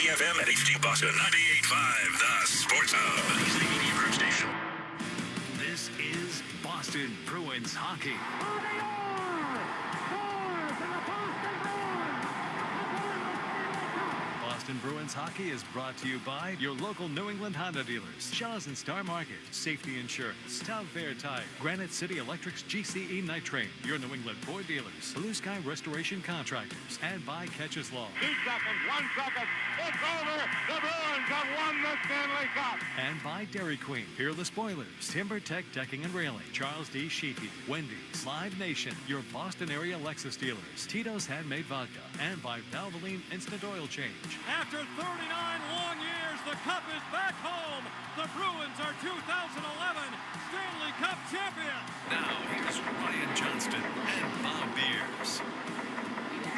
FM and HD Boston 98.5, the Sports Hub. East 80 First Station. This is Boston Bruins hockey. Boston Bruins hockey is brought to you by your local New England Honda dealers, Shaw's and Star Market, Safety Insurance, Town Fair Tire, Granite City Electric's GCE Nitrate, your New England Ford dealers, Blue Sky Restoration Contractors, and by Catches Law. 2 seconds, 1 second, it's over. The Bruins have won the Stanley Cup. And by Dairy Queen, Peerless Boilers, Timber Tech Decking and Railing, Charles D. Sheehy, Wendy's, Live Nation, your Boston area Lexus dealers, Tito's Handmade Vodka, and by Valvoline Instant Oil Change. After 39 long years, the Cup is back home. The Bruins are 2011 Stanley Cup champions. Now here's Ryan Johnston and Bob Beers.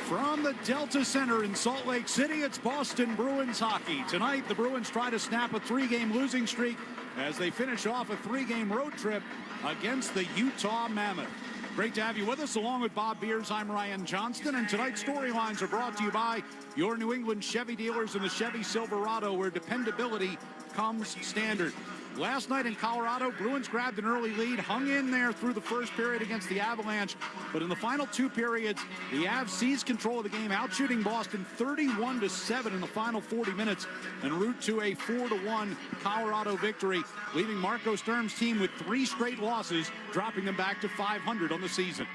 From the Delta Center in Salt Lake City, it's Boston Bruins hockey. Tonight, the Bruins try to snap a 3-game losing streak as they finish off a 3-game road trip against the Utah Mammoth. Great to have you with us. Along with Bob Beers, I'm Ryan Johnston, and tonight's storylines are brought to you by your New England Chevy dealers and the Chevy Silverado, where dependability comes standard. Last night in Colorado, Bruins grabbed an early lead, hung in there through the first period against the Avalanche, but in the final 2 periods, the Avs seized control of the game, outshooting Boston 31-7 in the final 40 minutes, en route to a 4-1 Colorado victory, leaving Marco Sturm's team with 3 straight losses, dropping them back to 500 on the season.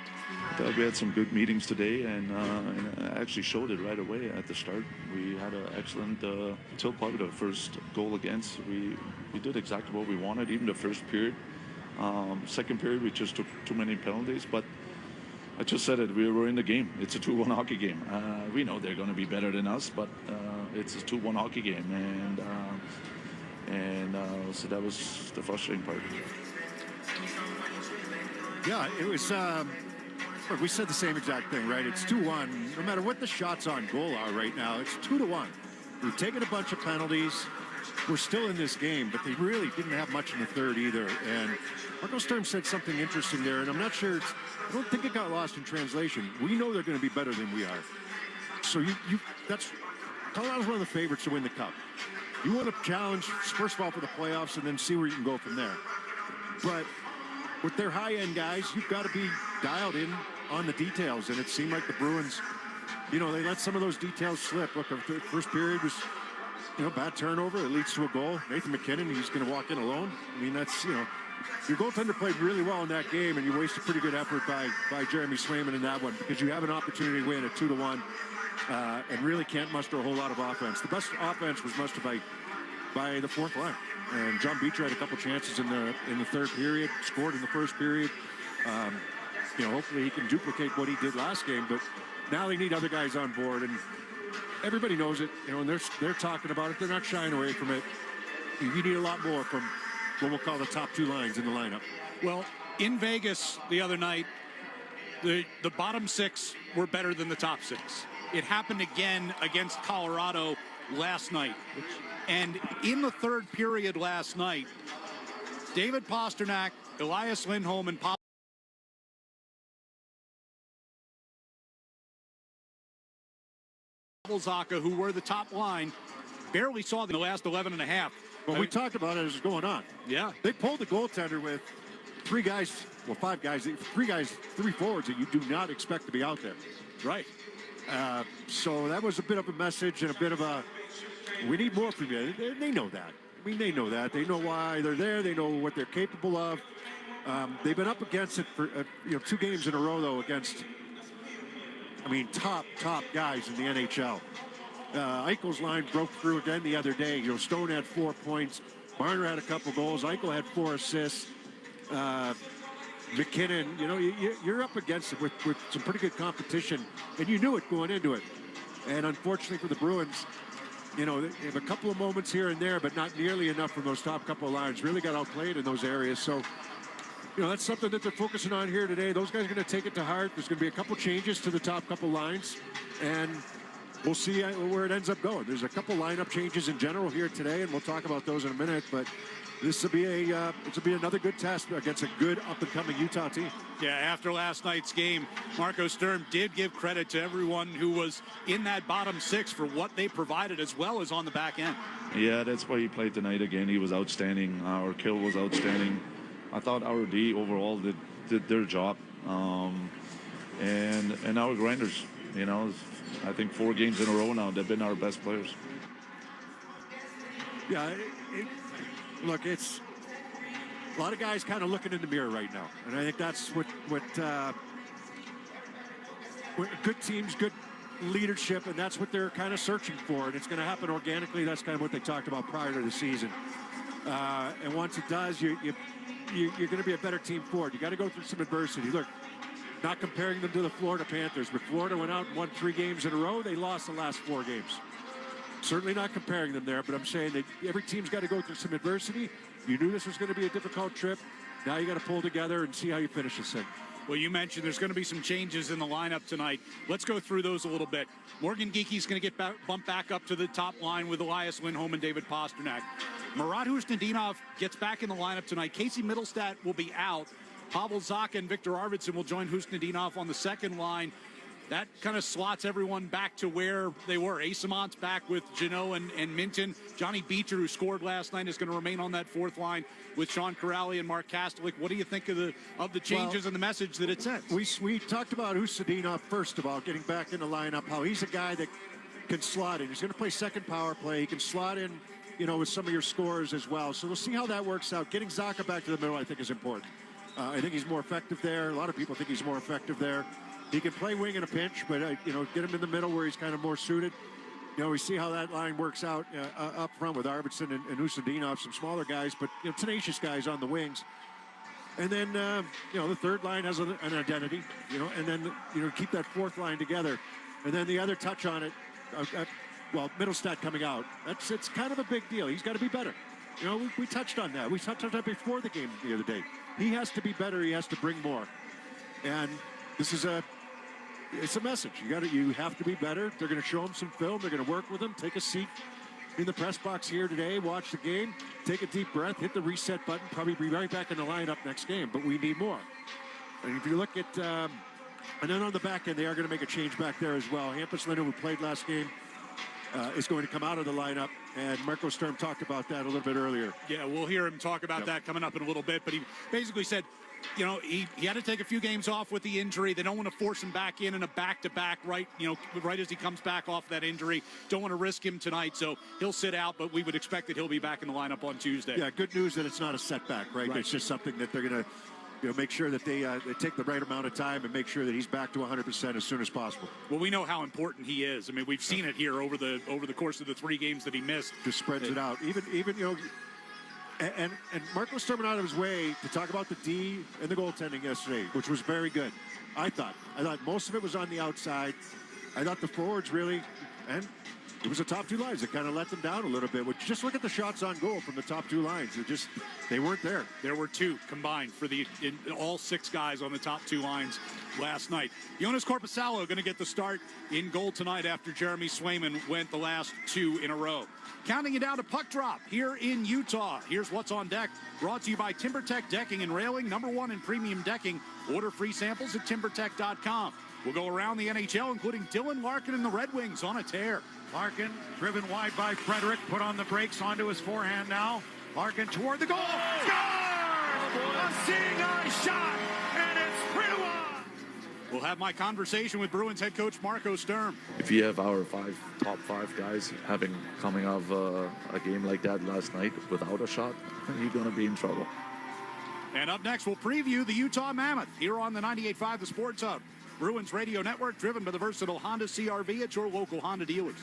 We had some good meetings today, and actually showed it right away at the start. We had an excellent, until probably the first goal against, we did exactly what we wanted, even the first period. Second period, we just took too many penalties, but I just said it, we were in the game. It's a 2-1 hockey game. We know they're going to be better than us, but it's a 2-1 hockey game, and so that was the frustrating part. Yeah, it was... Look, we said the same exact thing, right? It's 2-1. No matter what the shots on goal are right now, it's 2-1. We've taken a bunch of penalties. We're still in this game, but they really didn't have much in the third either. And Marco Sturm said something interesting there, and I'm not sure, I don't think it got lost in translation. We know they're going to be better than we are. So Colorado's one of the favorites to win the Cup. You want to challenge, first of all, for the playoffs, and then see where you can go from there. But with their high-end guys, you've got to be dialed in on the details, and it seemed like the Bruins, they let some of those details slip. Look, the first period was, bad turnover. It leads to a goal. Nathan McKinnon, he's going to walk in alone. I mean, that's, your goaltender played really well in that game, and you wasted pretty good effort by Jeremy Swayman in that one, because you have an opportunity to win at 2-1 and really can't muster a whole lot of offense. The best offense was mustered by the fourth line. And John Beecher had a couple chances in the third period, scored in the first period. Hopefully he can duplicate what he did last game, but now they need other guys on board, and everybody knows it, and they're talking about it. They're not shying away from it. You need a lot more from what we'll call the top 2 lines in the lineup. Well, in Vegas the other night, the bottom 6 were better than the top 6. It happened again against Colorado last night. And in the third period last night, David Pastrnak, Elias Lindholm, and Pavel Zacha, who were the top line, barely saw them in the last 11 and a half. Well, we talked about it as it's going on. Yeah. They pulled the goaltender with 3 guys, well, 5 guys, 3 forwards that you do not expect to be out there. Right. So that was a bit of a message and a bit of a, we need more from you. They know that. I mean, they know that. They know why they're there. They know what they're capable of. They've been up against it for 2 games in a row, though, against, top guys in the NHL. Eichel's line broke through again the other day. Stone had 4 points. Marner had a couple goals. Eichel had 4 assists. McKinnon, you're up against it with some pretty good competition, and you knew it going into it. And unfortunately for the Bruins, they have a couple of moments here and there, but not nearly enough from those top couple of lines. Really got outplayed in those areas. So, that's something that they're focusing on here today. Those guys are going to take it to heart. There's going to be a couple changes to the top couple lines. And, we'll see where it ends up going. There's a couple lineup changes in general here today, and we'll talk about those in a minute. But this will be another good test against a good up-and-coming Utah team. Yeah, after last night's game, Marco Sturm did give credit to everyone who was in that bottom six for what they provided, as well as on the back end. Yeah, that's why he played tonight again. He was outstanding. Our kill was outstanding. I thought our D overall did their job. And our grinders, you know, I think 4 games in a row now, they've been our best players. Yeah, look, it's a lot of guys kind of looking in the mirror right now. And I think that's what good teams, good leadership, and that's what they're kind of searching for. And it's going to happen organically. That's kind of what they talked about prior to the season. And once it does, you're going to be a better team for it. You got to go through some adversity. Look, not comparing them to the Florida Panthers, but Florida went out and won 3 games in a row. They lost the last 4 games. Certainly not comparing them there, but I'm saying that every team's got to go through some adversity. You knew this was going to be a difficult trip. Now you got to pull together and see how you finish this thing. Well, you mentioned there's going to be some changes in the lineup tonight. Let's go through those a little bit. Morgan Geeky's going to get bumped back up to the top line with Elias Lindholm and David Pasternak. Murat Husnudinov gets back in the lineup tonight. Casey Middlestat will be out. Pavel Zacha and Victor Arvidsson will join Husnudinov on the second line. That kind of slots everyone back to where they were. Asamont's back with Jeannot and Minton. Johnny Beecher, who scored last night, is going to remain on that fourth line with Sean Corrali and Mark Kastelik. What do you think of the changes and the message that it sends? We talked about Husnudinov first of all, getting back in the lineup, how he's a guy that can slot in. He's going to play second power play. He can slot in, you know, with some of your scores as well. So we'll see how that works out. Getting Zacha back to the middle, I think, is important. I think he's more effective there. A lot of people think he's more effective there. He can play wing in a pinch, but, you know, get him in the middle where he's kind of more suited. You know, we see how that line works out up front with Arvidsson and Husnudinov, some smaller guys, but, you know, tenacious guys on the wings. And then, you know, the third line has an identity, you know, and then, you know, keep that fourth line together. And then the other touch on it, well, Middlestat coming out, it's kind of a big deal. He's got to be better. You know, we touched on that. We touched on that before the game the other day. He has to be better. He has to bring more. And this is it's a message. You have to be better. They're going to show him some film. They're going to work with him. Take a seat in the press box here today. Watch the game. Take a deep breath. Hit the reset button. Probably be right back in the lineup next game. But we need more. And if you look at, and then on the back end, they are going to make a change back there as well. Hampus Lindholm, who played last game, is going to come out of the lineup. And Marco Sturm talked about that a little bit earlier. Yeah, we'll hear him talk about that coming up in a little bit. But he basically said, you know, he had to take a few games off with the injury. They don't want to force him back in a back-to-back right as he comes back off that injury. Don't want to risk him tonight, so he'll sit out, but we would expect that he'll be back in the lineup on Tuesday. Yeah, good news that it's not a setback, right? It's just something that they're going to, you know, make sure that they take the right amount of time and make sure that he's back to 100% as soon as possible. Well, we know how important he is. I mean, we've seen it here over the course of the 3 games that he missed. Just spreads it out. Even you know, and Marco Sturm went out of his way to talk about the D and the goaltending yesterday, which was very good. I thought most of it was on the outside. I thought the forwards really, and it was the top 2 lines that kind of let them down a little bit. Just look at the shots on goal from the top 2 lines. They weren't there. There were 2 combined for all 6 guys on the top 2 lines last night. Jonas Korpisalo going to get the start in goal tonight after Jeremy Swayman went the last 2 in a row. Counting it down to puck drop here in Utah. Here's what's on deck. Brought to you by TimberTech Decking and Railing, #1 in premium decking. Order free samples at timbertech.com. We'll go around the NHL, including Dylan Larkin and the Red Wings on a tear. Larkin driven wide by Frederick, put on the brakes onto his forehand now. Larkin toward the goal. Score! A seeing eye shot, and it's 3-1. We'll have my conversation with Bruins head coach Marco Sturm. If you have our top five guys coming out of a game like that last night without a shot, you're going to be in trouble. And up next, we'll preview the Utah Mammoth here on the 98.5 The Sports Hub. Bruins Radio Network, driven by the versatile Honda CR-V at your local Honda dealers.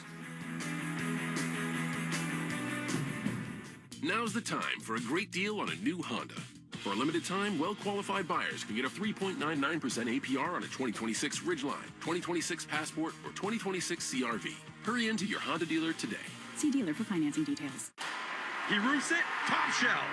Now's the time for a great deal on a new Honda. For a limited time, well-qualified buyers can get a 3.99% APR on a 2026 Ridgeline, 2026 Passport, or 2026 CR-V. Hurry into your Honda dealer today. See dealer for financing details. He roofs it top shelf.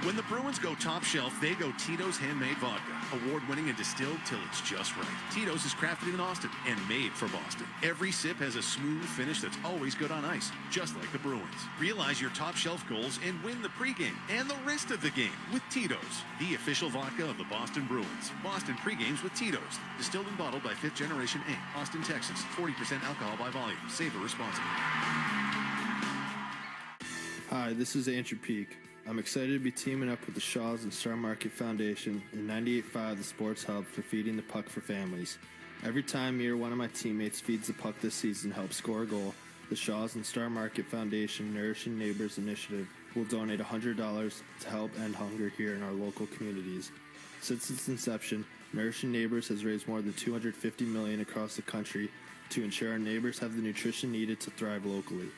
When the Bruins go top shelf, they go Tito's Handmade Vodka. Award-winning and distilled till it's just right. Tito's is crafted in Austin and made for Boston. Every sip has a smooth finish that's always good on ice, just like the Bruins. Realize your top shelf goals and win the pregame and the rest of the game with Tito's, the official vodka of the Boston Bruins. Boston pregames with Tito's. Distilled and bottled by 5th Generation Inc. Austin, Texas. 40% alcohol by volume. Savor responsibly. Hi, this is Andrew Peak. I'm excited to be teaming up with the Shaws and Star Market Foundation and 98.5 The Sports Hub for Feeding the Puck for Families. Every time me or one of my teammates feeds the puck this season helps score a goal, the Shaws and Star Market Foundation Nourishing Neighbors Initiative will donate $100 to help end hunger here in our local communities. Since its inception, Nourishing Neighbors has raised more than $250 million across the country to ensure our neighbors have the nutrition needed to thrive locally.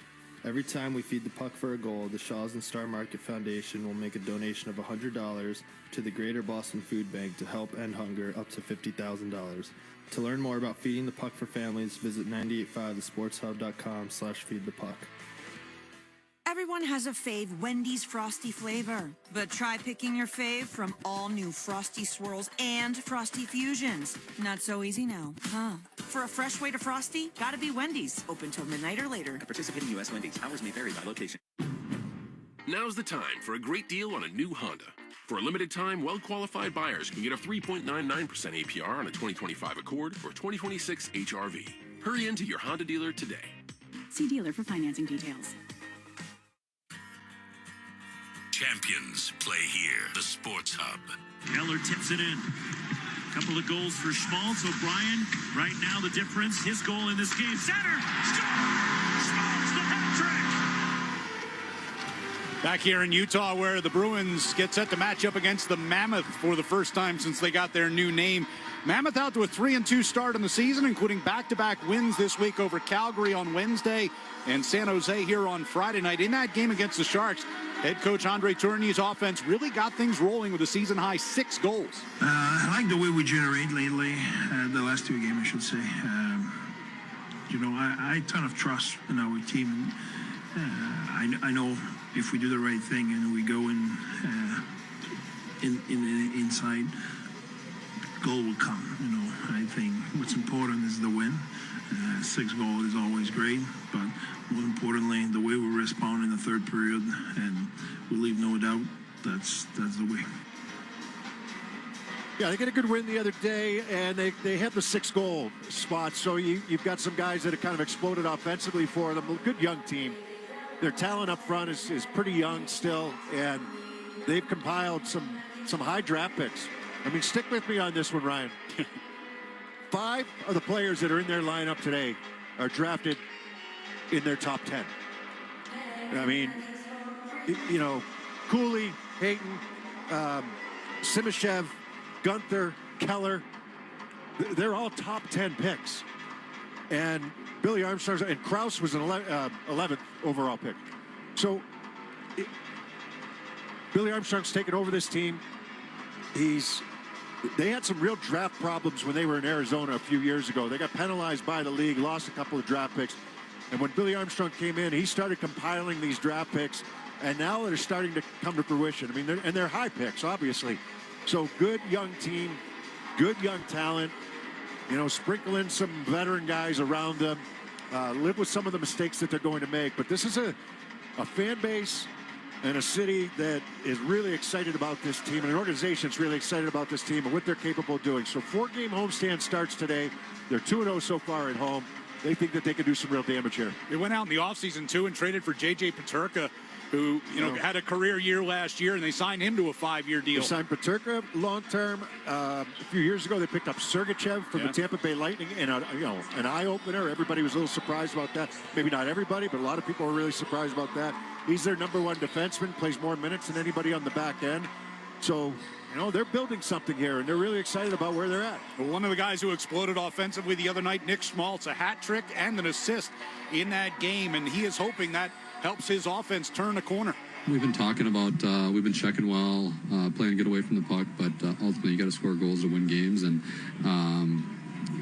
Every time we feed the puck for a goal, the Shaws and Star Market Foundation will make a donation of $100 to the Greater Boston Food Bank to help end hunger up to $50,000. To learn more about feeding the puck for families, visit 985thesportshub.com/feedthepuck. Everyone has a fave Wendy's Frosty flavor, but try picking your fave from all new Frosty Swirls and Frosty Fusions. Not so easy now, huh? For a fresh way to Frosty, gotta be Wendy's. Open till midnight or later. At participating U.S. Wendy's. Hours may vary by location. Now's the time for a great deal on a new Honda. For a limited time, well-qualified buyers can get a 3.99% APR on a 2025 Accord or 2026 HR-V. Hurry into your Honda dealer today. See dealer for financing details. Champions play here, the Sports Hub. Keller tips it in. Couple of goals for Schmaltz. O'Brien, right now the difference. His goal in this game. Center! Schmaltz, the hat trick! Back here in Utah, where the Bruins get set to match up against the Mammoth for the first time since they got their new name. Mammoth out to a 3-2 start in the season, including back-to-back wins this week over Calgary on Wednesday and San Jose here on Friday night. In that game against the Sharks, head coach Andre Tourigny's offense really got things rolling with a season-high 6 goals. I like the way we generate lately, the last 2 games, I should say. I ton of trust in our team. I know if we do the right thing and we go inside, goal will come. I think what's important is the win. 6 goals is always great, but more importantly, the way we respond in the third period, and we leave no doubt that's the way. Yeah, they get a good win the other day, and they hit the 6-goal spot. So you've got some guys that have kind of exploded offensively for them. A good young team. Their talent up front is pretty young still, and they've compiled some high draft picks. I mean, stick with me on this one, Ryan. 5 of the players that are in their lineup today are drafted in their top 10. I mean, Cooley, Hayton, Simashev, Gunther, Keller, they're all top 10 picks. And Billy Armstrong and Krause was an 11th overall pick. So Billy Armstrong's taken over this team. They had some real draft problems when they were in Arizona a few years ago. They got penalized by the league, lost a couple of draft picks. And when Billy Armstrong came in, he started compiling these draft picks, and now they're starting to come to fruition. I mean, they're high picks, obviously. So good young team, good young talent. Sprinkle in some veteran guys around them. Live with some of the mistakes that they're going to make. But this is a fan base and a city that is really excited about this team, and an organization that's really excited about this team and what they're capable of doing. So 4-game homestand starts today. They're 2-0 so far at home. They think that they can do some real damage here. They went out in the offseason, too, and traded for J.J. Peterka, who had a career year last year, and they signed him to a 5-year deal. They signed Peterka long-term. A few years ago, they picked up Sergachev from the Tampa Bay Lightning, and an eye-opener. Everybody was a little surprised about that. Maybe not everybody, but a lot of people were really surprised about that. He's their #1 defenseman, plays more minutes than anybody on the back end. So, they're building something here, and they're really excited about where they're at. Well, one of the guys who exploded offensively the other night, Nick Schmaltz, a hat trick and an assist in that game, and he is hoping that helps his offense turn a corner. We've been talking about, we've been checking well, playing good away from the puck, but ultimately you got to score goals to win games, and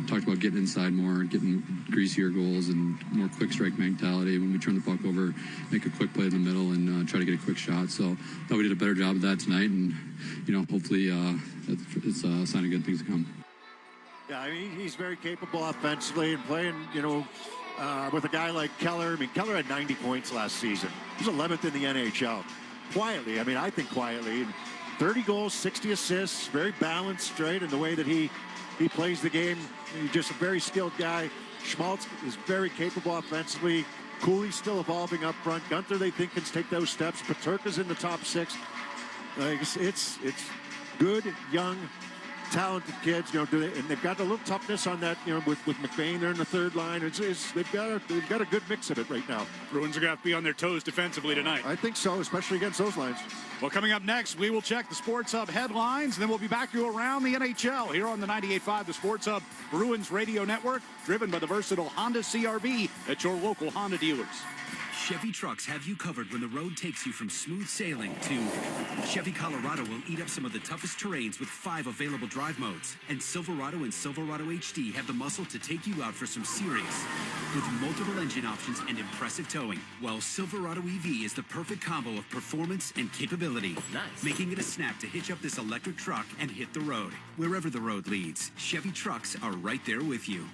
talked about getting inside more, getting greasier goals and more quick strike mentality. When we turn the puck over, make a quick play in the middle and try to get a quick shot. So thought we did a better job of that tonight, and hopefully it's a sign of good things to come. Yeah, I mean, he's very capable offensively and playing, with a guy like Keller. I mean, Keller had 90 points last season. He's 11th in the NHL. Quietly, I think quietly. 30 goals, 60 assists, very balanced, right, in the way that he plays the game. He's just a very skilled guy. Schmaltz is very capable offensively. Cooley's still evolving up front. Gunther, they think, can take those steps. Paterka's in the top 6. It's good, young, talented kids, and they've got a little toughness on that, with McBain there in the third line. They've got a good mix of it right now. Bruins are going to have to be on their toes defensively tonight. I think so, especially against those lines. Well, coming up next, we will check the Sports Hub headlines, and then we'll be back to around the NHL here on the 98.5, the Sports Hub Bruins Radio Network, driven by the versatile Honda CR-V at your local Honda dealers. Chevy trucks have you covered when the road takes you from smooth sailing to Chevy Colorado will eat up some of the toughest terrains with 5 available drive modes. And Silverado and Silverado HD have the muscle to take you out for some serious with multiple engine options and impressive towing. While Silverado EV is the perfect combo of performance and capability. Nice. Making it a snap to hitch up this electric truck and hit the road. Wherever the road leads, Chevy trucks are right there with you.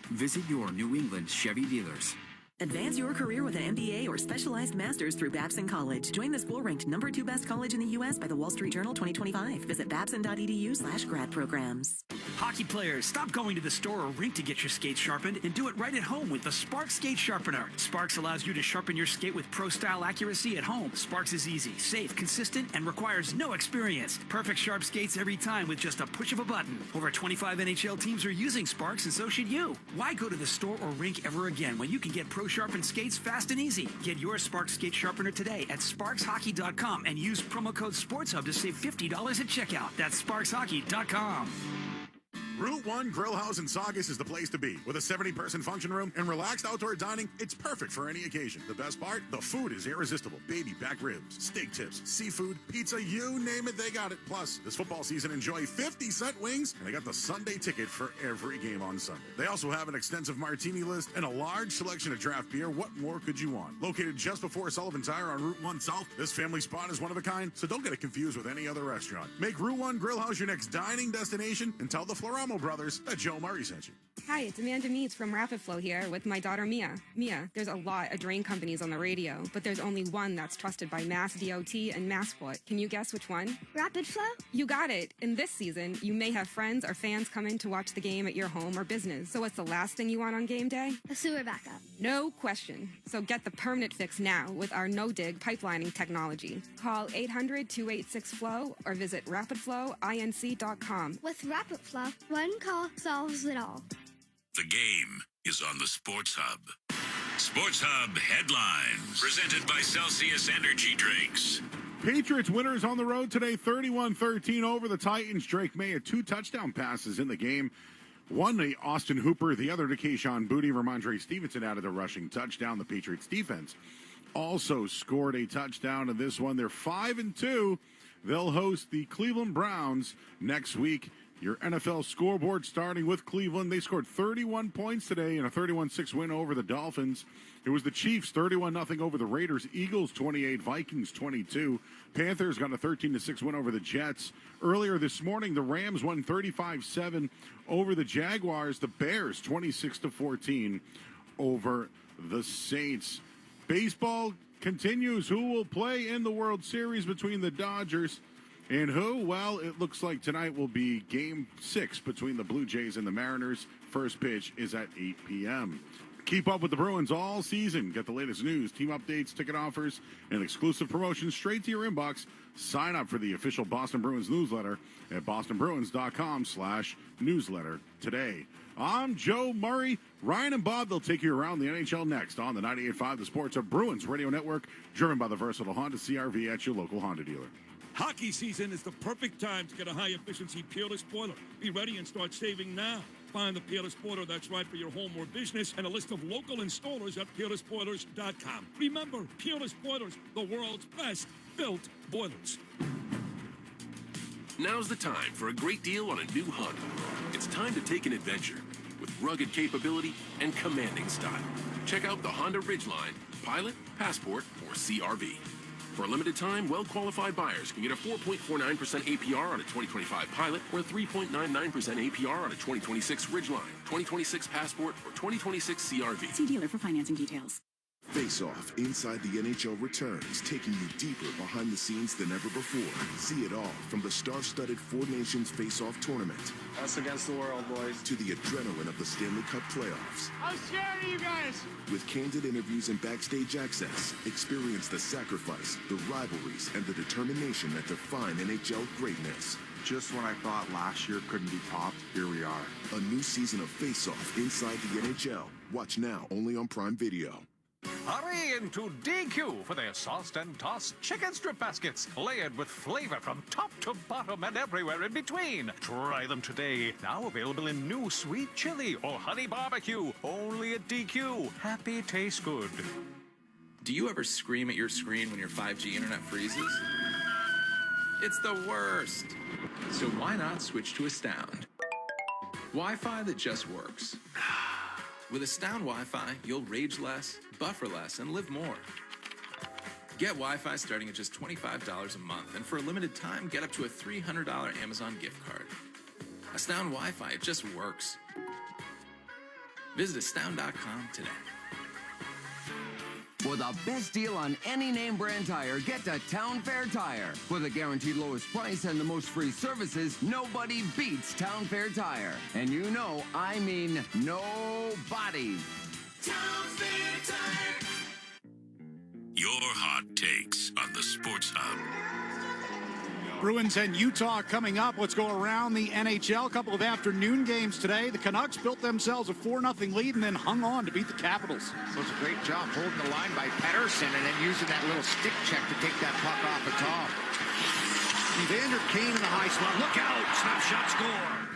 Visit your New England Chevy dealers. Advance your career with an MBA or specialized master's through Babson College. Join the school ranked #2 best college in the U.S. by the Wall Street Journal 2025. Visit babson.edu/grad programs. Hockey players, stop going to the store or rink to get your skates sharpened and do it right at home with the Sparks Skate Sharpener. Sparks allows you to sharpen your skate with pro-style accuracy at home. Sparks is easy, safe, consistent, and requires no experience. Perfect sharp skates every time with just a push of a button. Over 25 NHL teams are using Sparks, and so should you. Why go to the store or rink ever again when you can get pro-sharpened skates fast and easy? Get your Sparks Skate Sharpener today at sparkshockey.com and use promo code SPORTSHUB to save $50 at checkout. That's sparkshockey.com. Route 1 Grill House in Saugus is the place to be. With a 70-person function room and relaxed outdoor dining, it's perfect for any occasion. The best part? The food is irresistible. Baby back ribs, steak tips, seafood, pizza, you name it, they got it. Plus, this football season, enjoy 50-cent wings, and they got the Sunday ticket for every game on Sunday. They also have an extensive martini list and a large selection of draft beer. What more could you want? Located just before Sullivan Tire on Route 1 South, this family spot is one of a kind, so don't get it confused with any other restaurant. Make Route 1 Grill House your next dining destination and tell the Floramo brothers that Joe Murray sent you. Hi, it's Amanda Meads from Rapid Flow here with my daughter Mia. Mia, there's a lot of drain companies on the radio, but there's only one that's trusted by Mass DOT and Massport. Can you guess which one? Rapid Flow? You got it. In this season, you may have friends or fans come in to watch the game at your home or business. So what's the last thing you want on game day? A sewer backup. No question. So get the permanent fix now with our no-dig pipelining technology. Call 800-286-FLOW or visit rapidflowinc.com. With Rapid Flow, one call solves it all. The game is on the Sports Hub. Sports Hub headlines, presented by Celsius Energy Drinks. Patriots winners on the road today, 31-13 over the Titans. Drake May had 2 touchdown passes in the game. One to Austin Hooper, the other to Keyshawn Boutte. Ramondre Stevenson added a rushing touchdown. The Patriots defense also scored a touchdown in this one. They're 5-2. They'll host the Cleveland Browns next week. Your NFL scoreboard starting with Cleveland. They scored 31 points today in a 31-6 win over the Dolphins. It was the Chiefs 31-0 over the Raiders. Eagles 28, Vikings 22. Panthers got a 13-6 win over the Jets. Earlier this morning, the Rams won 35-7 over the Jaguars. The Bears 26-14 over the Saints. Baseball continues. Who will play in the World Series between the Dodgers and who? Well, it looks like tonight will be Game 6 between the Blue Jays and the Mariners. First pitch is at 8 p.m. Keep up with the Bruins all season. Get the latest news, team updates, ticket offers, and exclusive promotions straight to your inbox. Sign up for the official Boston Bruins newsletter at bostonbruins.com/newsletter today. I'm Joe Murray. Ryan and Bob, they'll take you around the NHL next on the 98.5 The Sports of Bruins Radio Network, driven by the versatile Honda CR-V at your local Honda dealer. Hockey season is the perfect time to get a high-efficiency Peerless boiler. Be ready and start saving now. Find the Peerless boiler that's right for your home or business and a list of local installers at peerlessboilers.com. Remember, Peerless Boilers, the world's best built boilers. Now's the time for a great deal on a new Honda. It's time to take an adventure. with rugged capability and commanding style. Check out the Honda Ridgeline, Pilot, Passport, or CRV. For a limited time, well-qualified buyers can get a 4.49% APR on a 2025 Pilot or a 3.99% APR on a 2026 Ridgeline, 2026 Passport, or 2026 CRV. See dealer for financing details. Face Off Inside the NHL returns, taking you deeper behind the scenes than ever before. See it all from the star-studded Four Nations Face Off tournament. Us against the world, boys. To the adrenaline of the Stanley Cup playoffs. I'm scared of you guys. With candid interviews and backstage access, experience the sacrifice, the rivalries, and the determination that define NHL greatness. Just when I thought last year couldn't be topped, here we are. A new season of Face Off Inside the NHL. Watch now, only on Prime Video. Hurry into DQ for their sauced and tossed chicken strip baskets, layered with flavor from top to bottom and everywhere in between. Try them today. Now available in new sweet chili or honey barbecue. Only at DQ. Happy tastes good. Do you ever scream at your screen when your 5G internet freezes? It's the worst. So why not switch to Astound? Wi-Fi that just works. With Astound Wi-Fi, you'll rage less, buffer less, and live more. Get Wi-Fi starting at just $25 a month, and for a limited time, get up to a $300 Amazon gift card. Astound Wi-Fi, it just works. Visit astound.com today. For the best deal on any name brand tire, get to Town Fair Tire. For the guaranteed lowest price and the most free services, nobody beats Town Fair Tire. And you know, I mean nobody. Town Fair Tire. Your hot takes on the Sports Hub. Bruins and Utah coming up. Let's go around the NHL. A couple of afternoon games today. The Canucks built themselves a 4-0 lead and then hung on to beat the Capitals. So it's a great job holding the line by Pettersson and then using that little stick check to take that puck off the top. Evander Kane in the high slot. Look out! Snapshot score.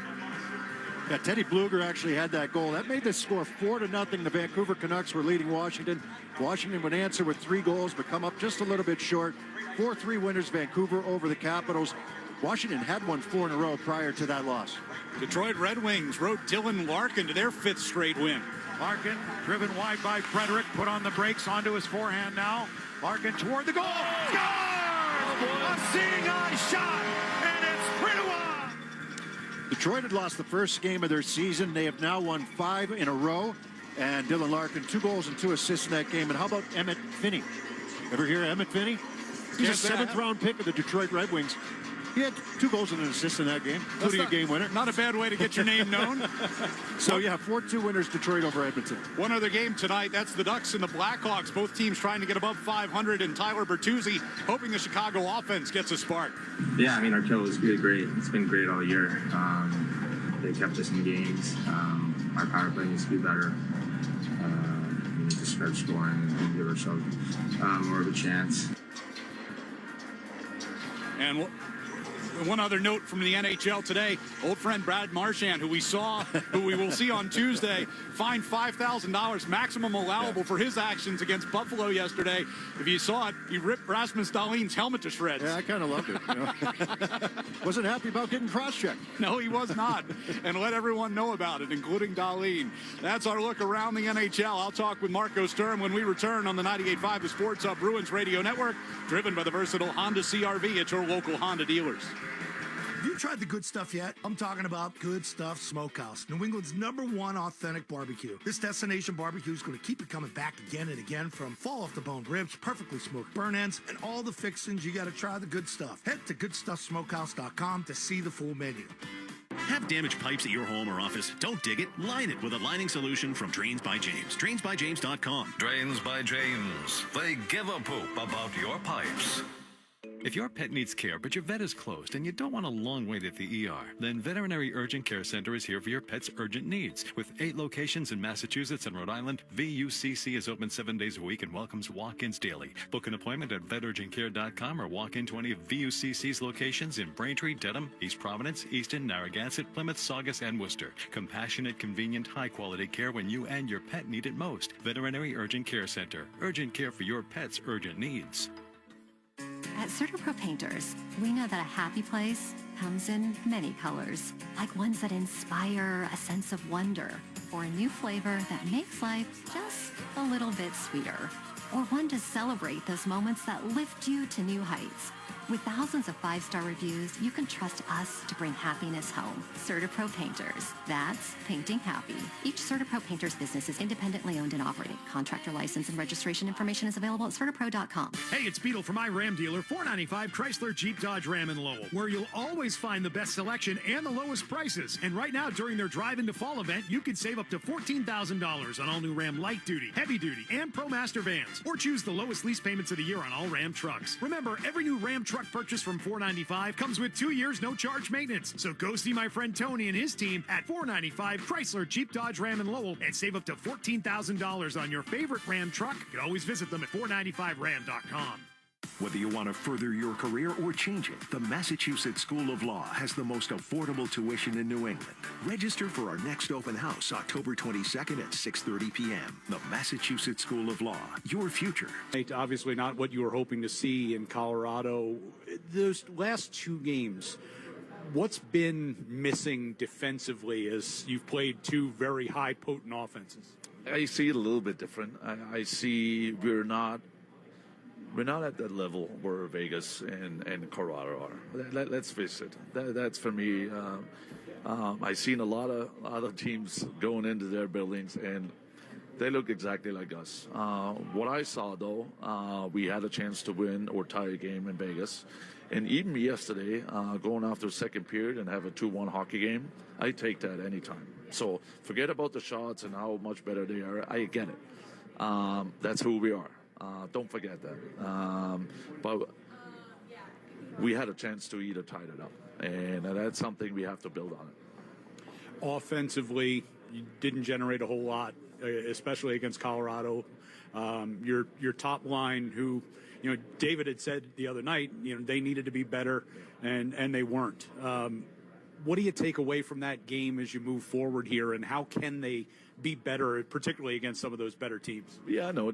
Yeah, Teddy Bluger actually had that goal. That made the score 4-0. The Vancouver Canucks were leading Washington. Washington would answer with 3 goals, but come up just a little bit short. 4-3 winners, Vancouver over the Capitals. Washington had won 4 in a row prior to that loss. Detroit Red Wings rode Dylan Larkin to their 5th straight win. Larkin driven wide by Frederick, put on the brakes onto his forehand now. Larkin toward the goal. Score! A seeing-eye shot, and it's 3-1. Detroit had lost the first game of their season. They have now won 5 in a row. And Dylan Larkin, 2 goals and 2 assists in that game. And how about Emmett Finney? Ever hear of Emmett Finney? He's a 7th-round pick of the Detroit Red Wings. He had 2 goals and an assist in that game, including a game winner. Not a bad way to get your name known. So, yeah, 4-2 winners, Detroit over Edmonton. One other game tonight, that's the Ducks and the Blackhawks. Both teams trying to get above 500, and Tyler Bertuzzi hoping the Chicago offense gets a spark. Yeah, I mean, our kill is really great. It's been great all year. They kept us in games. Our power play needs to be better. We need to start scoring and give ourselves more of a chance. And one other note from the NHL today, old friend Brad Marchand, who we will see on Tuesday, fined $5,000, maximum allowable for his actions against Buffalo yesterday. If you saw it, he ripped Rasmus Dahlin's helmet to shreds. Yeah, I kind of loved it. You know? Wasn't happy about getting cross-checked. No, he was not. And let everyone know about it, including Dahlin. That's our look around the NHL. I'll talk with Marco Sturm when we return on the 98.5 The Sports Hub Bruins Radio Network, driven by the versatile Honda CRV at your local Honda dealers. Have you tried the Good Stuff yet? I'm talking about Good Stuff Smokehouse, New England's #1 authentic barbecue. This destination barbecue is going to keep you coming back again and again, from fall-off-the-bone ribs, perfectly smoked burn ends, and all the fixings. You got to try the good stuff. Head to goodstuffsmokehouse.com to see the full menu. Have damaged pipes at your home or office? Don't dig it. Line it with a lining solution from Drains by James. DrainsByJames.com. Drains by James. They give a poop about your pipes. If your pet needs care, but your vet is closed and you don't want a long wait at the ER, then Veterinary Urgent Care Center is here for your pet's urgent needs. With 8 locations in Massachusetts and Rhode Island, VUCC is open 7 days a week and welcomes walk-ins daily. Book an appointment at veturgentcare.com or walk into any of VUCC's locations in Braintree, Dedham, East Providence, Easton, Narragansett, Plymouth, Saugus, and Worcester. Compassionate, convenient, high-quality care when you and your pet need it most. Veterinary Urgent Care Center. Urgent care for your pet's urgent needs. At CertaPro Painters, we know that a happy place comes in many colors, like ones that inspire a sense of wonder. for a new flavor that makes life just a little bit sweeter. Or one to celebrate those moments that lift you to new heights. With thousands of 5-star reviews, you can trust us to bring happiness home. CertaPro Painters. That's painting happy. Each CertaPro Painters business is independently owned and operated. Contractor license and registration information is available at CertaPro.com. Hey, it's Beetle from my Ram dealer, 495 Chrysler Jeep Dodge Ram in Lowell, where you'll always find the best selection and the lowest prices. And right now, during their Drive Into Fall event, you can save up to $14,000 on all new Ram Light Duty, Heavy Duty, and ProMaster vans. Or choose the lowest lease payments of the year on all Ram trucks. Remember, every new Ram truck purchase from $495 comes with 2 years no charge maintenance. So go see my friend Tony and his team at 495 Chrysler Jeep Dodge Ram in Lowell and save up to $14,000 on your favorite Ram truck. You can always visit them at 495ram.com. Whether you want to further your career or change it, the Massachusetts School of Law has the most affordable tuition in New England. Register for our next open house October 22nd at 6:30 p.m. The Massachusetts School of Law, your future. Obviously not what you were hoping to see in Colorado. Those last 2 games, what's been missing defensively as you've played 2 very high potent offenses? I see it a little bit different. I see we're not at that level where Vegas and Colorado are. Let's face it. That's for me. I've seen a lot of teams going into their buildings, and they look exactly like us. What I saw, though, we had a chance to win or tie a game in Vegas. And even yesterday, going after the second period and have a 2-1 hockey game, I take that anytime. So forget about the shots and how much better they are. I get it. That's who we are. Don't forget that. But we had a chance to either tie it up, and that's something we have to build on it. Offensively, you didn't generate a whole lot, especially against Colorado. Your top line, who, David had said the other night, they needed to be better, and they weren't. What do you take away from that game as you move forward here, and how can they be better, particularly against some of those better teams? Yeah, no,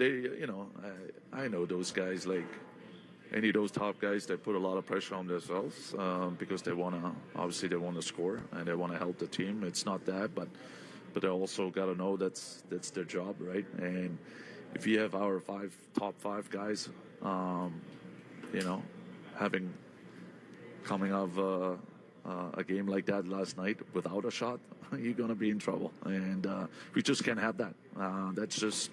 I know those guys, like any of those top guys, they put a lot of pressure on themselves because they want to score and they want to help the team. It's not that, but they also got to know that's their job, right? And if you have our top five guys, coming out of a game like that last night without a shot, you're going to be in trouble. And we just can't have that. That's just,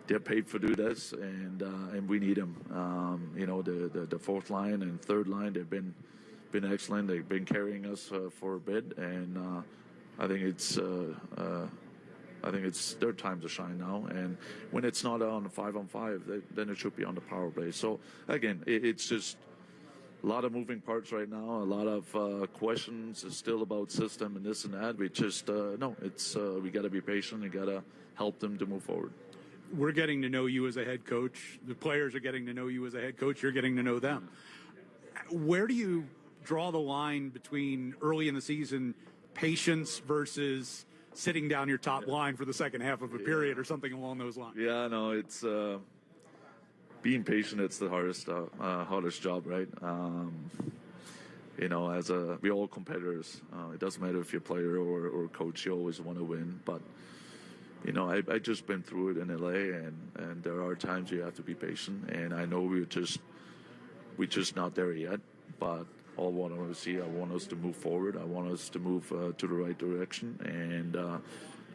they're paid for do this, and we need them. The fourth line and third line, they've been excellent. They've been carrying us for a bit, and I think it's their time to shine now. And when it's not on 5-on-5, then it should be on the power play. So again, it's just a lot of moving parts right now, a lot of questions still about system and this and that. We just, we got to be patient and got to help them to move forward. We're getting to know you as a head coach. The players are getting to know you as a head coach. You're getting to know them. Where do you draw the line between early in the season patience versus sitting down your top line for the second half of a period or something along those lines? Yeah, no, it's being patient. It's the hardest job, right? We're all competitors. It doesn't matter if you're a player or coach. You always want to win. But I just been through it in LA, and there are times you have to be patient. And I know we're just not there yet. But all I want to see, I want us to move forward. I want us to move to the right direction. And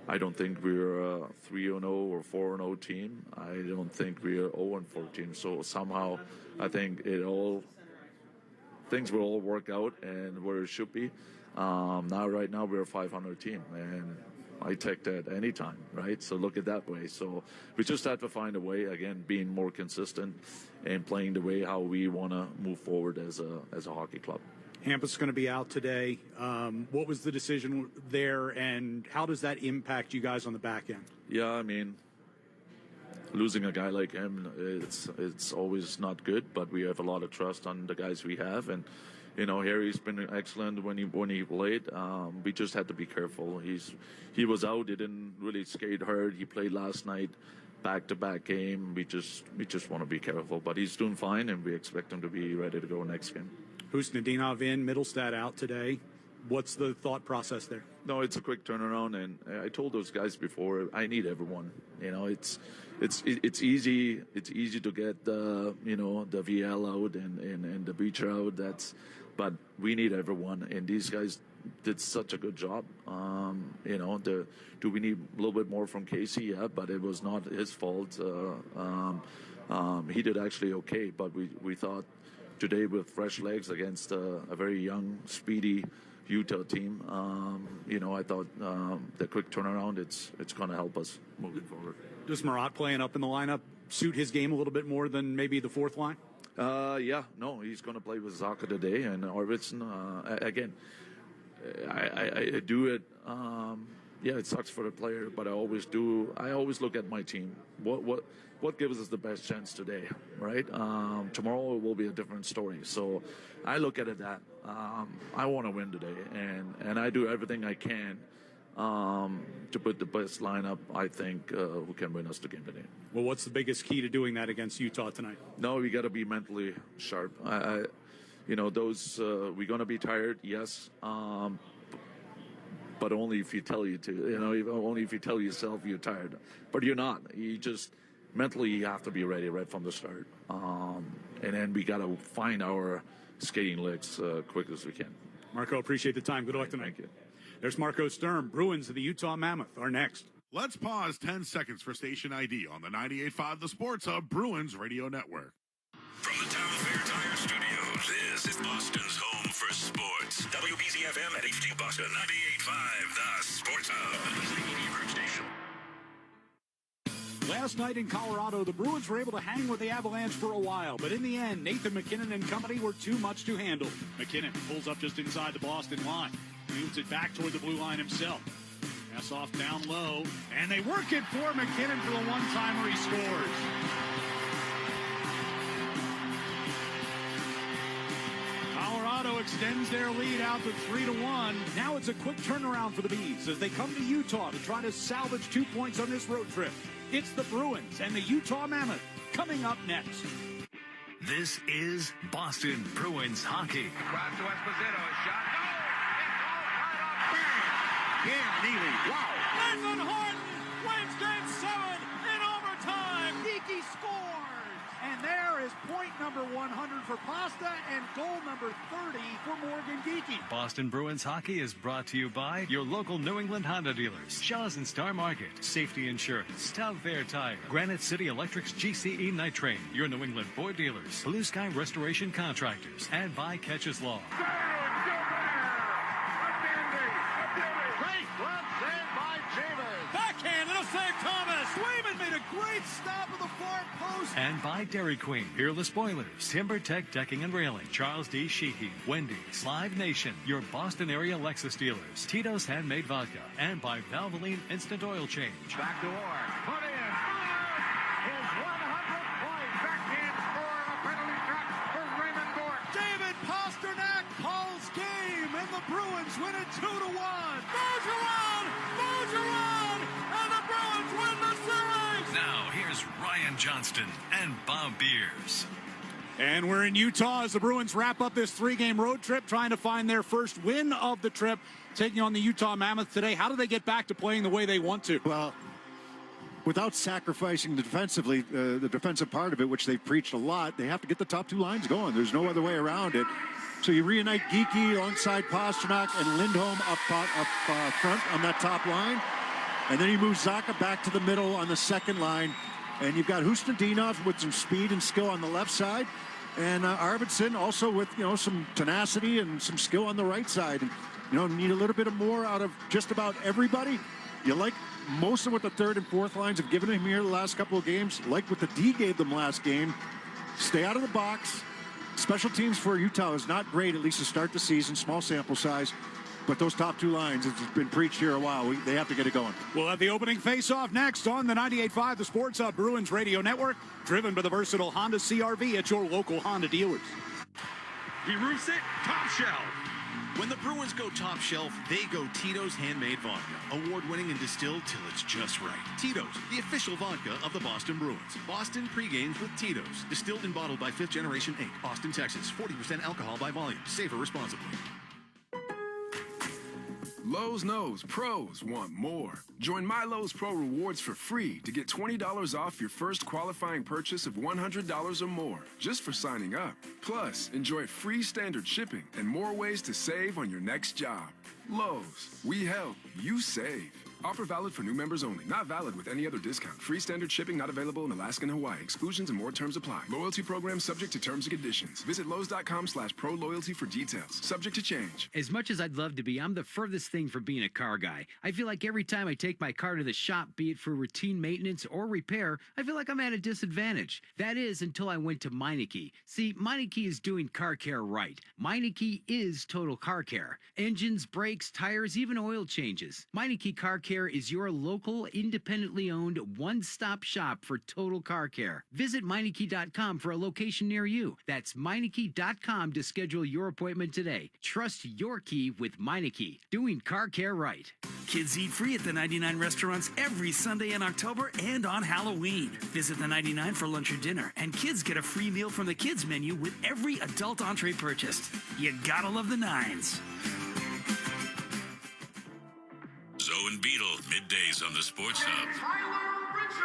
I don't think we're a 3-0 or 4-0 team. I don't think we're 0-4 team. So somehow, I think things will all work out and where it should be. Right now we're a 500 team, and I take that anytime, right? So look at that way. So we just have to find a way, again, being more consistent and playing the way how we want to move forward as a hockey club. Hampus going to be out today. What was the decision there, and how does that impact you guys on the back end? Yeah, I mean, losing a guy like him, it's always not good, but we have a lot of trust on the guys we have. And, Harry's been excellent when he played. We just had to be careful. He was out. He didn't really skate hard. He played last night, back-to-back game. We just want to be careful. But he's doing fine, and we expect him to be ready to go next game. Husnudinov in, Middlestad out today. What's the thought process there? No, it's a quick turnaround, and I told those guys before, I need everyone. You know, it's easy to get the VL out and the breacher out. But we need everyone, and these guys did such a good job. Do we need a little bit more from Casey? Yeah, but it was not his fault. He did actually okay, but we thought today with fresh legs against a very young, speedy Utah team, I thought the quick turnaround, it's going to help us moving forward. Does Marat playing up in the lineup suit his game a little bit more than maybe the fourth line? He's going to play with Zacha today, and Arvidsson, again, I do it. It sucks for the player, but I always look at my team. What gives us the best chance today, right? Tomorrow will be a different story. So I look at it that I want to win today, and I do everything I can to put the best lineup, I think, who can win us the game today. Well, what's the biggest key to doing that against Utah tonight? No, we got to be mentally sharp. We're going to be tired, yes, but only if you tell you to. Only if you tell yourself you're tired. But you're not. You just mentally you have to be ready right from the start. And then we got to find our skating licks quick as we can. Marco, appreciate the time. Good luck tonight. Thank you. There's Marco Sturm. Bruins of the Utah Mammoth are next. Let's pause 10 seconds for station ID on the 98.5 The Sports Hub Bruins Radio Network. From the Town Fair Tire Studios, this is Boston's home for sports. WBZ-FM at HD Boston, 98.5 The Sports Hub. The Union Station. Last night in Colorado, the Bruins were able to hang with the Avalanche for a while, but in the end, Nathan MacKinnon and company were too much to handle. MacKinnon pulls up just inside the Boston line, moves it back toward the blue line himself. Pass off down low, and they work it for MacKinnon for the one-timer. He scores. Colorado extends their lead out to 3-1. Now it's a quick turnaround for the Bees as they come to Utah to try to salvage 2 points on this road trip. It's the Bruins and the Utah Mammoth coming up next. This is Boston Bruins hockey. Cross to Esposito, a shot. No! It's all right off. Bang! Pierre Neely, wow! Nathan Horton wins Game 7 in overtime. Geeky scores! And there is point number 100 for Pasta and goal number 30 for Morgan Geeky. Boston Bruins hockey is brought to you by your local New England Honda dealers, Shaw's and Star Market, Safety Insurance, Town Fair Tire, Granite City Electric's GCE Night Train, your New England Ford dealers, Blue Sky Restoration Contractors, and by Catches Law. Backhand, it'll save Thomas. Swayman made a great stop at the far post. And by Dairy Queen, Peerless Boilers, TimberTech Decking and Railing, Charles D. Sheehy, Wendy's, Live Nation, your Boston area Lexus dealers, Tito's Handmade Vodka, and by Valvoline Instant Oil Change. Back to Orr. Put in. His 100th point. Backhand score on a penalty shot for Raymond Gort. David Pasternak calls game, and the Bruins win it 2-1. Bergeron, and the Bruins win the series. Now here's Ryan Johnston and Bob Beers. And we're in Utah as the Bruins wrap up this 3-game road trip, trying to find their first win of the trip, taking on the Utah Mammoth today. How do they get back to playing the way they want to? Well, without sacrificing defensively, the defensive part of it, which they've preached a lot, they have to get the top two lines going. There's no other way around it. So you reunite Geeky alongside Pasternak and Lindholm up front on that top line. And then you move Zacha back to the middle on the second line. And you've got Hustadinov with some speed and skill on the left side. And Arvidsson also with, some tenacity and some skill on the right side. And, need a little bit more out of just about everybody. You like most of what the third and fourth lines have given him here the last couple of games. Like what the D gave them last game. Stay out of the box. Special teams for Utah is not great, at least to start the season, small sample size. But those top two lines, it's been preached here a while. They have to get it going. We'll have the opening face-off next on the 98.5 The Sports Hub Bruins Radio Network, driven by the versatile Honda CR-V at your local Honda dealers. He roofs it, top shelf. When the Bruins go top shelf, they go Tito's Handmade Vodka. Award-winning and distilled till it's just right. Tito's, the official vodka of the Boston Bruins. Boston pre-games with Tito's. Distilled and bottled by 5th Generation Inc. Austin, Texas. 40% alcohol by volume. Savor responsibly. Lowe's knows pros want more. Join My Lowe's Pro Rewards for free to get $20 off your first qualifying purchase of $100 or more, just for signing up. Plus, enjoy free standard shipping and more ways to save on your next job. Lowe's, we help, you save. Offer valid for new members only. Not valid with any other discount. Free standard shipping not available in Alaska and Hawaii. Exclusions and more terms apply. Loyalty program subject to terms and conditions. Visit Lowe's.com/pro-loyalty for details. Subject to change. As much as I'd love to be, I'm the furthest thing from being a car guy. I feel like every time I take my car to the shop, be it for routine maintenance or repair, I feel like I'm at a disadvantage. That is until I went to Meineke. See, Meineke is doing car care right. Meineke is total car care. Engines, brakes, tires, even oil changes. Meineke Car Care is your local, independently owned, one-stop shop for total car care. Visit Meineke.com for a location near you. That's Meineke.com to schedule your appointment today. Trust your key with Meineke, doing car care right. Kids eat free at the 99 restaurants every Sunday in October and on Halloween. Visit the 99 for lunch or dinner, and kids get a free meal from the kids menu with every adult entree purchased. You gotta love the Nines. Zoe and Beetle, middays on the Sports Hub.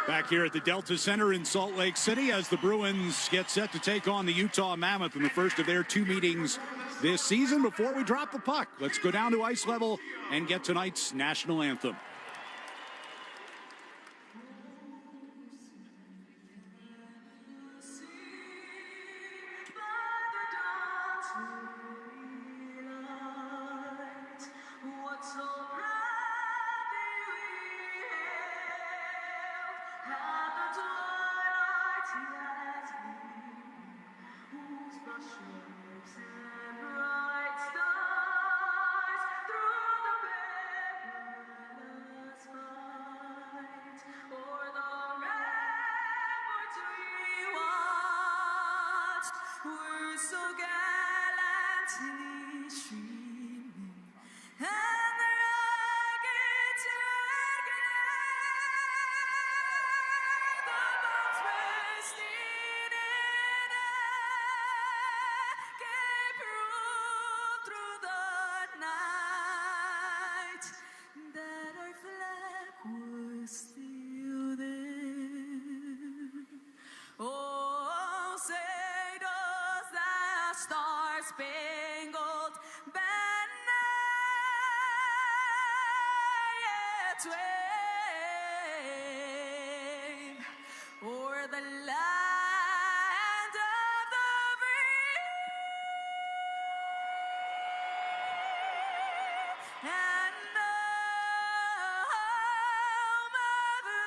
Back here at the Delta Center in Salt Lake City as the Bruins get set to take on the Utah Mammoth in the first of their two meetings this season. Before we drop the puck, let's go down to ice level and get tonight's national anthem. Star-Spangled Banner yet wave o'er the land of the free and the home of the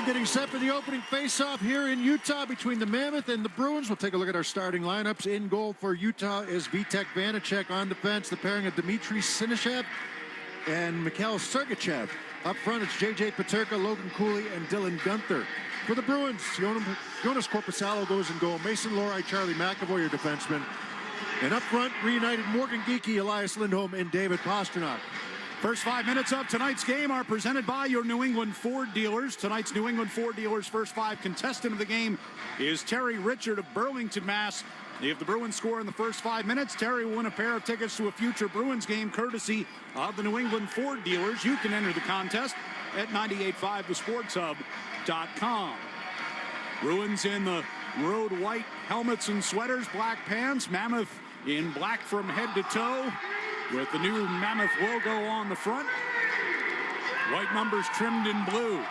Getting set for the opening face-off here in Utah between the Mammoth and the Bruins. We'll take a look at our starting lineups. In goal for Utah is Vitek Vanacek. On defense, the pairing of Dmitry Sinishev and Mikhail Sergachev. Up front, it's J.J. Paterka, Logan Cooley, and Dylan Gunther. For the Bruins, Jonas Korpisalo goes in goal. Mason Lohrei, Charlie McAvoy, your defenseman. And up front, reunited Morgan Geekie, Elias Lindholm, and David Pastrnak. First 5 minutes of tonight's game are presented by your New England Ford dealers. Tonight's New England Ford dealers' first five contestant of the game is Terry Richard of Burlington, Mass. If the Bruins score in the first 5 minutes, Terry will win a pair of tickets to a future Bruins game courtesy of the New England Ford dealers. You can enter the contest at 985thesportshub.com. Bruins in the road white helmets and sweaters, black pants. Mammoth in black from head to toe, with the new Mammoth logo on the front. White numbers trimmed in blue.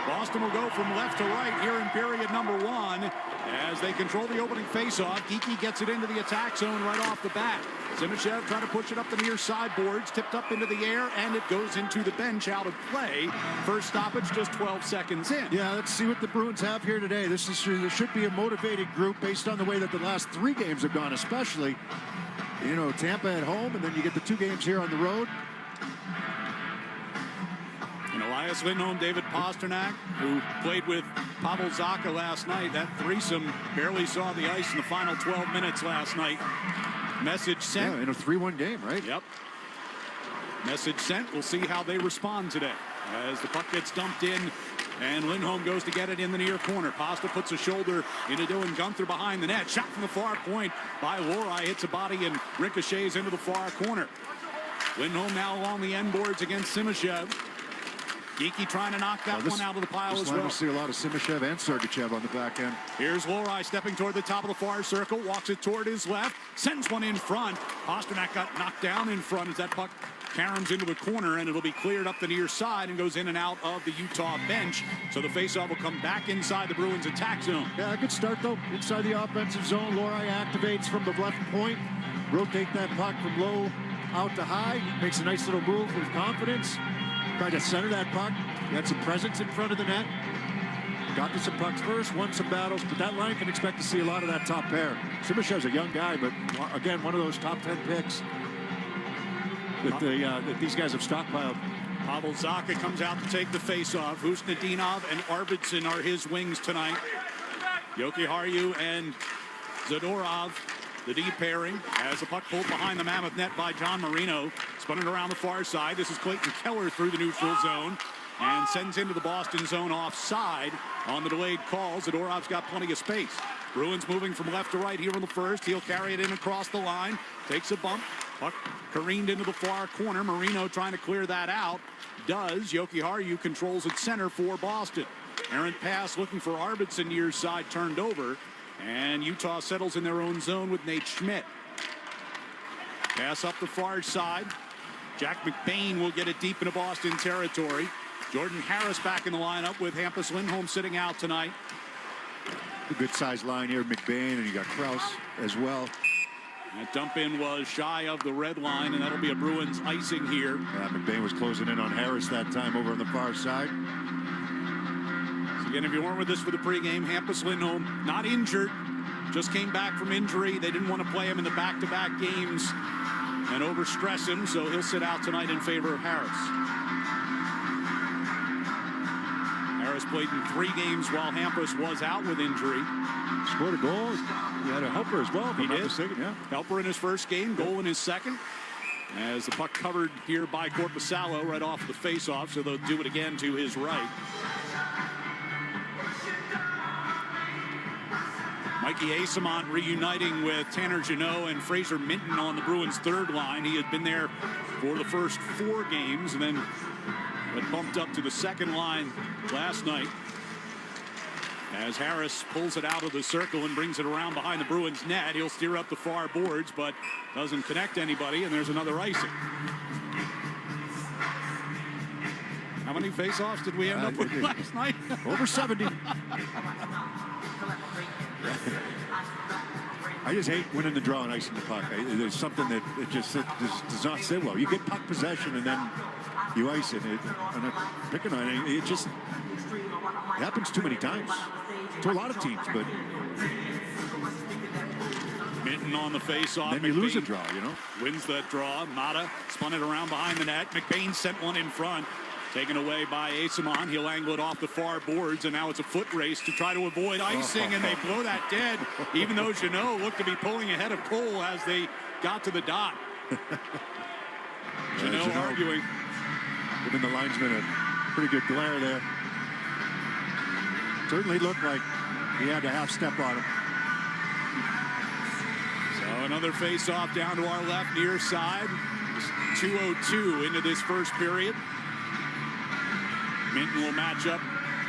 Boston will go from left to right here in period number one as they control the opening faceoff. Geekie gets it into the attack zone right off the bat. Simishev trying to push it up the near sideboards, tipped up into the air, and it goes into the bench out of play. First stoppage just 12 seconds in. Yeah, let's see what the Bruins have here today. This should be a motivated group based on the way that the last three games have gone, especially. You know, Tampa at home, and then you get the two games here on the road. And Elias Lindholm, David Pastrnak, who played with Pavel Zacha last night. That threesome barely saw the ice in the final 12 minutes last night. Message sent. Yeah, in a 3-1 game, right? Yep. Message sent. We'll see how they respond today as the puck gets dumped in And Lindholm goes to get it in the near corner. Pasta puts a shoulder into Dylan Gunther behind the net. Shot from the far point by Lohrei. Hits a body and ricochets into the far corner. Lindholm now along the end boards against Simashev. Geekie trying to knock that one out of the pile as well. We'll see a lot of Simashev and Sergachev on the back end. Here's Lohrei stepping toward the top of the far circle. Walks it toward his left. Sends one in front. Pasternak got knocked down in front as that puck caroms into the corner, and it'll be cleared up the near side and goes in and out of the Utah bench. So the faceoff will come back inside the Bruins attack zone. Yeah, a good start, though. Inside the offensive zone, Lohrei activates from the left point. Rotate that puck from low out to high. Makes a nice little move with confidence. Tried to center that puck. He had some presence in front of the net. Got to some pucks first, won some battles, but that line can expect to see a lot of that top pair. Simashev's a young guy, but again, one of those top 10 picks that these guys have stockpiled. Pavel Zacha comes out to take the faceoff. Husnudinov and Arvidsson are his wings tonight. Jokiharju and Zadorov, the D pairing, as the puck pulled behind the Mammoth net by John Marino. Spun it around the far side. This is Clayton Keller through the neutral zone and sends into the Boston zone offside on the delayed call. Zadorov's got plenty of space. Bruins moving from left to right here in the first. He'll carry it in across the line. Takes a bump. Puck careened into the far corner. Marino trying to clear that out. Does. Jokiharju controls at center for Boston. Errant pass looking for Arvidsson near side turned over. And Utah settles in their own zone with Nate Schmidt. Pass up the far side. Jack McBain will get it deep into Boston territory. Jordan Harris back in the lineup with Hampus Lindholm sitting out tonight. A good sized line here, McBain, and you got Krause as well. That dump in was shy of the red line, and that'll be a Bruins icing here. Yeah, McBain was closing in on Harris that time over on the far side. So again, if you weren't with us for the pregame, Hampus Lindholm not injured, just came back from injury. They didn't want to play him in the back-to-back games and overstress him, so he'll sit out tonight in favor of Harris. Harris played in 3 games while Hampus was out with injury. Scored a goal. He had a helper as well. He did. Mistaken, yeah. Helper in his first game, goal in his second. As the puck covered here by Korpisalo right off the faceoff, so they'll do it again to his right. Mikey Asamont reuniting with Tanner Jeannot and Fraser Minton on the Bruins' third line. He had been there for the first 4 games and then had bumped up to the second line last night. As Harris pulls it out of the circle and brings it around behind the Bruins net, he'll steer up the far boards, but doesn't connect anybody, and there's another icing. How many face-offs did we end up with last night? Over 70. I just hate winning the draw and icing the puck. There's something that it just does not sit well. You get puck possession and then you ice it. I'm not picking on it. It just happens too many times to a lot of teams. But Minton on the face-off. Then you lose a draw, you know. Wins that draw. Mata spun it around behind the net. McBain sent one in front. Taken away by Asamon. He'll angle it off the far boards, and now it's a foot race to try to avoid icing, and they blow that dead, even though Jeannot looked to be pulling ahead of Cole as they got to the dot. Jeannot arguing. Giving the linesman a pretty good glare there. Certainly looked like he had a half step on him. So another face-off down to our left near side. 2:02 into this first period. Minton will match up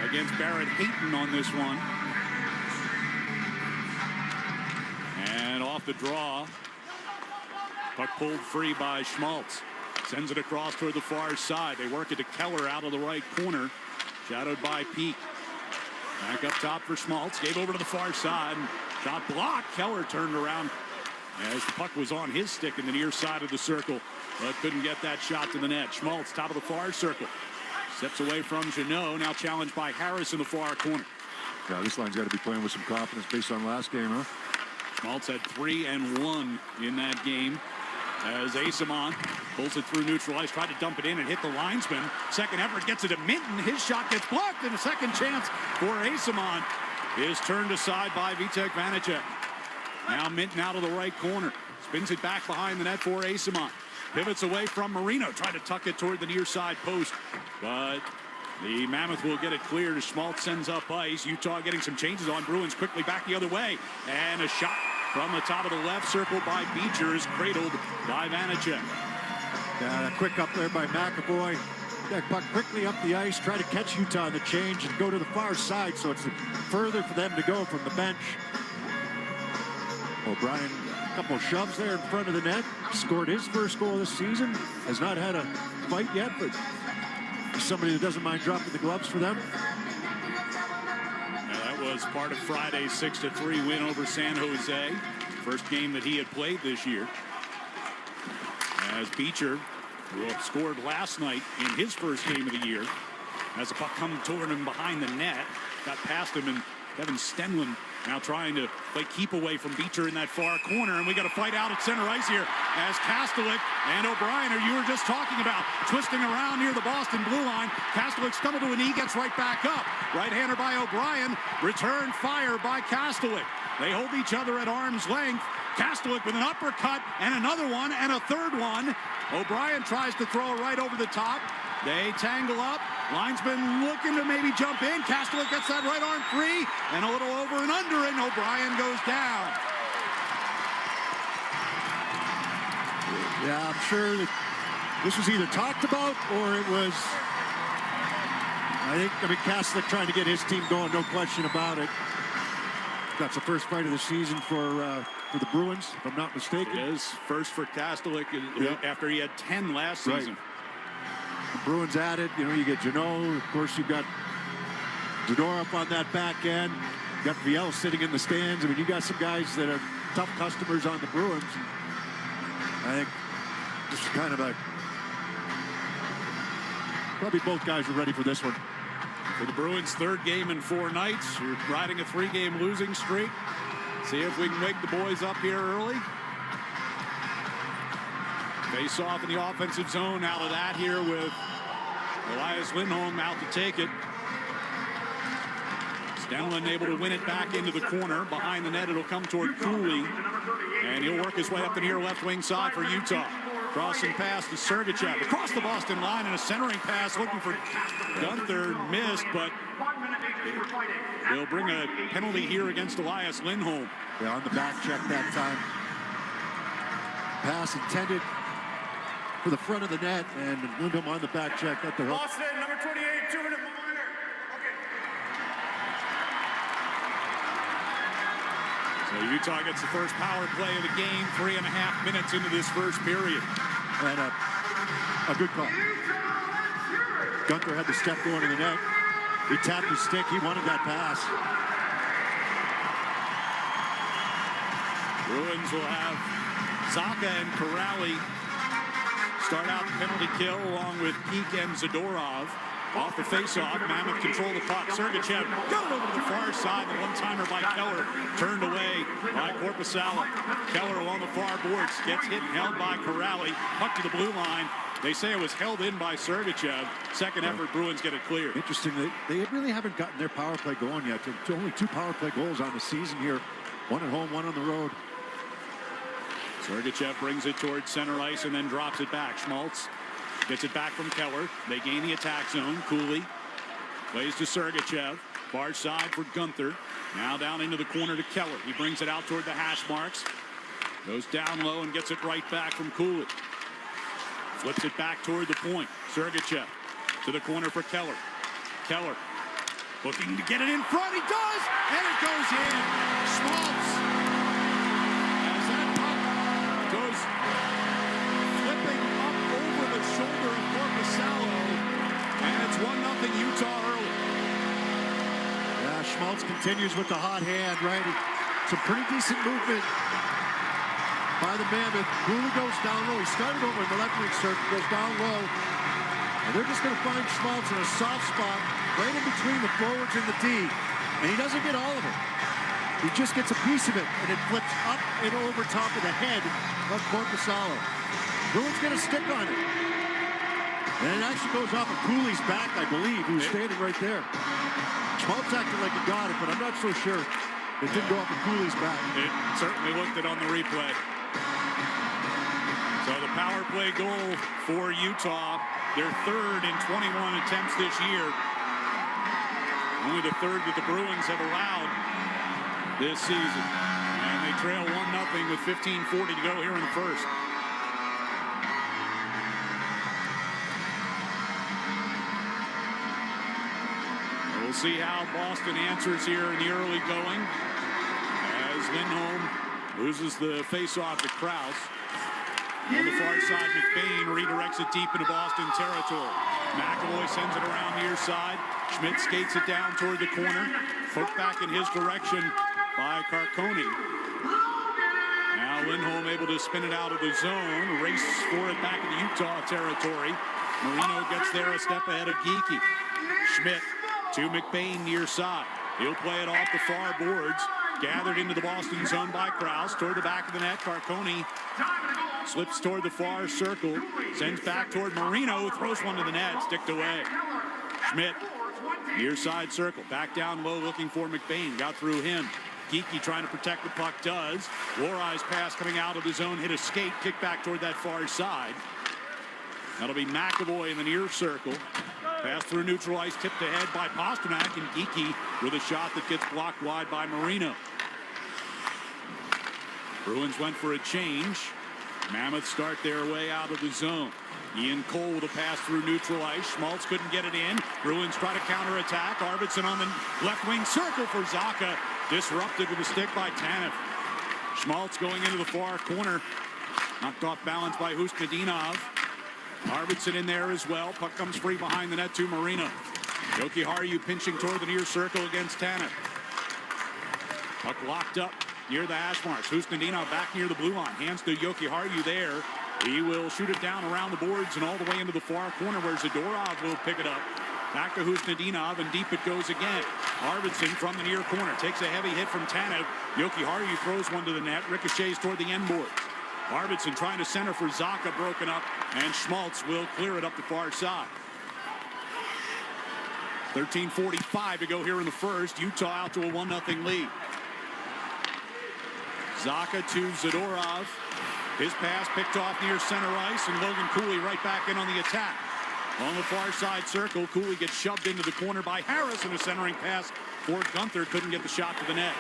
against Barrett Hayton on this one. And off the draw. Puck pulled free by Schmaltz. Sends it across toward the far side. They work it to Keller out of the right corner. Shadowed by Peak. Back up top for Schmaltz. Gave over to the far side. Shot blocked. Keller turned around as the puck was on his stick in the near side of the circle. But couldn't get that shot to the net. Schmaltz, top of the far circle. Steps away from Jeannot. Now challenged by Harris in the far corner. Yeah, this line's got to be playing with some confidence based on last game, huh? Schmaltz had 3 and 1 in that game. As Asamon pulls it through neutral ice, tried to dump it in and hit the linesman. Second effort gets it to Minton. His shot gets blocked, and a second chance for Asamon is turned aside by Vitek Vanacek. Now Minton out of the right corner. Spins it back behind the net for Asamon. Pivots away from Marino. Tried to tuck it toward the near side post, but The Mammoth will get it cleared as Schmaltz sends up ice. Utah getting some changes on. Bruins quickly back the other way. And a shot from the top of the left circle by Beecher is cradled by Vanacek. A quick up there by McAvoy. That puck quickly up the ice, try to catch Utah on the change and go to the far side, so it's further for them to go from the bench. O'Brien, a couple of shoves there in front of the net, scored his first goal this season, has not had a fight yet, but he's somebody that doesn't mind dropping the gloves for them. Now that was part of Friday's 6-3 win over San Jose. First game that he had played this year. As Beecher, who scored last night in his first game of the year, as the puck coming toward him behind the net, got past him, and Kevin Stenlund now trying to play keep away from Beecher in that far corner, and we got a fight out at center ice here as Kastelik and O'Brien, who you were just talking about, twisting around near the Boston blue line. Kastelik's coming to a knee, gets right back up. Right-hander by O'Brien, return fire by Kastelik. They hold each other at arm's length. Kastelik with an uppercut and another one and a third one. O'Brien tries to throw it right over the top. They tangle up. Linesman looking to maybe jump in. Kastelik gets that right arm free and a little over and under, and O'Brien goes down. Yeah, I'm sure that this was either talked about or it was, Kastelik trying to get his team going, no question about it. That's the first fight of the season for the Bruins, if I'm not mistaken. It is first for Kastelik after he had 10 last season. The Bruins added, you get Janot. Of course, you've got Zador up on that back end. You got Viel sitting in the stands. You got some guys that are tough customers on the Bruins. I think this is kind of probably both guys are ready for this one. For the Bruins' third game in 4 nights, you're riding a 3-game losing streak. See if we can wake the boys up here early. Face off in the offensive zone out of that here with Elias Lindholm out to take it. Stenlund able to win it back into the corner. Behind the net, it'll come toward Cooley. And he'll work his way up the near left wing side for Utah. Crossing pass to Sergachev. Across the Boston line and a centering pass looking for Gunther. Missed, but they'll bring a penalty here against Elias Lindholm. Yeah, on the back check that time. Pass intended for the front of the net, and Lindholm on the back check at the hook. Boston, number 28, 2-minute minor. So Utah gets the first power play of the game, 3.5 minutes into this first period. And a good call. Gunther had the step going to the net. He tapped his stick. He wanted that pass. Bruins will have Zacha and Corrali start out the penalty kill along with Peak and Zadorov. Off the faceoff, Mammoth control the puck. Sergachev got it over to the far side. The one-timer by Keller turned away by Korpisalo. Keller along the far boards gets hit and held by Corrali. Puck to the blue line. They say it was held in by Sergachev. Second effort, Bruins get it clear. Interesting. They really haven't gotten their power play going yet. Only 2 power play goals on the season here. 1 at home, 1 on the road. Sergachev brings it towards center ice and then drops it back. Schmaltz gets it back from Keller. They gain the attack zone. Cooley plays to Sergachev. Far side for Gunther. Now down into the corner to Keller. He brings it out toward the hash marks. Goes down low and gets it right back from Cooley. Flips it back toward the point. Sergachev to the corner for Keller. Keller looking to get it in front. He does! And it goes in. Schmaltz. As that puck goes flipping up over the shoulder of Korpisalo. And it's 1-0 Utah early. Yeah, Schmaltz continues with the hot hand, right? Some pretty decent movement by the Mammoth. Cooley goes down low. He started over in the left wing circle, goes down low. And they're just going to find Schmaltz in a soft spot right in between the forwards and the D. And he doesn't get all of it. He just gets a piece of it, and it flips up and over top of the head of Korpisalo. Bruins get a stick on it. And it actually goes off of Cooley's back, I believe, who's standing right there. Schmaltz acted like he got it, but I'm not so sure. It didn't go off of Cooley's back. It certainly looked it on the replay. So the power play goal for Utah, their third in 21 attempts this year. Only the third that the Bruins have allowed this season. And they trail 1-0 with 15:40 to go here in the first. We'll see how Boston answers here in the early going as Lindholm loses the faceoff to Krause. On the far side, McBain redirects it deep into Boston territory. McAvoy sends it around near side. Schmidt skates it down toward the corner. Put back in his direction by Carcone. Now Lindholm able to spin it out of the zone. Race for it back in the Utah territory. Marino gets there a step ahead of Geekie. Schmidt to McBain near side. He'll play it off the far boards. Gathered into the Boston zone by Krause. Toward the back of the net, Carcone slips toward the far circle. Sends back toward Marino. Throws one to the net. Sticked away. Schmidt, near side circle. Back down low looking for McBain. Got through him. Geekie trying to protect the puck does. Lohrai's pass coming out of the zone. Hit a skate. Kick back toward that far side. That'll be McAvoy in the near circle. Pass through neutral ice, tipped ahead by Pasternak, and Geekie with a shot that gets blocked wide by Marino. Bruins went for a change. Mammoth start their way out of the zone. Ian Cole with a pass through neutral ice. Schmaltz couldn't get it in. Bruins try to counterattack. Arvidsson on the left wing circle for Zacha. Disrupted with a stick by Tanev. Schmaltz going into the far corner. Knocked off balance by Husnudinov. Arvidsson in there as well. Puck comes free behind the net to Marino. Jokiharju pinching toward the near circle against Tanev. Puck locked up near the hash marks. Husnudinov back near the blue line. Hands to Jokiharju there. He will shoot it down around the boards and all the way into the far corner where Zadorov will pick it up. Back to Husnudinov, and deep it goes again. Arvidsson from the near corner takes a heavy hit from Tanev. Jokiharju throws one to the net. Ricochets toward the end boards. Arvidsson trying to center for Zacha, broken up, and Schmaltz will clear it up the far side. 13:45 to go here in the first. Utah out to a 1-0 lead. Zacha to Zadorov. His pass picked off near center ice, and Logan Cooley right back in on the attack. On the far side circle, Cooley gets shoved into the corner by Harris, and a centering pass for Gunther. Couldn't get the shot to the net.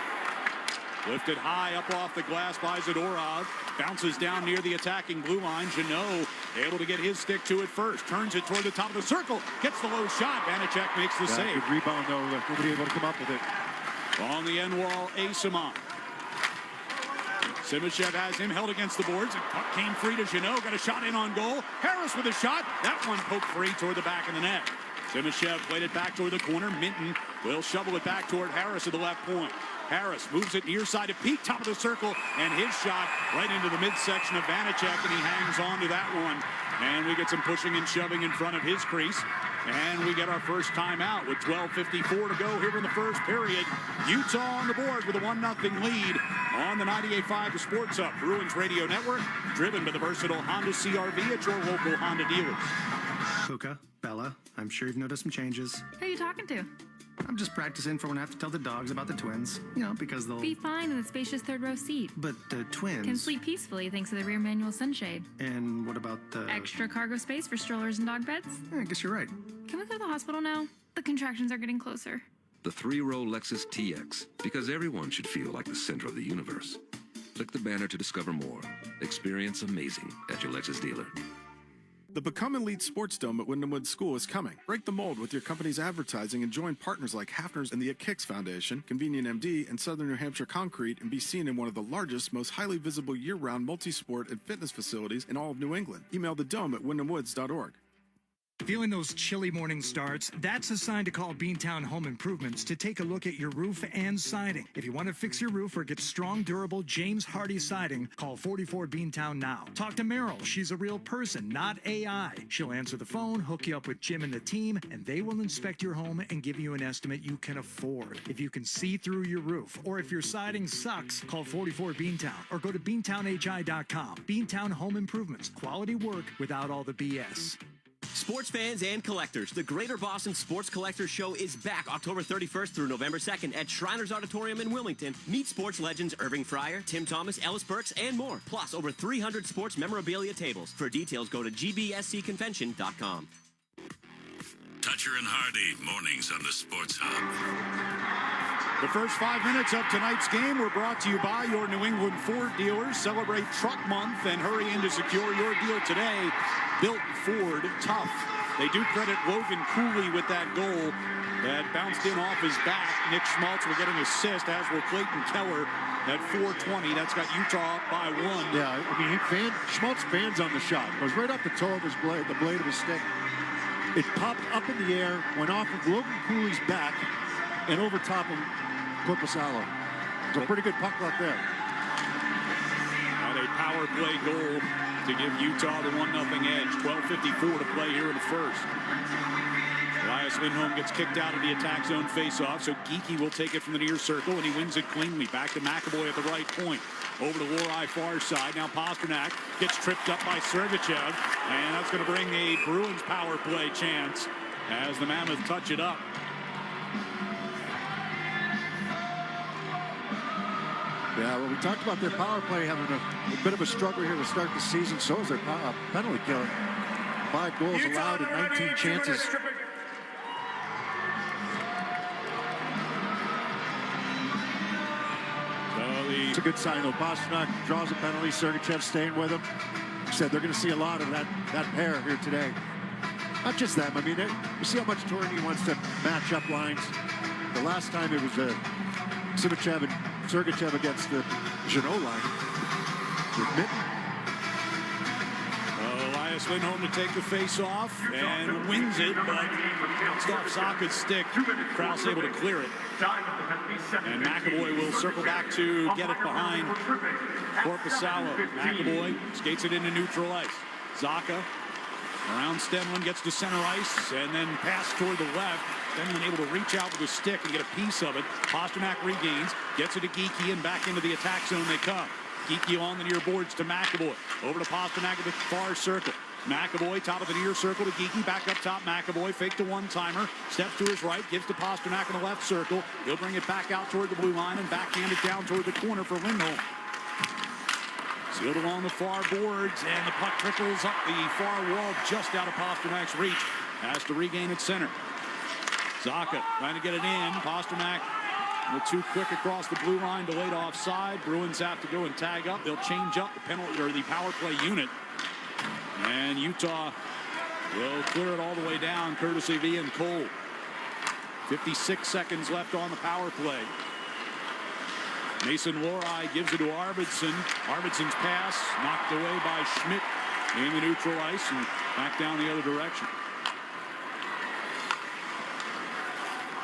Lifted high up off the glass by Zadorov. Bounces down near the attacking blue line. Jeannot able to get his stick to it first. Turns it toward the top of the circle. Gets the low shot. Vanacek makes the save. Good rebound, though. Nobody able to come up with it. On the end wall, Asimov. Simashev has him held against the boards. And puck came free to Jeannot. Got a shot in on goal. Harris with a shot. That one poked free toward the back of the net. Simashev played it back toward the corner. Minton will shovel it back toward Harris at the left point. Harris moves it near side to Pete, top of the circle, and his shot right into the midsection of Vanacek, and he hangs on to that one. And we get some pushing and shoving in front of his crease. And we get our first timeout with 12:54 to go here in the first period. Utah on the board with a 1-0 lead on the 98.5 The Sports Hub Bruins Radio Network, driven by the versatile Honda CR-V at your local Honda dealers. Puka, Bella, I'm sure you've noticed some changes. Who are you talking to? I'm just practicing for when I have to tell the dogs about the twins. You know, because they'll... Be fine in the spacious third row seat. But the twins... Can sleep peacefully thanks to the rear manual sunshade. And what about the... Extra cargo space for strollers and dog beds? I guess you're right. Can we go to the hospital now? The contractions are getting closer. The three-row Lexus TX, because everyone should feel like the center of the universe. Click the banner to discover more. Experience amazing at your Lexus dealer. The Become Elite Sports Dome at Wyndham Woods School is coming. Break the mold with your company's advertising and join partners like Hafner's and the It Kicks Foundation, Convenient MD, and Southern New Hampshire Concrete, and be seen in one of the largest, most highly visible year-round multi-sport and fitness facilities in all of New England. Email the dome at wyndhamwoods.org. Feeling those chilly morning starts? That's a sign to call Beantown Home Improvements to take a look at your roof and siding. If you want to fix your roof or get strong, durable James Hardy siding, call 44 Beantown now. Talk to Meryl. She's a real person, not AI. She'll answer the phone, hook you up with Jim and the team, and they will inspect your home and give you an estimate you can afford. If you can see through your roof, or if your siding sucks, call 44 Beantown or go to beantownhi.com. Beantown Home Improvements. Quality work without all the BS. Sports fans and collectors, the Greater Boston Sports Collectors Show is back October 31st through November 2nd at Shriners Auditorium in Wilmington. Meet sports legends Irving Fryer, Tim Thomas, Ellis Burks, and more. Plus, over 300 sports memorabilia tables. For details, go to gbscconvention.com. Fletcher and Hardy, mornings on the Sports Hub. The first 5 minutes of tonight's game were brought to you by your New England Ford dealers. Celebrate Truck Month and hurry in to secure your deal today. Built Ford, tough. They do credit Logan Cooley with that goal that bounced in off his back. Nick Schmaltz will get an assist, as will Clayton Keller at 4:20. That's got Utah up by 1. Yeah, I mean, Schmaltz fans on the shot. Goes right off the toe of his blade, the blade of his stick. It popped up in the air, went off of Logan Cooley's back, and over top of Corpusalo. It's a pretty good puck luck there. And a power play goal to give Utah the 1-0 edge. 12:54 to play here in the first. Elias Lindholm gets kicked out of the attack zone faceoff, so Geekie will take it from the near circle, and he wins it cleanly. Back to McAvoy at the right point. Over to Lorai far side. Now Pasternak gets tripped up by Sergachev, and that's going to bring a Bruins power play chance as the Mammoth touch it up. Yeah, well, we talked about their power play having a bit of a struggle here to start the season. So is their penalty kill. 5 goals allowed and 19 chances. It's a good sign, though. Pasternak draws a penalty. Sergachev staying with him. Said they're going to see a lot of that pair here today. Not just them. I mean, you see how much Tourney wants to match up lines. The last time it was Sivachev and Sergachev against the Jeannot line with Mitten. Elias Lindholm to take the face off and wins it, but it's off Zaka's stick. Krause able to clear it. And McAvoy will circle back to get it behind Korpisalo. McAvoy skates it into neutral ice. Zaka around Stenlund, gets to center ice, and then pass toward the left. Stenlund able to reach out with a stick and get a piece of it. Pasternak regains, gets it to Geekie, and back into the attack zone they come. Geekie on the near boards to McAvoy. Over to Pasternak at the far circle. McAvoy, top of the near circle to Geekie. Back up top, McAvoy. Fake to one-timer. Steps to his right. Gives to Pasternak in the left circle. He'll bring it back out toward the blue line and backhand it down toward the corner for Lindholm. Sealed along the far boards, and the puck trickles up the far wall just out of Pasternak's reach. Has to regain its center. Zaka trying to get it in. Pasternak a little too quick across the blue line, delayed offside. Bruins have to go and tag up. They'll change up the penalty or the power play unit. And Utah will clear it all the way down, courtesy of Ian Cole. 56 seconds left on the power play. Mason Lorai gives it to Arvidsson. Arvidsson's pass knocked away by Schmidt in the neutral ice and back down the other direction.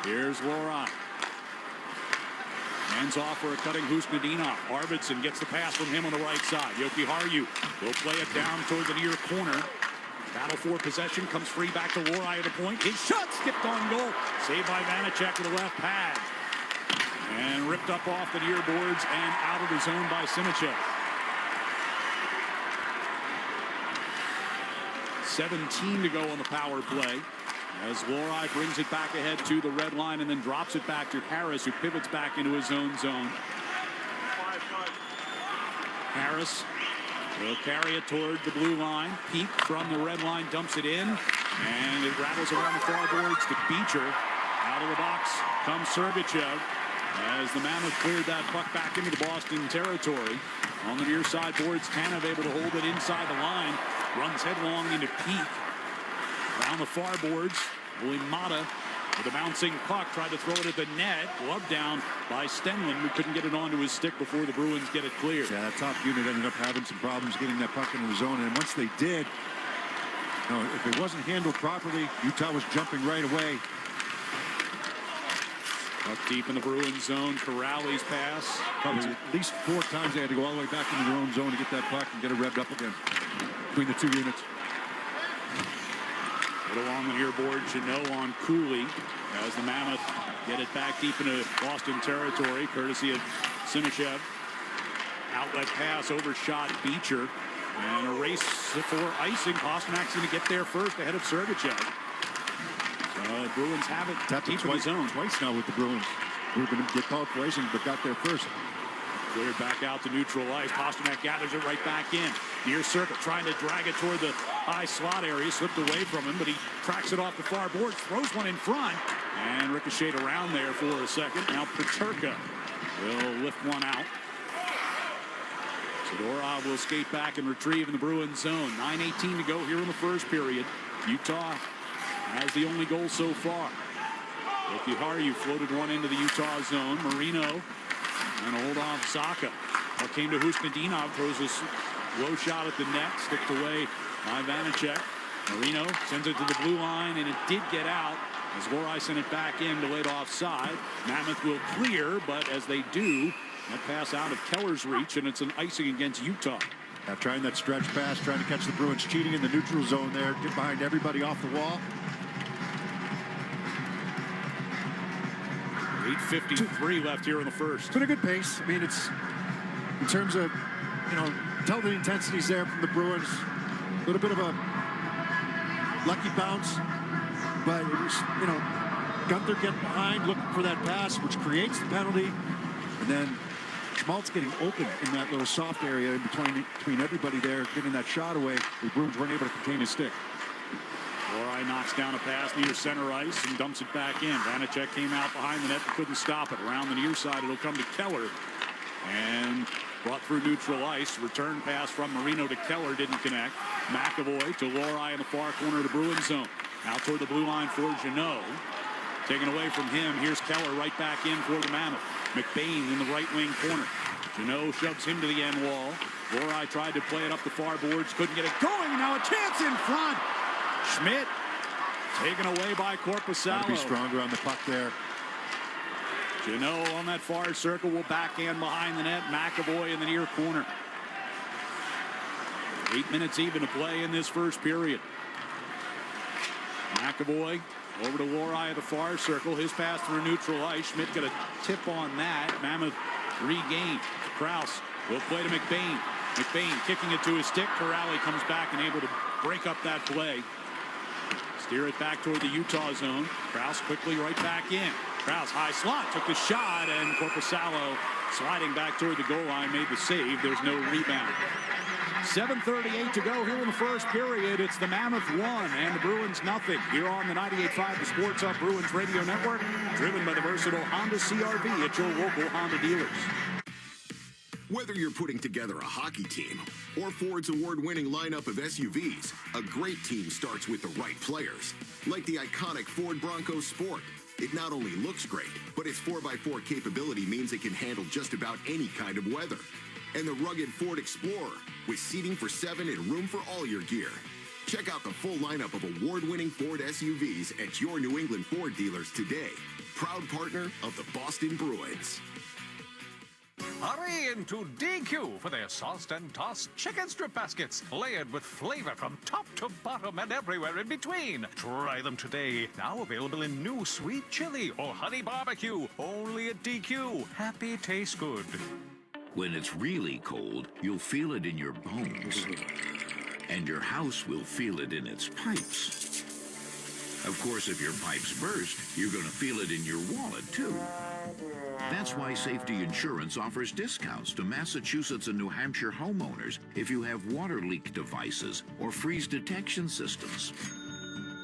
Here's Lorai. Hands off for a cutting Husnadinov. Arvidsson gets the pass from him on the right side. Joki Harju will play it down toward the near corner. Battle for possession, comes free back to Lorai at the point. His shot skipped on goal. Saved by Vanacek with the left pad. And ripped up off the near boards and out of the zone by Sinichev. 17 to go on the power play. As Lorai brings it back ahead to the red line and then drops it back to Harris, who pivots back into his own zone. Harris will carry it toward the blue line. Peak from the red line, dumps it in, and it rattles around the far boards to Beecher. Out of the box comes Sergachev as the Mammoth cleared that puck back into the Boston territory. On the near side boards, Tanev able to hold it inside the line. Runs headlong into Peak. Around the far boards, Willie Mata with a bouncing puck, tried to throw it at the net. Glove down by Stenlund, who couldn't get it onto his stick before the Bruins get it cleared. Yeah, that top unit ended up having some problems getting that puck into the zone, and once they did, if it wasn't handled properly, Utah was jumping right away. Puck deep in the Bruins zone. Corrales pass. Probably at least 4 times they had to go all the way back into their own zone to get that puck and get it revved up again between the two units. Put along the near board, Jeannot on Cooley as the Mammoth get it back deep into Boston territory, courtesy of Sinichev. Outlet pass, overshot Beecher, and a race for icing. Pasternak's going to get there first ahead of Sergachev. Bruins have it deep in the zone. Twice now with the Bruins. We're going to get called for icing, but got there first. Cleared back out to neutral ice. Pasternak gathers it right back in. Near circle, trying to drag it toward the high slot area. Slipped away from him, but he tracks it off the far boards. Throws one in front. And ricocheted around there for a second. Now Paterka will lift one out. Zadorov will skate back and retrieve in the Bruins zone. 9:18 to go here in the first period. Utah has the only goal so far. Okiharu floated one into the Utah zone. Marino and a hold on Saka. Well, came to Husnudinov, throws this low shot at the net, sticked away by Vanacek. Marino sends it to the blue line, and it did get out as Lorai sent it back in to laid offside. Mammoth will clear, but as they do, that pass out of Keller's reach, and it's an icing against Utah. Trying that stretch pass, trying to catch the Bruins cheating in the neutral zone there, get behind everybody off the wall. 8:53 left here in the first. It's been a good pace. I mean, it's in terms of, tell the intensities there from the Bruins. A little bit of a lucky bounce, but it was, Gunther getting behind, looking for that pass, which creates the penalty, and then Schmaltz getting open in that little soft area in between everybody there, getting that shot away. The Bruins weren't able to contain his stick. Lorai knocks down a pass near center ice and dumps it back in. Vanacek came out behind the net but couldn't stop it. Around the near side, it'll come to Keller. And brought through neutral ice. Return pass from Marino to Keller didn't connect. McAvoy to Lorai in the far corner of the Bruins zone. Out toward the blue line for Jeannot. Taken away from him. Here's Keller right back in for the Mammoth. McBain in the right wing corner. Jeannot shoves him to the end wall. Lorai tried to play it up the far boards. Couldn't get it going. Now a chance in front. Schmidt taken away by Korpisalo. Got to be stronger on the puck there. Jeannot on that far circle will backhand behind the net. McAvoy in the near corner. 8 minutes even to play in this first period. McAvoy over to Lorai at the far circle. His pass through neutral ice. Schmidt got a tip on that. Mammoth regained. Krause will play to McBain. McBain kicking it to his stick. Corrali comes back and able to break up that play. Steer it back toward the Utah zone. Krause quickly right back in. Krause high slot, took the shot, and Korpisalo sliding back toward the goal line, made the save. There's no rebound. 7:38 to go here in the first period. It's the Mammoth 1 and the Bruins nothing. Here on the 98.5 The Sports Hub Bruins Radio Network, driven by the versatile Honda CR-V at your local Honda dealers. Whether you're putting together a hockey team or Ford's award-winning lineup of SUVs, a great team starts with the right players. Like the iconic Ford Bronco Sport. It not only looks great, but its 4x4 capability means it can handle just about any kind of weather. And the rugged Ford Explorer, with seating for 7 and room for all your gear. Check out the full lineup of award-winning Ford SUVs at your New England Ford dealers today. Proud partner of the Boston Bruins. Hurry into DQ for their sauced and tossed chicken strip baskets, layered with flavor from top to bottom and everywhere in between. Try them today. Now available in new sweet chili or honey barbecue. Only at DQ. Happy tastes good. When it's really cold, you'll feel it in your bones. And your house will feel it in its pipes. Of course, if your pipes burst, you're going to feel it in your wallet, too. That's why Safety Insurance offers discounts to Massachusetts and New Hampshire homeowners if you have water leak devices or freeze detection systems.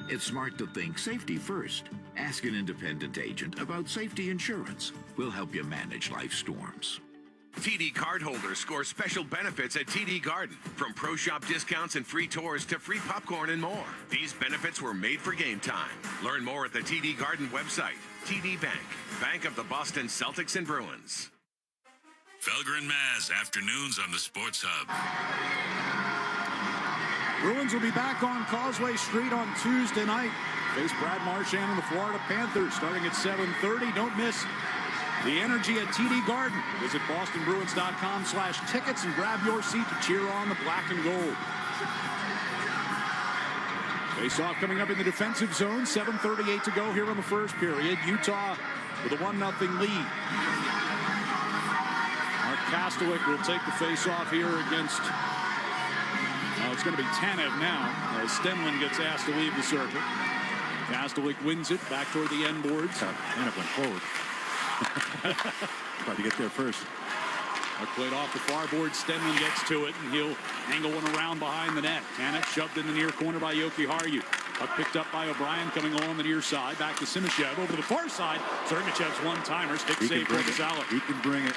It's smart to think safety first. Ask an independent agent about Safety Insurance. We'll help you manage life storms. TD cardholders score special benefits at TD Garden. From pro shop discounts and free tours to free popcorn and more. These benefits were made for game time. Learn more at the TD Garden website. TD Bank, Bank of the Boston Celtics and Bruins. Felger and Maz, afternoons on the Sports Hub. Bruins will be back on Causeway Street on Tuesday night. Face Brad Marchand and the Florida Panthers starting at 7:30. Don't miss the energy at TD Garden. Visit bostonbruins.com/tickets and grab your seat to cheer on the black and gold. Face-off coming up in the defensive zone. 7:38 to go here in the first period. Utah with a 1-0 lead. Mark Kastelic will take the face-off here against, it's going to be Tanev now, as Stenlin gets asked to leave the circle. Kastelic wins it back toward the end boards. Tanev went forward. Tried to get there first. Puck played off the far board. Stenman gets to it, and he'll angle one around behind the net. Tanek shoved in the near corner by Yoki Harju. Puck picked up by O'Brien coming along the near side. Back to Simashev over to the far side. Sergachev's one-timer. Stick save for Corpusalo. He can bring it.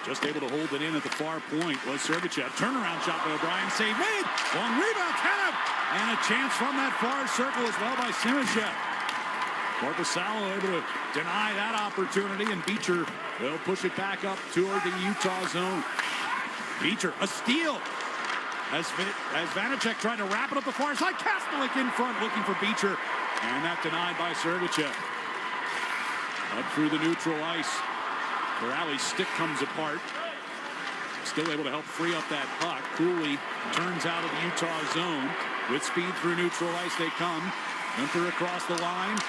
Just able to hold it in at the far point was Sergachev. Turnaround shot by O'Brien. Save made. Long rebound. Tanev. And a chance from that far circle as well by Simashev. Corpusalo able to deny that opportunity, and Beecher will push it back up toward the Utah zone. Beecher, a steal. As Vanacek tried to wrap it up the far side. Kastelik in front looking for Beecher. And that denied by Sergachev. Up through the neutral ice. Corrali's stick comes apart. Still able to help free up that puck. Cooley turns out of the Utah zone. With speed through neutral ice they come. Enter across the line.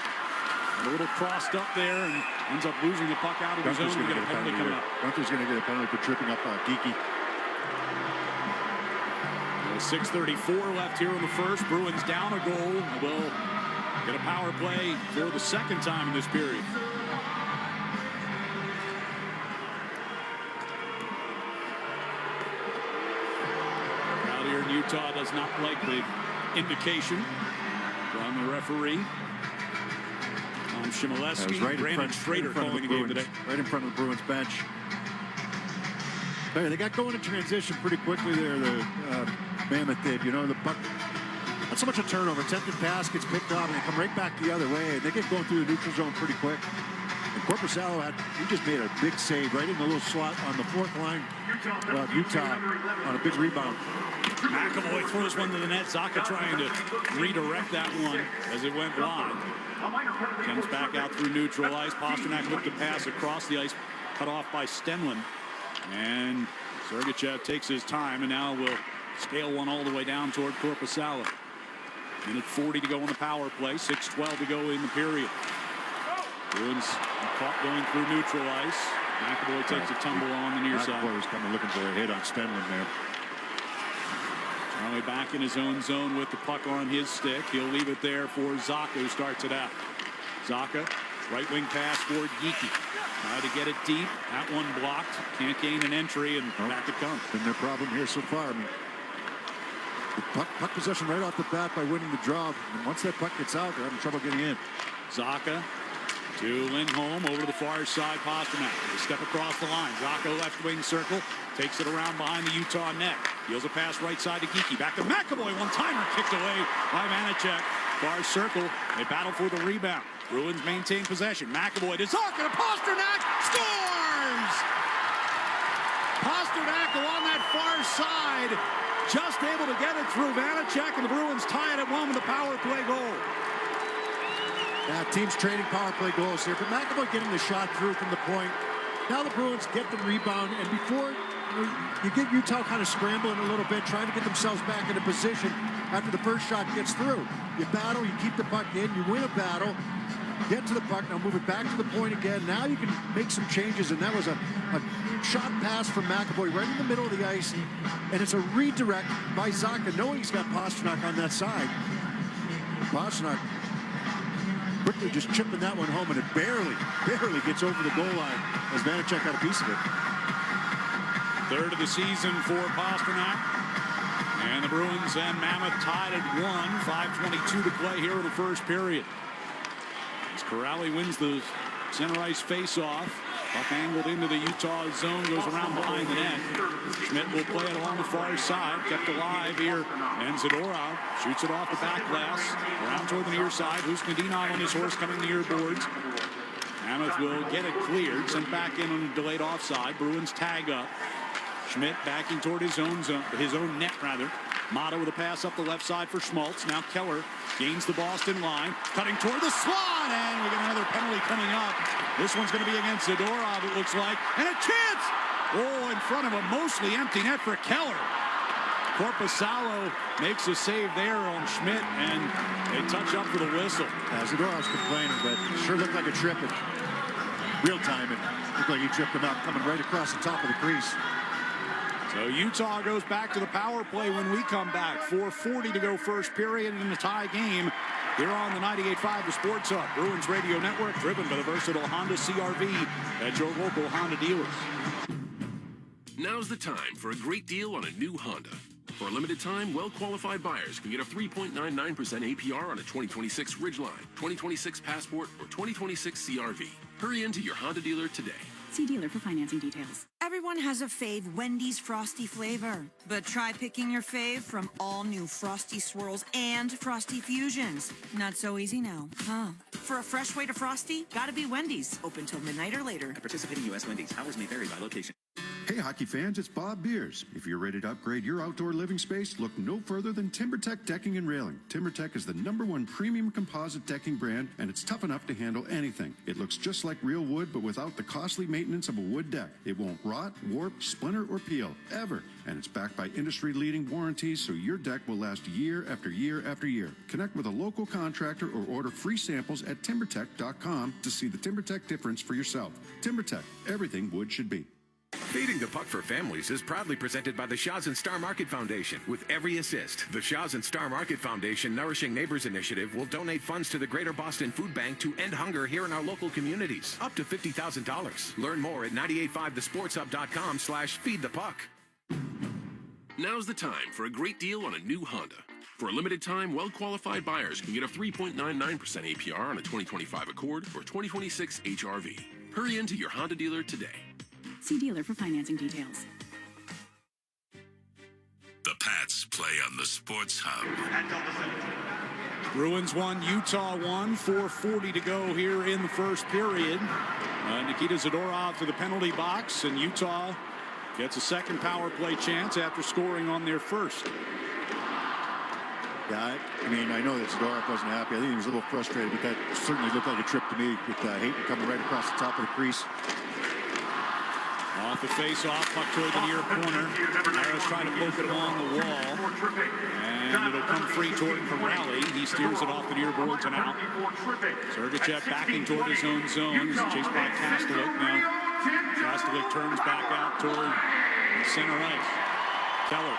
A little crossed up there and ends up losing the puck out of his zone. Gunther's going to get a penalty coming up. Gunther's going to get a penalty for tripping up Geeky. 6:34 left here in the first. Bruins down a goal. Will get a power play for the second time in this period. Out here in Utah does not like the indication from the referee. Tom Shimoleski, right Brandon Schrader calling the game today. Right in front of the Bruins bench. They got going in transition pretty quickly there, the Mammoth did. You know, the puck, not so much a turnover. Attempted pass gets picked off, and they come right back the other way. They get going through the neutral zone pretty quick. And Corpusalo he just made a big save right in the little slot on the fourth line of Utah on a big rebound. McAvoy throws one to the net. Zaka trying to redirect that one as it went wide. Comes back out through neutral ice. Pasternak looked to pass across the ice, cut off by Stenlund. And Sergachev takes his time and now will scale one all the way down toward Corpusalo. Minute 40 to go on the power play. 6:12 to go in the period. Bruins caught going through neutral ice. McAvoy takes a tumble on the near side. McAvoy was coming looking for a hit on Stenlund there. Charlie back in his own zone with the puck on his stick. He'll leave it there for Zaka, who starts it out. Zaka, right wing pass for Geeky. Try to get it deep. That one blocked. Can't gain an entry, and back it comes. Been their problem here so far. I mean, the puck possession right off the bat by winning the draw. And once that puck gets out, they're having trouble getting in. Zaka to Lindholm over to the far side. Pasternak. They step across the line. Zaka left wing circle. Takes it around behind the Utah net. Deals a pass right side to Geeky. Back to McAvoy. One-timer kicked away by Vanacek. Far circle. They battle for the rebound. Bruins maintain possession. McAvoy to Zaka to Pasternak. Scores! Pasternak along that far side. Just able to get it through Vanacek, and the Bruins tie it at 1 with a power play goal. Yeah, teams trading power play goals here, but McAvoy getting the shot through from the point. Now the Bruins get the rebound, and before you get Utah kind of scrambling a little bit, trying to get themselves back into position after the first shot gets through. You battle, you keep the puck in, you win a battle, get to the puck, now move it back to the point again. Now you can make some changes, and that was a shot pass from McAvoy right in the middle of the ice, and it's a redirect by Zaka, knowing he's got Pasternak on that side. Pasternak quickly just chipping that one home, and it barely gets over the goal line as Vanacek got a piece of it. Third of the season for Pasternak. And the Bruins and Mammoth tied at 1. 5:22 to play here in the first period. As Corrali wins the center ice face-off. Puck angled into the Utah zone, goes around behind the net. Schmidt will play it along the far side, kept alive here. And Zadorov shoots it off the back glass, around toward the near side. Husnudinov on his horse coming near boards. Mammoth will get it cleared, sent back in on a delayed offside. Bruins tag up. Schmidt backing toward his own zone, his own net rather. Mata with a pass up the left side for Schmaltz. Now Keller gains the Boston line, cutting toward the slot, and we get another penalty coming up. This one's going to be against Zadorov, it looks like, and a chance! Oh, in front of a mostly empty net for Keller. Corpusalo makes a save there on Schmidt, and a touch up for the whistle. Zadorov's complaining, but it sure looked like a trip in real time. It looked like he tripped him out coming right across the top of the crease. So Utah goes back to the power play when we come back. 4:40 to go first period in the tie game. Here on the 98.5 The Sports Hub, Bruins Radio Network, driven by the versatile Honda CR-V at your local Honda dealers. Now's the time for a great deal on a new Honda. For a limited time, well-qualified buyers can get a 3.99% APR on a 2026 Ridgeline, 2026 Passport, or 2026 CRV. Hurry into your Honda dealer today. See dealer for financing details. Everyone has a fave Wendy's Frosty flavor. But try picking your fave from all new Frosty Swirls and Frosty Fusions. Not so easy now, huh? For a fresh way to Frosty, gotta be Wendy's. Open till midnight or later. At participating U.S. Wendy's. Hours may vary by location. Hey hockey fans, it's Bob Beers. If you're ready to upgrade your outdoor living space, look no further than TimberTech Decking and Railing. TimberTech is the #1 premium composite decking brand, and it's tough enough to handle anything. It looks just like real wood, but without the costly maintenance of a wood deck. It won't rot, warp, splinter, or peel, ever. And it's backed by industry-leading warranties, so your deck will last year after year after year. Connect with a local contractor or order free samples at timbertech.com to see the TimberTech difference for yourself. TimberTech, everything wood should be. Feeding the Puck for Families is proudly presented by the Shaw's and Star Market Foundation. With every assist, the Shaw's and Star Market Foundation Nourishing Neighbors Initiative will donate funds to the Greater Boston Food Bank to end hunger here in our local communities. Up to $50,000. Learn more at 985thesportshub.com/feedthepuck. Now's the time for a great deal on a new Honda. For a limited time, well-qualified buyers can get a 3.99% APR on a 2025 Accord or 2026 HRV. Hurry into your Honda dealer today. See dealer for financing details. The Pats play on the Sports Hub. Bruins won, Utah won. 4:40 to go here in the first period. Nikita Zadorov to the penalty box, and Utah gets a second power play chance after scoring on their first. Yeah, I mean, I know that Zadorov wasn't happy. I think he was a little frustrated, but that certainly looked like a trip to me with Hayton coming right across the top of the crease. Off the face-off, puck toward the near corner. Harris trying to poke it along the wall. And it'll come free toward Corrali. He steers it off the near boards and out. Sergachev backing toward his own zone. He's chased by Kastelik. Now Kastelik turns back out toward the center ice. Keller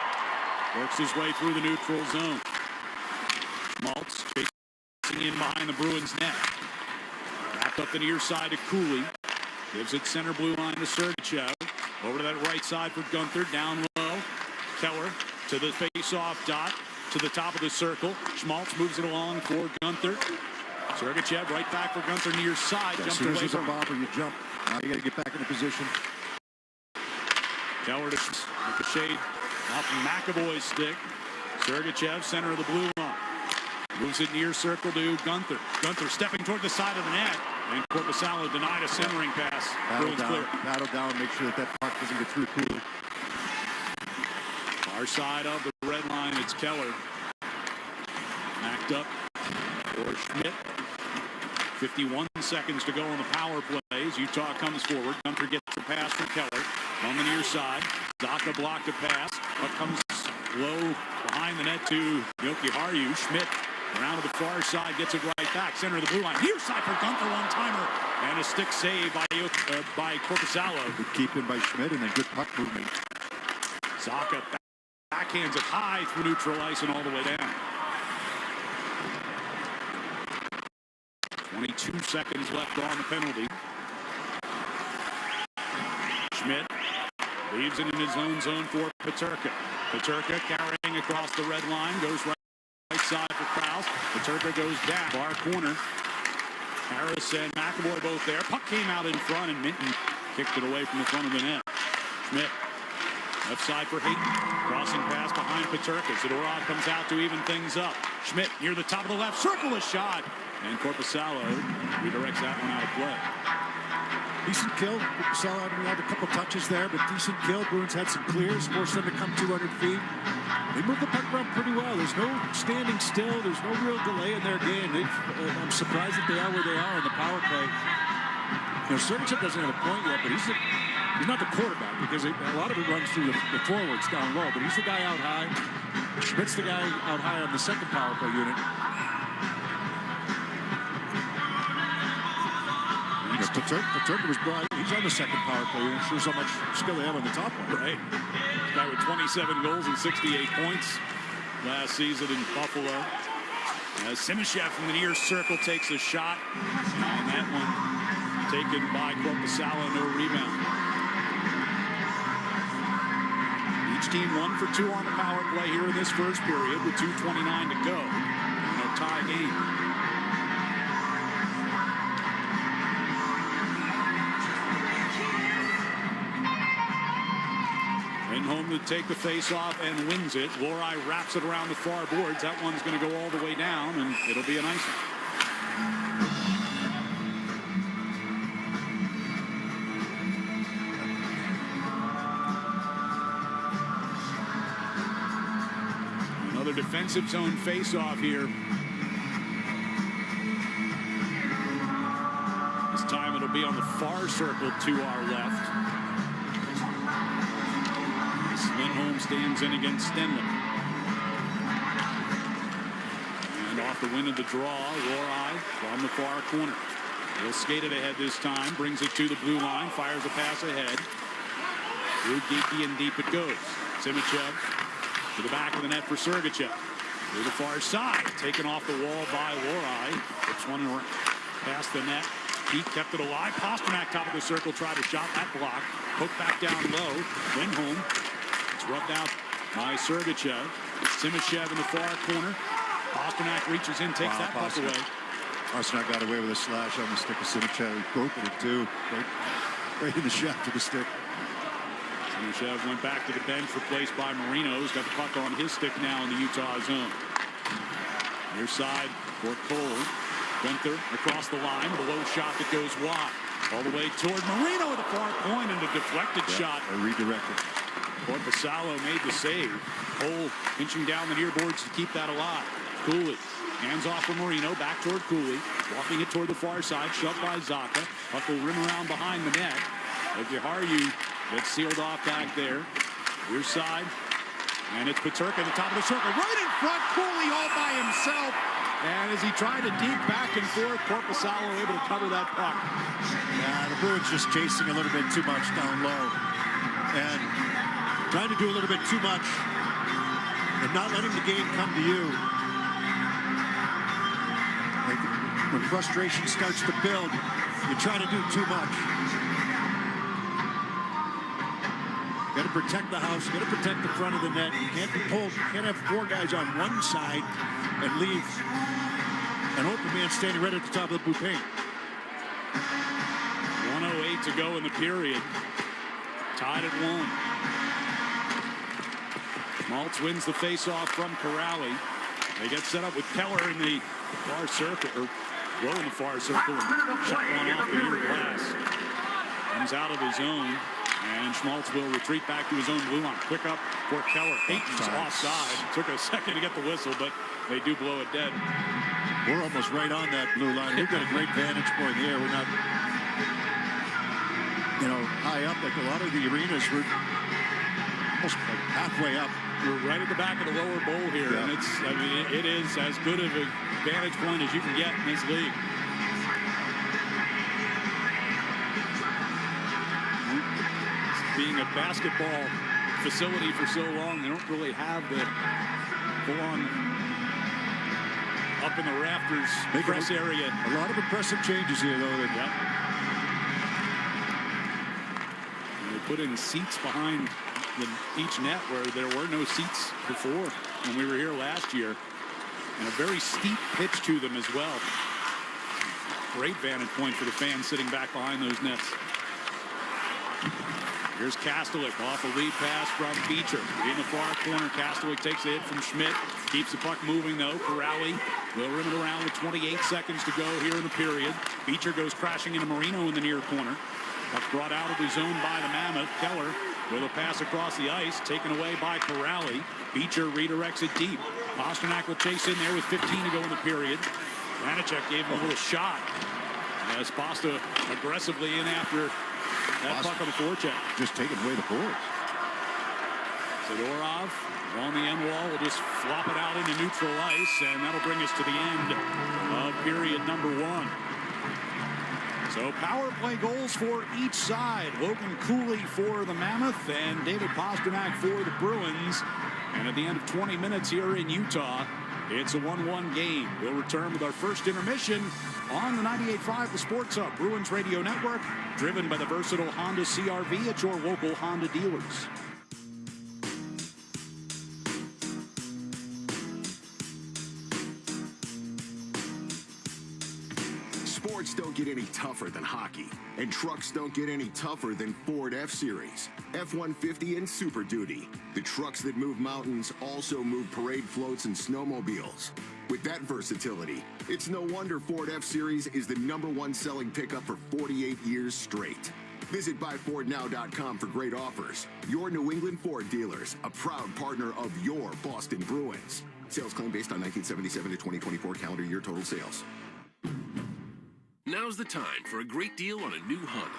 works his way through the neutral zone. Schmaltz chasing in behind the Bruins net. Wrapped up the near side to Cooley. Gives it center blue line to Sergachev. Over to that right side for Gunther. Down low. Keller to the face-off dot. To the top of the circle. Schmaltz moves it along for Gunther. Sergachev right back for Gunther near side. Yeah, Jumped as soon away as from a bobber, you jump. Now you got to get back into position. Keller with the shade off McAvoy's stick. Sergachev, center of the blue line. Moves it near circle to Gunther. Gunther stepping toward the side of the net. And Corpusalo denied a centering pass. Battle down, make sure that puck doesn't get through Cooley. Far side of the red line, it's Keller. Backed up for Schmidt. 51 seconds to go on the power plays. Utah comes forward. Gunther gets the pass from Keller. On the near side, Zaka blocked a pass. Puck comes low behind the net to Jokiharju. Schmidt around to the far side, gets it right back. Center of the blue line. Near side for Gunther, one-timer. And a stick save by Corpusalo. Good keeping by Schmidt and then good puck movement. Zaka backhands it high through neutral ice and all the way down. 22 seconds left on the penalty. Schmidt leaves it in his own zone for Peterka. Peterka carrying across the red line, goes right side for Krause. Peterka goes down. Far corner. Harris and McAvoy both there. Puck came out in front and Minton kicked it away from the front of the net. Schmidt. Left side for Hayton. Crossing pass behind Peterka. Zadorov comes out to even things up. Schmidt near the top of the left circle, a shot. And Corpusalo redirects that one out of play. Decent kill. Corpusalo had a couple touches there, but decent kill. Bruins had some clears, forced them to come 200 feet. They moved the puck around pretty well. There's no standing still. There's no real delay in their game. I'm surprised that they are where they are on the power play. You know, Sergachev doesn't have a point yet, but he's not the quarterback because a lot of it runs through the forwards down low. But he's the guy out high. Schmidt's the guy out high on the second power play unit. Peterka was brought. He's on the second power play unit. Shows how much skill they have on the top one. Right. Guy with 27 goals and 68 points last season in Buffalo. As Simishev from the near circle takes a shot. And that one taken by Corpusalo, no rebound. Each team 1 for 2 on the power play here in this first period with 2:29 to go. In a tie game. Home to take the face off and wins it. Lori wraps it around the far boards. That one's going to go all the way down, and it'll be a nice one. Another defensive zone face-off here. This time it'll be on the far circle to our left. Lindholm stands in against Stenley. And off the win of the draw, Lori from the far corner. He'll skate it ahead this time, brings it to the blue line, fires a pass ahead. Through Geeky and deep it goes. Simichev to the back of the net for Sergachev. To the far side, taken off the wall by Lori. Puts one past the net. He kept it alive. Pasternak, top of the circle, tried to shot that block. Hook back down low. Lindholm. Rubbed out by Sergachev. Simashev in the far corner. Pasternak reaches in, takes that puck away. Pasternak got away with a slash on the stick of Simashev. He broke it in two. Right in the shaft of the stick. Simashev went back to the bench, replaced by Marino. He's got the puck on his stick now in the Utah zone. Near side for Cole. Gunther across the line with a low shot that goes wide. All the way toward Marino at the far point and a deflected shot. A redirected. Corpusalo made the save. Cole pinching down the near boards to keep that alive. Cooley hands off for Marino, back toward Cooley. Walking it toward the far side, shoved by Zaka. Puck will rim around behind the net. Ogiharyu gets sealed off back there. Near side. And it's Peterka at the top of the circle. Right in front, Cooley all by himself. And as he tried to deke back and forth, Corpusalo able to cover that puck. Yeah, the Bruins just chasing a little bit too much down low. And trying to do a little bit too much and not letting the game come to you. Like when frustration starts to build, you try to do too much. Got to protect the house, got to protect the front of the net. You can't be pulled, you can't have 4 guys on one side and leave an open man standing right at the top of the blue paint. 1:08 to go in the period. Tied at 1. Maltz wins the face-off from Corrali. They get set up with Keller in the far circle, or low in the far circle, and shot one off the near glass. Comes out of his own, and Schmaltz will retreat back to his own blue line. Quick up for Keller. Peyton's offside. Took a second to get the whistle, but they do blow it dead. We're almost right on that blue line. We've got a great vantage point here. We're not, high up like a lot of the arenas. We're almost like halfway up. We're right at the back of the lower bowl here, and it is as good of a vantage point as you can get in this league. Being a basketball facility for so long, they don't really have the full-on up in the rafters press area. A lot of impressive changes here, though. They put in seats behind each net where there were no seats before when we were here last year, and a very steep pitch to them as well. Great vantage point for the fans sitting back behind those nets. Here's Kastelik off a lead pass from Beecher. In the far corner, Kastelik takes a hit from Schmidt. Keeps the puck moving, though. Corrali will rim it around with 28 seconds to go here in the period. Beecher goes crashing into Marino in the near corner. Puck brought out of the zone by the Mammoth. Keller with a pass across the ice, taken away by Corrali. Beecher redirects it deep. Pasternak will chase in there with 15 to go in the period. Vanacek gave him a little shot as Pasta aggressively in after that puck on the forecheck. Just taking away the boards. Zadorov on the end wall will just flop it out into neutral ice, and that'll bring us to the end of period number 1. So power play goals for each side. Logan Cooley for the Mammoth and David Pasternak for the Bruins. And at the end of 20 minutes here in Utah, it's a 1-1 game. We'll return with our first intermission on the 98.5 The Sports Hub Bruins Radio Network, driven by the versatile Honda CR-V at your local Honda dealers. Sports don't get any tougher than hockey, and trucks don't get any tougher than Ford F-Series, F-150, and Super Duty. The trucks that move mountains also move parade floats and snowmobiles. With that versatility, it's no wonder Ford F-Series is the #1 selling pickup for 48 years straight. Visit buyfordnow.com for great offers. Your New England Ford dealers, a proud partner of your Boston Bruins. Sales claim based on 1977 to 2024 calendar year total sales. Now's the time for a great deal on a new Honda.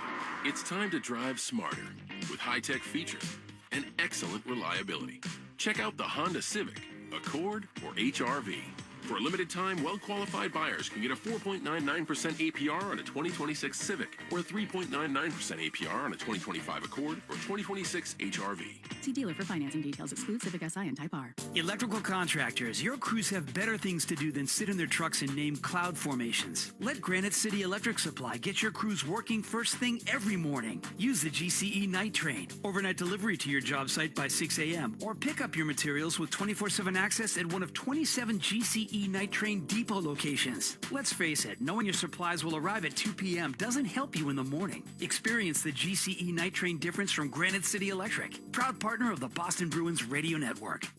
It's time to drive smarter with high-tech features and excellent reliability. Check out the Honda Civic, Accord, or HR-V. For a limited time, well-qualified buyers can get a 4.99% APR on a 2026 Civic or a 3.99% APR on a 2025 Accord or 2026 HR-V. See dealer for financing details. Exclude Civic Si and Type R. Electrical contractors, your crews have better things to do than sit in their trucks and name cloud formations. Let Granite City Electric Supply get your crews working first thing every morning. Use the GCE Night Train. Overnight delivery to your job site by 6 a.m. or pick up your materials with 24/7 access at one of 27 GCE Night Train depot locations. Let's face it, knowing your supplies will arrive at 2 p.m. doesn't help you in the morning. Experience the GCE Night Train difference from Granite City Electric, proud partner of the Boston Bruins Radio Network.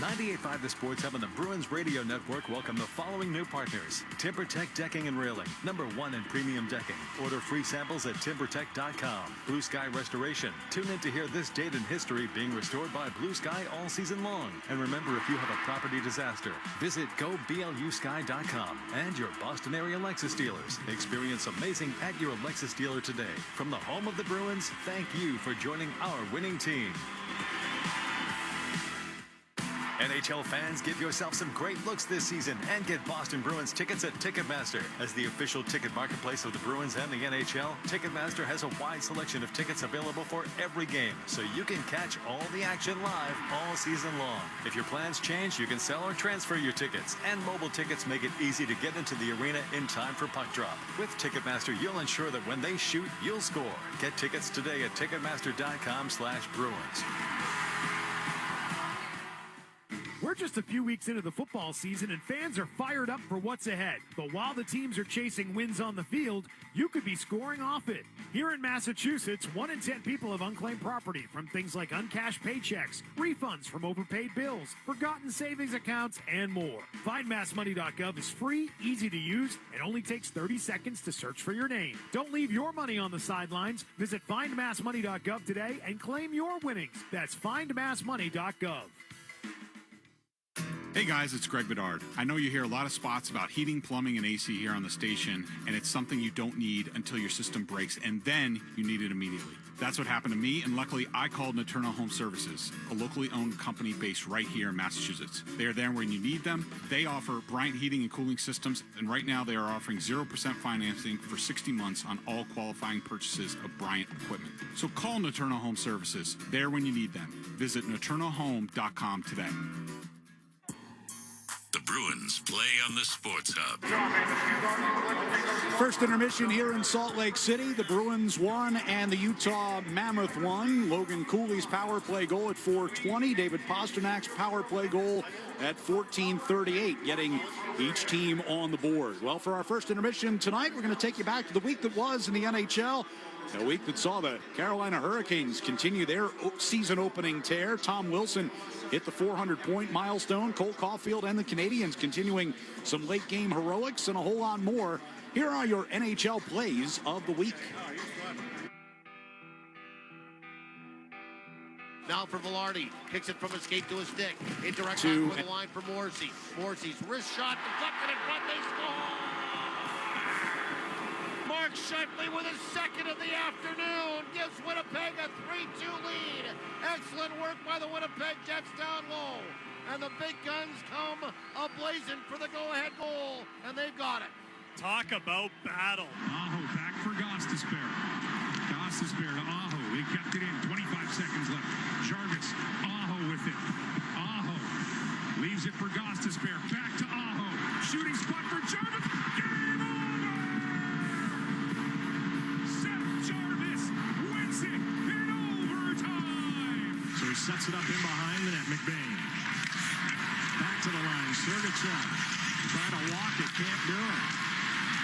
98.5 The Sports Hub and the Bruins Radio Network welcome the following new partners. TimberTech Decking and Railing, #1 in premium decking. Order free samples at timbertech.com. Blue Sky Restoration. Tune in to hear this date in history being restored by Blue Sky all season long. And remember, if you have a property disaster, visit goblusky.com. And your Boston area Lexus dealers. Experience amazing at your Lexus dealer today. From the home of the Bruins, thank you for joining our winning team. NHL fans, give yourself some great looks this season and get Boston Bruins tickets at Ticketmaster. As the official ticket marketplace of the Bruins and the NHL, Ticketmaster has a wide selection of tickets available for every game, so you can catch all the action live all season long. If your plans change, you can sell or transfer your tickets, and mobile tickets make it easy to get into the arena in time for puck drop. With Ticketmaster, you'll ensure that when they shoot, you'll score. Get tickets today at Ticketmaster.com/Bruins. We're just a few weeks into the football season, and fans are fired up for what's ahead. But while the teams are chasing wins on the field, you could be scoring off it. Here in Massachusetts, 1 in 10 people have unclaimed property from things like uncashed paychecks, refunds from overpaid bills, forgotten savings accounts, and more. FindMassMoney.gov is free, easy to use, and only takes 30 seconds to search for your name. Don't leave your money on the sidelines. Visit FindMassMoney.gov today and claim your winnings. That's FindMassMoney.gov. Hey guys, it's Greg Bedard. I know you hear a lot of spots about heating, plumbing, and AC here on the station, and it's something you don't need until your system breaks, and then you need it immediately. That's what happened to me, and luckily I called Naternal Home Services, a locally owned company based right here in Massachusetts. They are there when you need them. They offer Bryant heating and cooling systems, and right now they are offering 0% financing for 60 months on all qualifying purchases of Bryant equipment. So call Naternal Home Services, there when you need them. Visit naternalhome.com today. The Bruins play on the Sports Hub. First intermission here in Salt Lake City. The Bruins won and the Utah Mammoth won. Logan Cooley's power play goal at 4:20. David Pasternak's power play goal at 14:38, getting each team on the board. Well, for our first intermission tonight, we're going to take you back to the week that was in the NHL. A week that saw the Carolina Hurricanes continue their season opening tear. Tom Wilson hit the 400-point milestone. Cole Caulfield and the Canadiens continuing some late game heroics and a whole lot more. Here are your NHL plays of the week. Now for Velarde, kicks it from his skate to his stick. In direct back with the line for Morrissey. Morrissey's wrist shot deflected in front. They score! Mark Scheifele with his second of the afternoon gives Winnipeg a 3-2 lead. Excellent work by the Winnipeg Jets down low. And the big guns come ablazing for the go-ahead goal, and they've got it. Talk about battle. Aho back for Gostisbehere. Gostisbehere to Aho. He kept it in. 25 seconds left. Jarvis. Aho with it. Aho leaves it for Gostisbehere. Back to Aho. Shooting spot for Jarvis. Game over! Seth Jarvis wins it in overtime. So he sets it up in behind the net. McBain. Back to the line. Sergachev trying to walk it. Can't do it.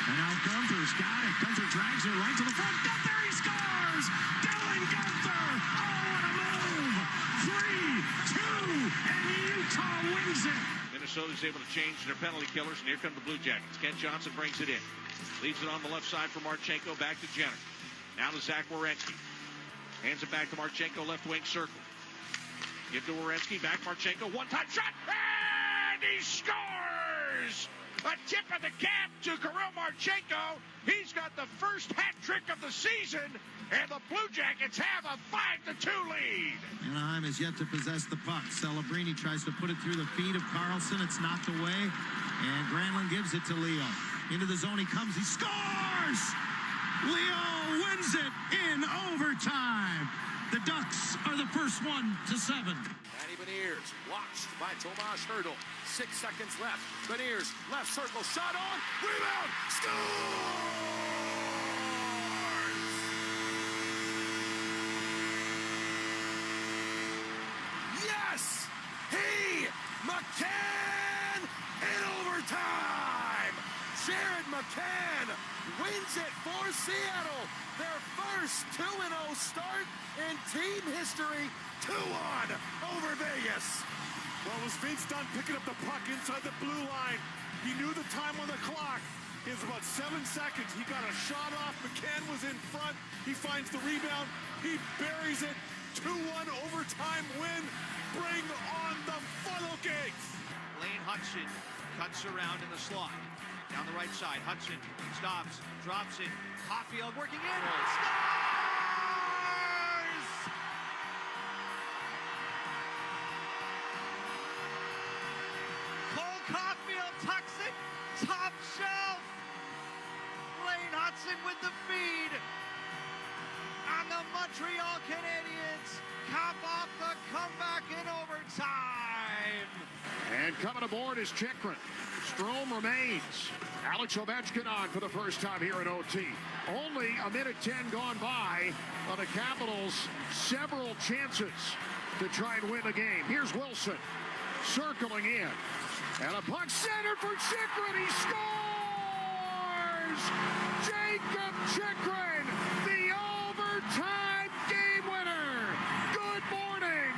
And now Gunther's got it. Gunther drags it right to the front. Gunther, he scores! Dylan Gunther! Oh, what a move! 3-2, and Utah wins it. Minnesota's able to change their penalty killers, and here come the Blue Jackets. Ken Johnson brings it in. Leaves it on the left side for Marchenko, back to Jenner. Now to Zach Werenski. Hands it back to Marchenko, left wing circle. Give to Werenski, back Marchenko, one-time shot, and he scores! A tip of the cap to Kirill Marchenko. He's got the first hat trick of the season, and the Blue Jackets have a 5-2 lead. Anaheim has yet to possess the puck. Celebrini tries to put it through the feet of Carlson. It's knocked away, and Granlund gives it to Leo. Into the zone he comes. He scores! Leo wins it in overtime. The Ducks are the first one to 7. Matty Beniers watched by Tomas Hertl. 6 seconds left. Beniers, left circle, shot on, rebound, scores! Yes! McCann in overtime! Jared McCann wins it for Seattle. Their first 2-0 start in team history. 2-1 over Vegas. Well, it was Vince Dunn picking up the puck inside the blue line. He knew the time on the clock. It was about 7 seconds. He got a shot off. McCann was in front. He finds the rebound. He buries it. 2-1 overtime win. Bring on the funnel cakes. Lane Hudson cuts around in the slot. Down the right side, Hudson stops, drops it. Caulfield working in. Scores! Cole Caulfield tucks it. Top shelf. Lane Hudson with the feed. And the Montreal Canadiens cap off the comeback in overtime. And coming aboard is Chikrin. Sturm remains. Alex Ovechkin on for the first time here in OT. Only a minute 10 gone by on the Capitals. Several chances to try and win the game. Here's Wilson circling in. And a puck centered for Chikrin. He scores! Jacob Chikrin, the overtime game winner. Good morning,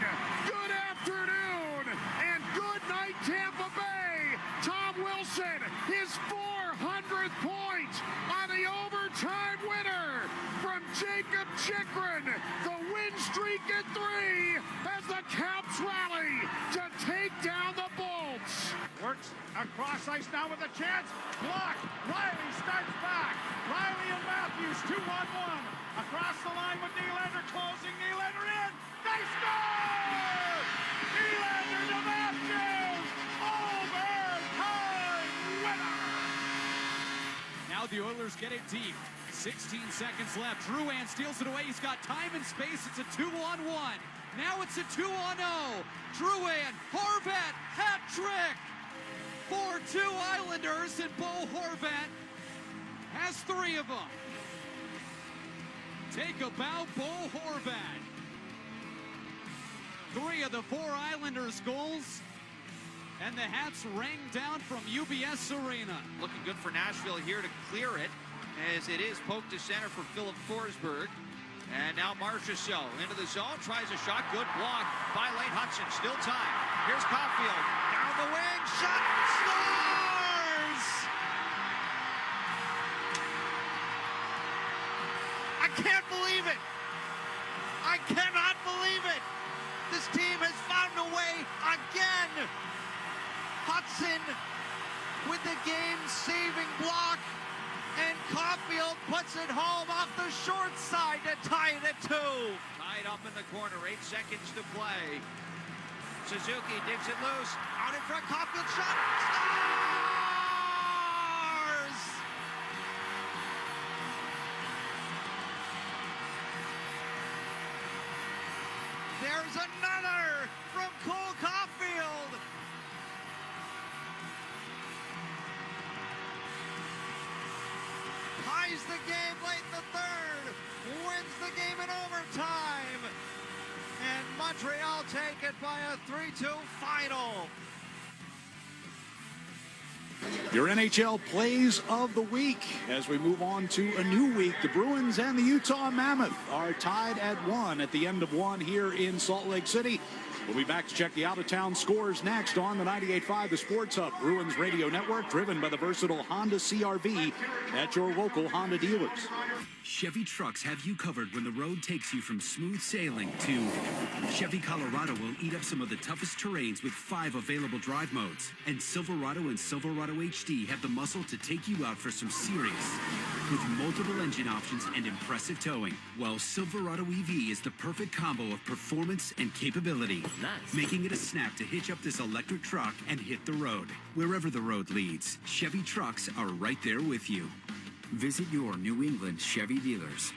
good afternoon, and good night, Tampa Bay. Tom Wilson, his 400th point on the overtime winner from Jacob Chikrin. The win streak at 3 as the Caps rally to take down the Bolts. Works across ice now with a chance. Block. Riley starts back. Riley and Matthews 2-on-1. Across the line with Nylander closing. Nylander in. They score! Nylander to Matthews. Overtime winner. Now the Oilers get it deep. 16 seconds left. Drouin steals it away. He's got time and space. It's a 2-on-1. Now it's a 2-on-0. Drouin, Horvat, hat trick. 4-2 Islanders, and Bo Horvat has 3 of them. Take a bow, Bo Horvat. 3 of the 4 Islanders goals, and the hats rang down from UBS Arena. Looking good for Nashville here to clear it, as it is poked to center for Philip Forsberg. And now Marchessault into the zone, tries a shot, good block by Lane Hudson, still time. Here's Caulfield, down the wing, shot, scores! I can't believe it! I cannot believe it! This team has found a way again! Hudson with the game-saving block. And Caulfield puts it home off the short side to tie it at 2. Tied up in the corner, 8 seconds to play. Suzuki digs it loose. Out in front, Caulfield shot. Scores! There's another from Cole Caulfield. Ties the game late in the third, wins the game in overtime, and Montreal take it by a 3-2 final. Your NHL plays of the week as we move on to a new week. The Bruins and the Utah Mammoth are tied at 1 at the end of 1 here in Salt Lake City. We'll be back to check the out-of-town scores next on the 98.5 The Sports Hub Bruins Radio Network, driven by the versatile Honda CR-V at your local Honda dealers. Chevy trucks have you covered when the road takes you from smooth sailing to Chevy Colorado will eat up some of the toughest terrains with 5 available drive modes. And Silverado and Silverado HD have the muscle to take you out for some serious with multiple engine options and impressive towing. While Silverado EV is the perfect combo of performance and capability, making it a snap to hitch up this electric truck and hit the road. Wherever the road leads, Chevy trucks are right there with you. Visit your New England Chevy dealers.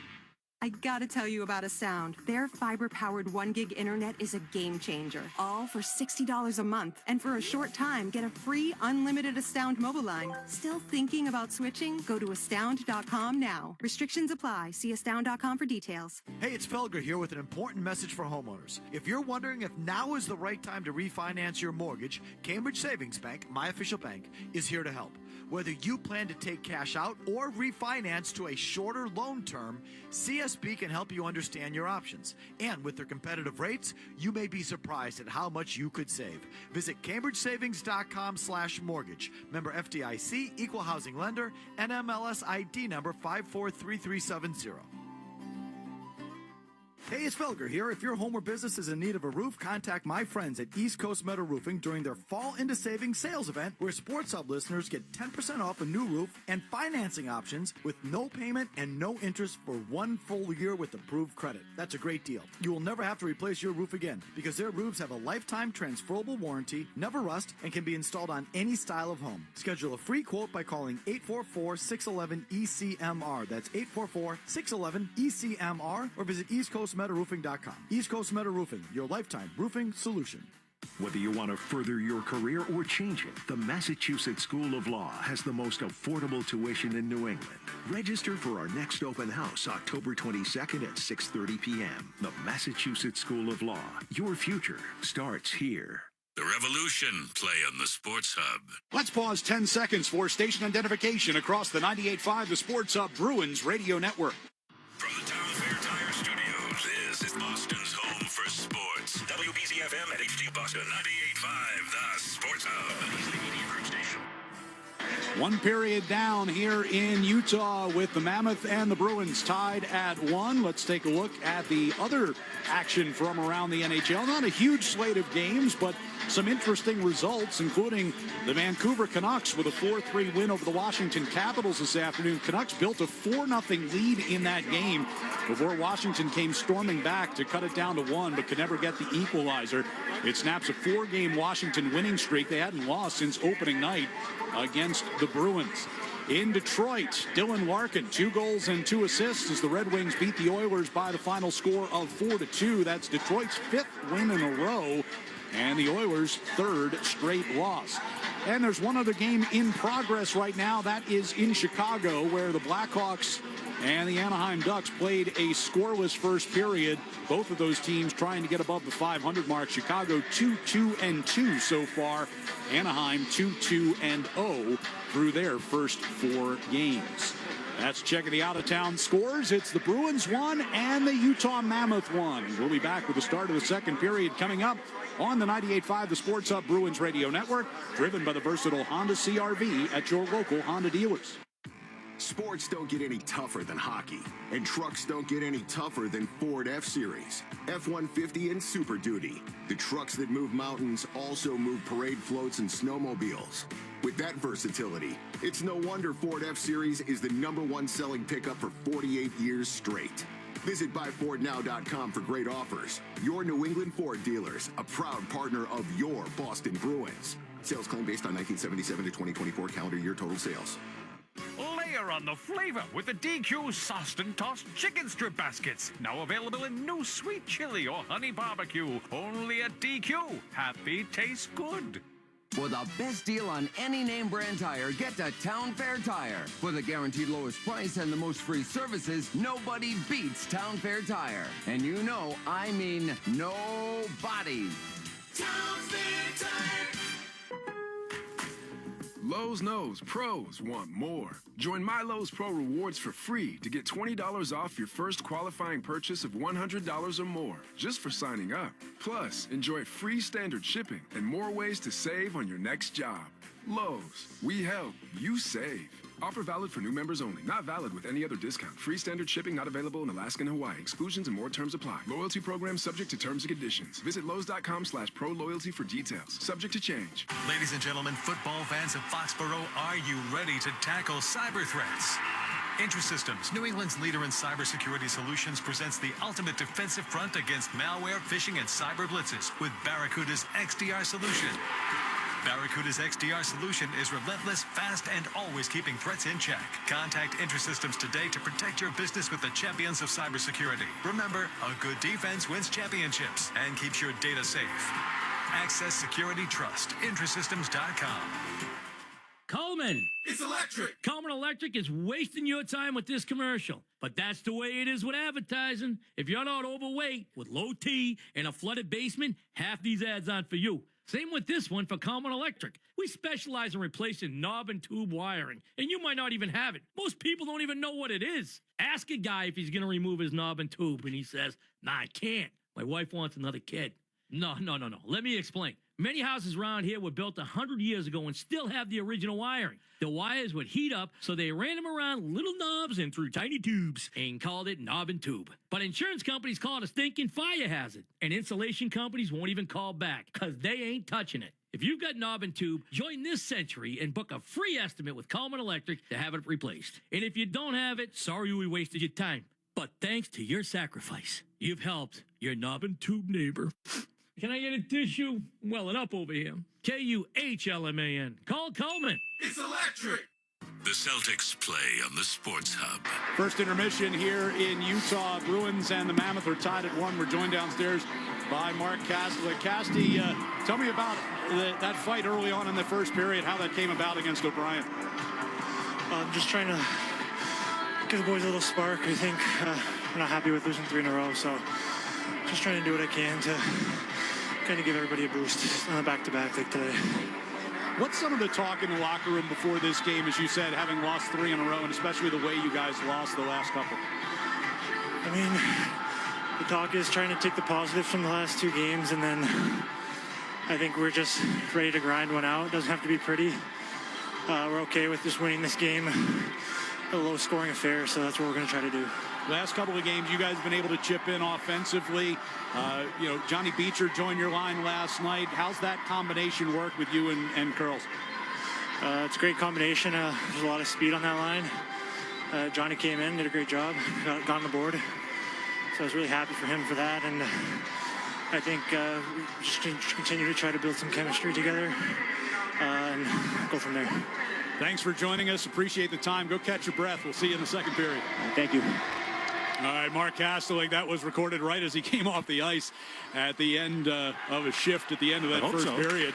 I gotta tell you about Astound. Their fiber-powered 1 gig internet is a game changer. All for $60 a month. And for a short time, get a free unlimited Astound mobile line. Still thinking about switching? Go to astound.com now. Restrictions apply. See astound.com for details. Hey, it's Felger here with an important message for homeowners. If you're wondering if now is the right time to refinance your mortgage, Cambridge Savings Bank, my official bank, is here to help. Whether you plan to take cash out or refinance to a shorter loan term, CSB can help you understand your options. And with their competitive rates, you may be surprised at how much you could save. Visit CambridgeSavings.com/mortgage. Member FDIC, Equal Housing Lender, NMLS ID number 543370. Hey, it's Felger here. If your home or business is in need of a roof, contact my friends at East Coast Metal Roofing during their Fall Into Savings sales event, where Sports Hub listeners get 10% off a new roof and financing options with no payment and no interest for 1 full year with approved credit. That's a great deal. You will never have to replace your roof again because their roofs have a lifetime transferable warranty, never rust, and can be installed on any style of home. Schedule a free quote by calling 844-611-ECMR. That's 844-611-ECMR, or visit EastCoastMetalRoofing.com. East Coast Metal Roofing, your lifetime roofing solution. Whether you want to further your career or change it, the Massachusetts School of Law has the most affordable tuition in New England. Register for our next open house October 22nd at 6:30 p.m. The Massachusetts School of Law. Your future starts here. The Revolution play on the Sports Hub. Let's pause 10 seconds for station identification across the 98.5 The Sports Hub Bruins Radio Network. From the Town Fair Tire Studios, this is Boston's home for sports. WBZ-FM at HD Boston, 98.5 The Sports Hub. The Media Group station. 1 period down here in Utah with the Mammoth and the Bruins tied at 1. Let's take a look at the other action from around the NHL. Not a huge slate of games, but some interesting results, including the Vancouver Canucks with a 4-3 win over the Washington Capitals this afternoon. Canucks built a 4-0 lead in that game before Washington came storming back to cut it down to 1, but could never get the equalizer. It snaps a 4-game Washington winning streak. They hadn't lost since opening night against the Bruins. In Detroit, Dylan Larkin, 2 goals and 2 assists as the Red Wings beat the Oilers by the final score of 4-2. That's Detroit's 5th win in a row, and the Oilers' 3rd straight loss. And there's one other game in progress right now. That is in Chicago, where the Blackhawks and the Anaheim Ducks played a scoreless first period. Both of those teams trying to get above the 500 mark. Chicago 2-2-2 so far. Anaheim 2-2-0 through their first 4 games. That's checking the out-of-town scores. It's the Bruins 1 and the Utah Mammoth 1. We'll be back with the start of the second period coming up on the 98.5 The Sports Hub Bruins Radio Network, driven by the versatile Honda CR-V at your local Honda dealers. Sports don't get any tougher than hockey, and trucks don't get any tougher than Ford F-Series, F-150, and Super Duty. The trucks that move mountains also move parade floats and snowmobiles. With that versatility, it's no wonder Ford F-Series is the #1 selling pickup for 48 years straight. Visit buyfordnow.com for great offers. Your New England Ford dealers, a proud partner of your Boston Bruins. Sales claim based on 1977 to 2024 calendar year total sales. Layer on the flavor with the DQ sauced and tossed chicken strip baskets. Now available in new sweet chili or honey barbecue. Only at DQ. Happy tastes good. For the best deal on any name brand tire, get to Town Fair Tire. For the guaranteed lowest price and the most free services, nobody beats Town Fair Tire. And you know, I mean nobody. Town Fair Tire. Lowe's knows pros want more. Join My Lowe's Pro Rewards for free to get $20 off your first qualifying purchase of $100 or more, just for signing up. Plus, enjoy free standard shipping and more ways to save on your next job. Lowe's, we help, you save. Offer valid for new members only. Not valid with any other discount. Free standard shipping not available in Alaska and Hawaii. Exclusions and more terms apply. Loyalty program subject to terms and conditions. Visit Lowe's.com/pro-loyalty for details. Subject to change. Ladies and gentlemen, football fans of Foxborough, are you ready to tackle cyber threats? IntraSystems, New England's leader in cybersecurity solutions, presents the ultimate defensive front against malware, phishing, and cyber blitzes with Barracuda's XDR solution. Barracuda's XDR solution is relentless, fast, and always keeping threats in check. Contact IntraSystems today to protect your business with the champions of cybersecurity. Remember, a good defense wins championships and keeps your data safe. Access Security Trust. IntraSystems.com. Coleman. It's electric. Coleman Electric is wasting your time with this commercial. But that's the way it is with advertising. If you're not overweight, with low T and a flooded basement, half these ads aren't for you. Same with this one for Coleman Electric. We specialize in replacing knob and tube wiring, and you might not even have it. Most people don't even know what it is. Ask a guy if he's going to remove his knob and tube, and he says, "Nah, I can't. My wife wants another kid." No. Let me explain. Many houses around here were built 100 years ago and still have the original wiring. The wires would heat up, so they ran them around little knobs and through tiny tubes and called it knob and tube. But insurance companies call it a stinking fire hazard, and insulation companies won't even call back because they ain't touching it. If you've got knob and tube, join this century and book a free estimate with Coleman Electric to have it replaced. And if you don't have it, sorry we wasted your time. But thanks to your sacrifice, you've helped your knob and tube neighbor. Can I get a tissue? Welling up over here. KUHLMAN. Call Coleman. It's electric. The Celtics play on the Sports Hub. First intermission here in Utah. Bruins and the Mammoth are tied at 1. We're joined downstairs by Mark Kastelic. Casty, tell me about that fight early on in the first period, how that came about against O'Brien. I'm just trying to give the boys a little spark. I think we're not happy with losing 3 in a row, so just trying to do what I can to kind of give everybody a boost on a back-to-back like today. What's some of the talk in the locker room before this game, as you said, having lost 3 in a row, and especially the way you guys lost the last couple? I mean, the talk is trying to take the positive from the last 2 games, and then I think we're just ready to grind one out. It doesn't have to be pretty. We're okay with just winning this game. A low-scoring affair, so that's what we're going to try to do. Last couple of games, you guys have been able to chip in offensively. Johnny Beecher joined your line last night. How's that combination work with you and Curls? It's a great combination. There's a lot of speed on that line. Johnny came in, did a great job, got on the board. So I was really happy for him for that. And I think we just continue to try to build some chemistry together and go from there. Thanks for joining us. Appreciate the time. Go catch your breath. We'll see you in the second period. Thank you. All right, Mark Kastelic, that was recorded right as he came off the ice at the end of a shift at the end of that first period.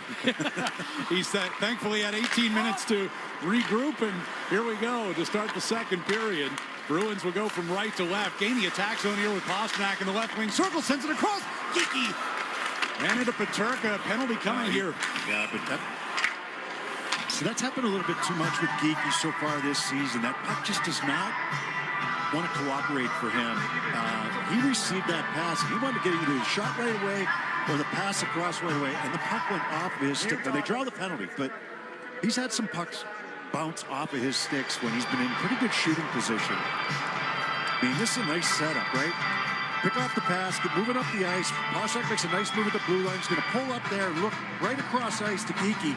He said, thankfully, had 18 minutes to regroup, and here we go to start the second period. Bruins will go from right to left. Gainey attack zone here with Pasternak in the left wing. Circle sends it across. Geeky. And into Peterka. Penalty coming here. Yeah, but that's happened a little bit too much with Geeky so far this season. That puck just does not want to cooperate for him. He received that pass. He wanted to get either the shot right away or the pass across right away, and the puck went off of his stick. Now, they draw the penalty, but he's had some pucks bounce off of his sticks when he's been in pretty good shooting position. I mean, this is a nice setup, right? Pick off the pass, get moving up the ice. Pasternak makes a nice move at the blue line. He's going to pull up there and look right across ice to Geeky.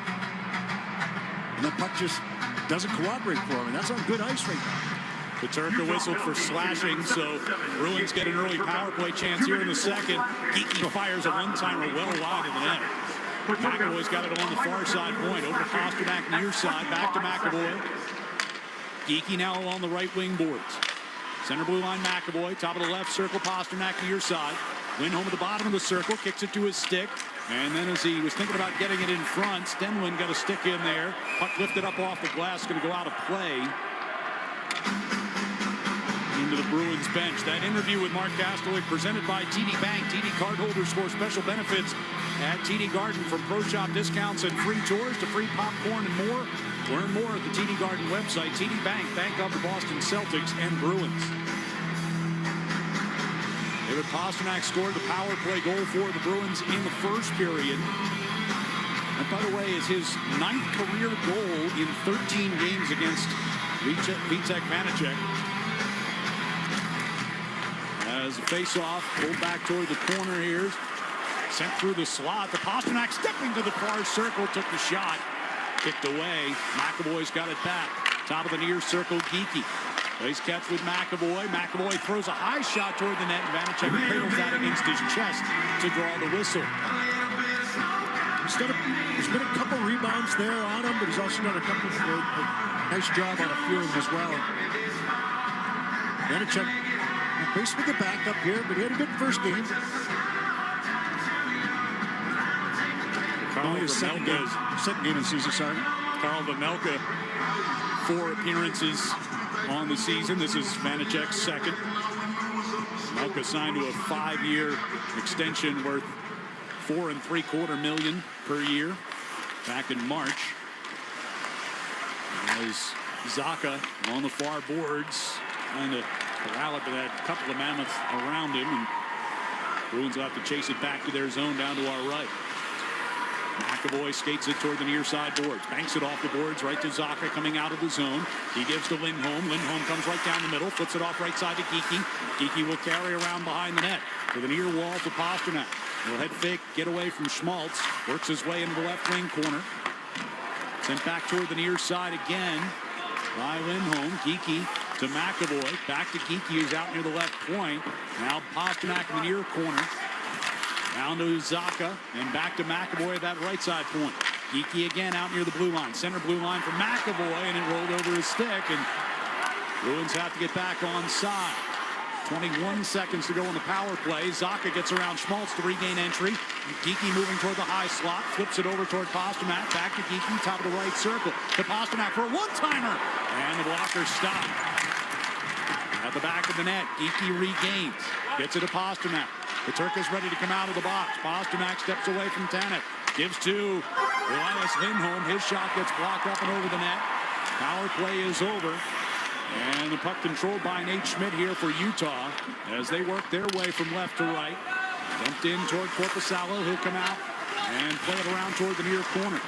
And the puck just doesn't cooperate for him, and that's on good ice right now. Peterka whistled for slashing, so Bruins get an early power play chance here in the second. Geeky fires a one-timer well wide of the net. McAvoy's got it on the far side point. Over to Pasternak near side. Back to McAvoy. Geeky now along the right wing boards. Center blue line McAvoy. Top of the left circle. Pasternak near side. Lindholm at the bottom of the circle. Kicks it to his stick. And then as he was thinking about getting it in front, Stenlund got a stick in there. Puck lifted up off the glass. Going to go out of play. into the Bruins bench. That interview with Mark Castlewick presented by TD Bank. TD cardholders score special benefits at TD Garden, from pro shop discounts and free tours to free popcorn and more. Learn more at the TD Garden website. TD Bank, bank of the Boston Celtics and Bruins. David Pastrnak scored the power play goal for the Bruins in the first period. That, by the way, is his 9th career goal in 13 games against Vitek Vanacek. As a face-off, pulled back toward the corner here. Sent through the slot. The Pastrnak stepping to the far circle, took the shot. Kicked away. McAvoy's got it back. Top of the near circle, Geekie. Nice catch with McAvoy. McAvoy throws a high shot toward the net, and Vanacek cradles that against his chest to draw the whistle. There's been a couple rebounds there on him, but he's also done a couple of nice job on a few of them as well. Vanacek basically the backup here, but he had a good first game. Carl second game in the season, sorry. Carl Vejmelka, 4 appearances on the season. This is Vanacek's second. Vejmelka signed to a 5-year extension worth $4 3/4 million per year back in March. As Zaka on the far boards, trying to corral it, but had a couple of Mammoths around him, and Bruins will have to chase it back to their zone down to our right. McAvoy skates it toward the near side boards, banks it off the boards right to Zaka coming out of the zone. He gives to Lindholm. Lindholm comes right down the middle, flips it off right side to Geekie. Geekie will carry around behind the net to the near wall to Pastrnak. He'll head fake, get away from Schmaltz, works his way into the left wing corner. Sent back toward the near side again by Lindholm. Geekie to McAvoy, back to Geekie, who's out near the left point. Now Pastrnak in the near corner. Down to Zaka, and back to McAvoy at that right side point. Geekie again out near the blue line. Center blue line for McAvoy, and it rolled over his stick, and Bruins have to get back on side. 21 seconds to go in the power play. Zaka gets around Schmaltz to regain entry. Geekie moving toward the high slot, flips it over toward Pastrnak. Back to Geekie, top of the right circle. To Pastrnak for a one-timer, and the blocker stopped. At the back of the net, Geekie regains. Gets it to Pastrnak. The Turk is ready to come out of the box. Pastrnak steps away from Tanev. Gives to Elias Lindholm. His shot gets blocked up and over the net. Power play is over. And the puck controlled by Nate Schmidt here for Utah as they work their way from left to right. Dumped in toward Korpisalo. He'll come out and play it around toward the near corner.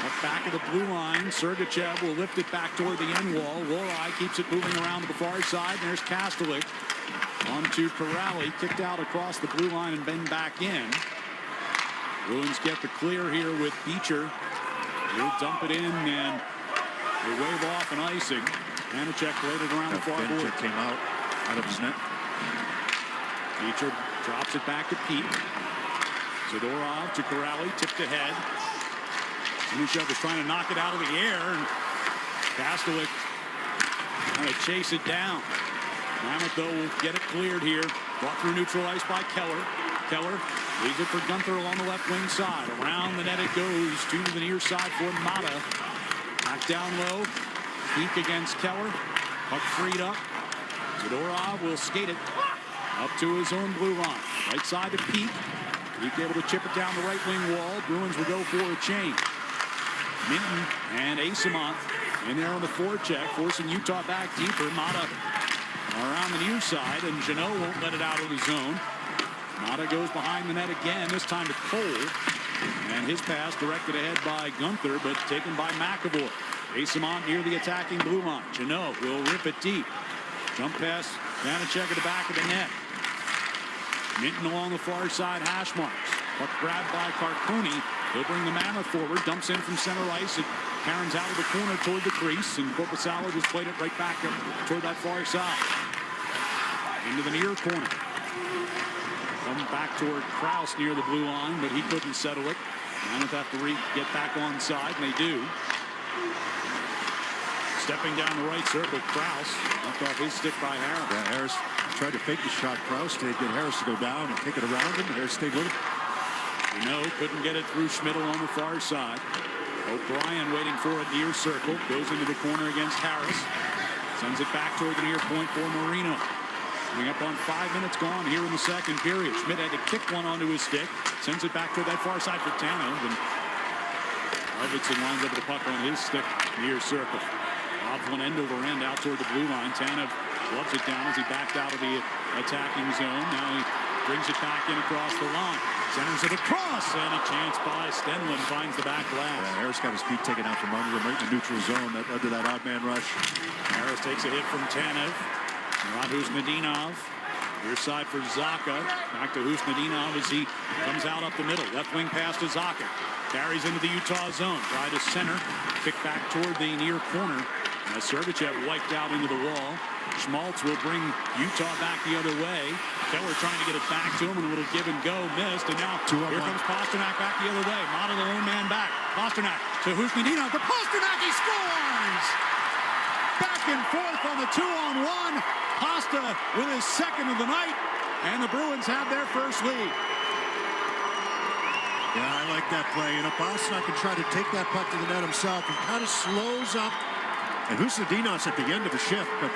Up back of the blue line, Sergachev will lift it back toward the end wall. Lorai keeps it moving around to the far side. And there's Kastelik on to Corrali, kicked out across the blue line and then back in. Bruins get the clear here with Beecher. He'll dump it in, and they wave off an icing. Vanacek played it around the far board. Came out of his net. Beecher drops it back to Pete. Zadorov to Corrali, tipped ahead. Zamuchev was trying to knock it out of the air, and Kastelik trying to chase it down. Mammoth, though, will get it cleared here. Brought through neutral ice by Keller. Keller leaves it for Gunther along the left wing side. Around the net it goes to the near side for Mata. Back down low. Peak against Keller. Puck freed up. Zadorov will skate it up to his own blue line. Right side to Peak. Peak able to chip it down the right wing wall. Bruins will go for a change. Minton and Asimont in there on the forecheck, forcing Utah back deeper. Mata around the near side, and Jeannot won't let it out of the zone. Mata goes behind the net again, this time to Cole. And his pass directed ahead by Gunther, but taken by McAvoy. Asimont near the attacking blue line. Jeannot will rip it deep. Jump pass, Vanacek at the back of the net. Minton along the far side, hash marks. Puck grabbed by Carconi. He'll bring the Mammoth forward, dumps in from center ice. It Cairns out of the corner toward the crease, and Korpisalo just played it right back up toward that far side. Into the near corner. Coming back toward Krause near the blue line, but he couldn't settle it. Mammoth have to get back on side, and they do. Stepping down the right circle, Krause knocked off his stick by Harris. Yeah, Harris tried to fake the shot. Krause did get Harris to go down and take it around him. Harris stayed with him. No, couldn't get it through Schmidl on the far side. O'Brien waiting for it near circle. Goes into the corner against Harris. Sends it back toward the near point for Marino. Coming up on 5 minutes gone here in the second period. Schmidt had to kick one onto his stick. Sends it back toward that far side for Tanev. And Arvidsson lines up with the puck on his stick near circle. Lobs one end over end out toward the blue line. Tanev gloves it down as he backed out of the attacking zone. Now he brings it back in across the line. Centers it across, and a chance by Stenlund finds the back glass. Yeah, Harris got his feet taken out from under him right in the neutral zone. That led to that odd man rush. Harris takes a hit from Tanev. Not Husnudinov. Near side for Zacha. Back to Husnudinov as he comes out up the middle. Left wing pass to Zacha. Carries into the Utah zone. Try to center. Kick back toward the near corner. As Sergachev wiped out into the wall. Schmaltz will bring Utah back the other way. Keller trying to get it back to him, and a little give and go, missed. And now here comes Pasternak back the other way. Mata the lone man back. Pasternak to Husnudinov. To Pasternak, he scores! Back and forth on the 2-on-1. Pasta with his second of the night, and the Bruins have their first lead. Yeah, I like that play. You know, Pasternak can try to take that puck to the net himself. He kind of slows up. And Husnudinov's at the end of a shift, but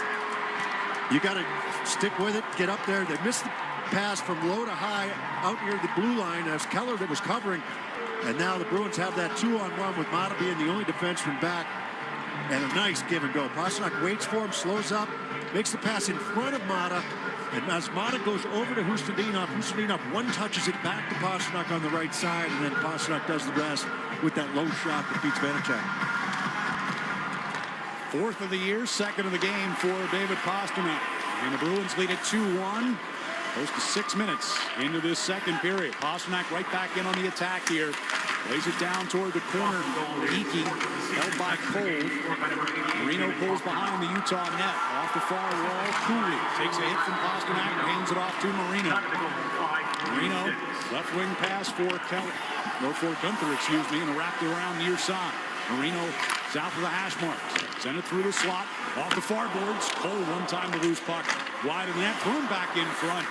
you got to stick with it, get up there. They missed the pass from low to high out near the blue line as Keller that was covering. And now the Bruins have that 2-on-1 with Mata being the only defenseman back. And a nice give and go. Pasternak waits for him, slows up, makes the pass in front of Mata. And as Mata goes over to Husnudinov, Husnudinov one-touches it back to Pasternak on the right side, and then Pasternak does the rest with that low shot that beats Vanacek. Fourth of the year, second of the game for David Pasternak. And the Bruins lead at 2-1. Close to 6 minutes into this second period. Pasternak right back in on the attack here. Lays it down toward the corner. Geeky held by Cole. Marino pulls behind the Utah net. Off the far wall, Cooley takes a hit from Pasternak and hands it off to Marino. Marino, left wing pass for Gunther, and a wrapped around near side. Marino south of the hash marks. Send it through the slot. Off the far boards. Cole one time to lose puck. Wide of the net. Thrown back in front.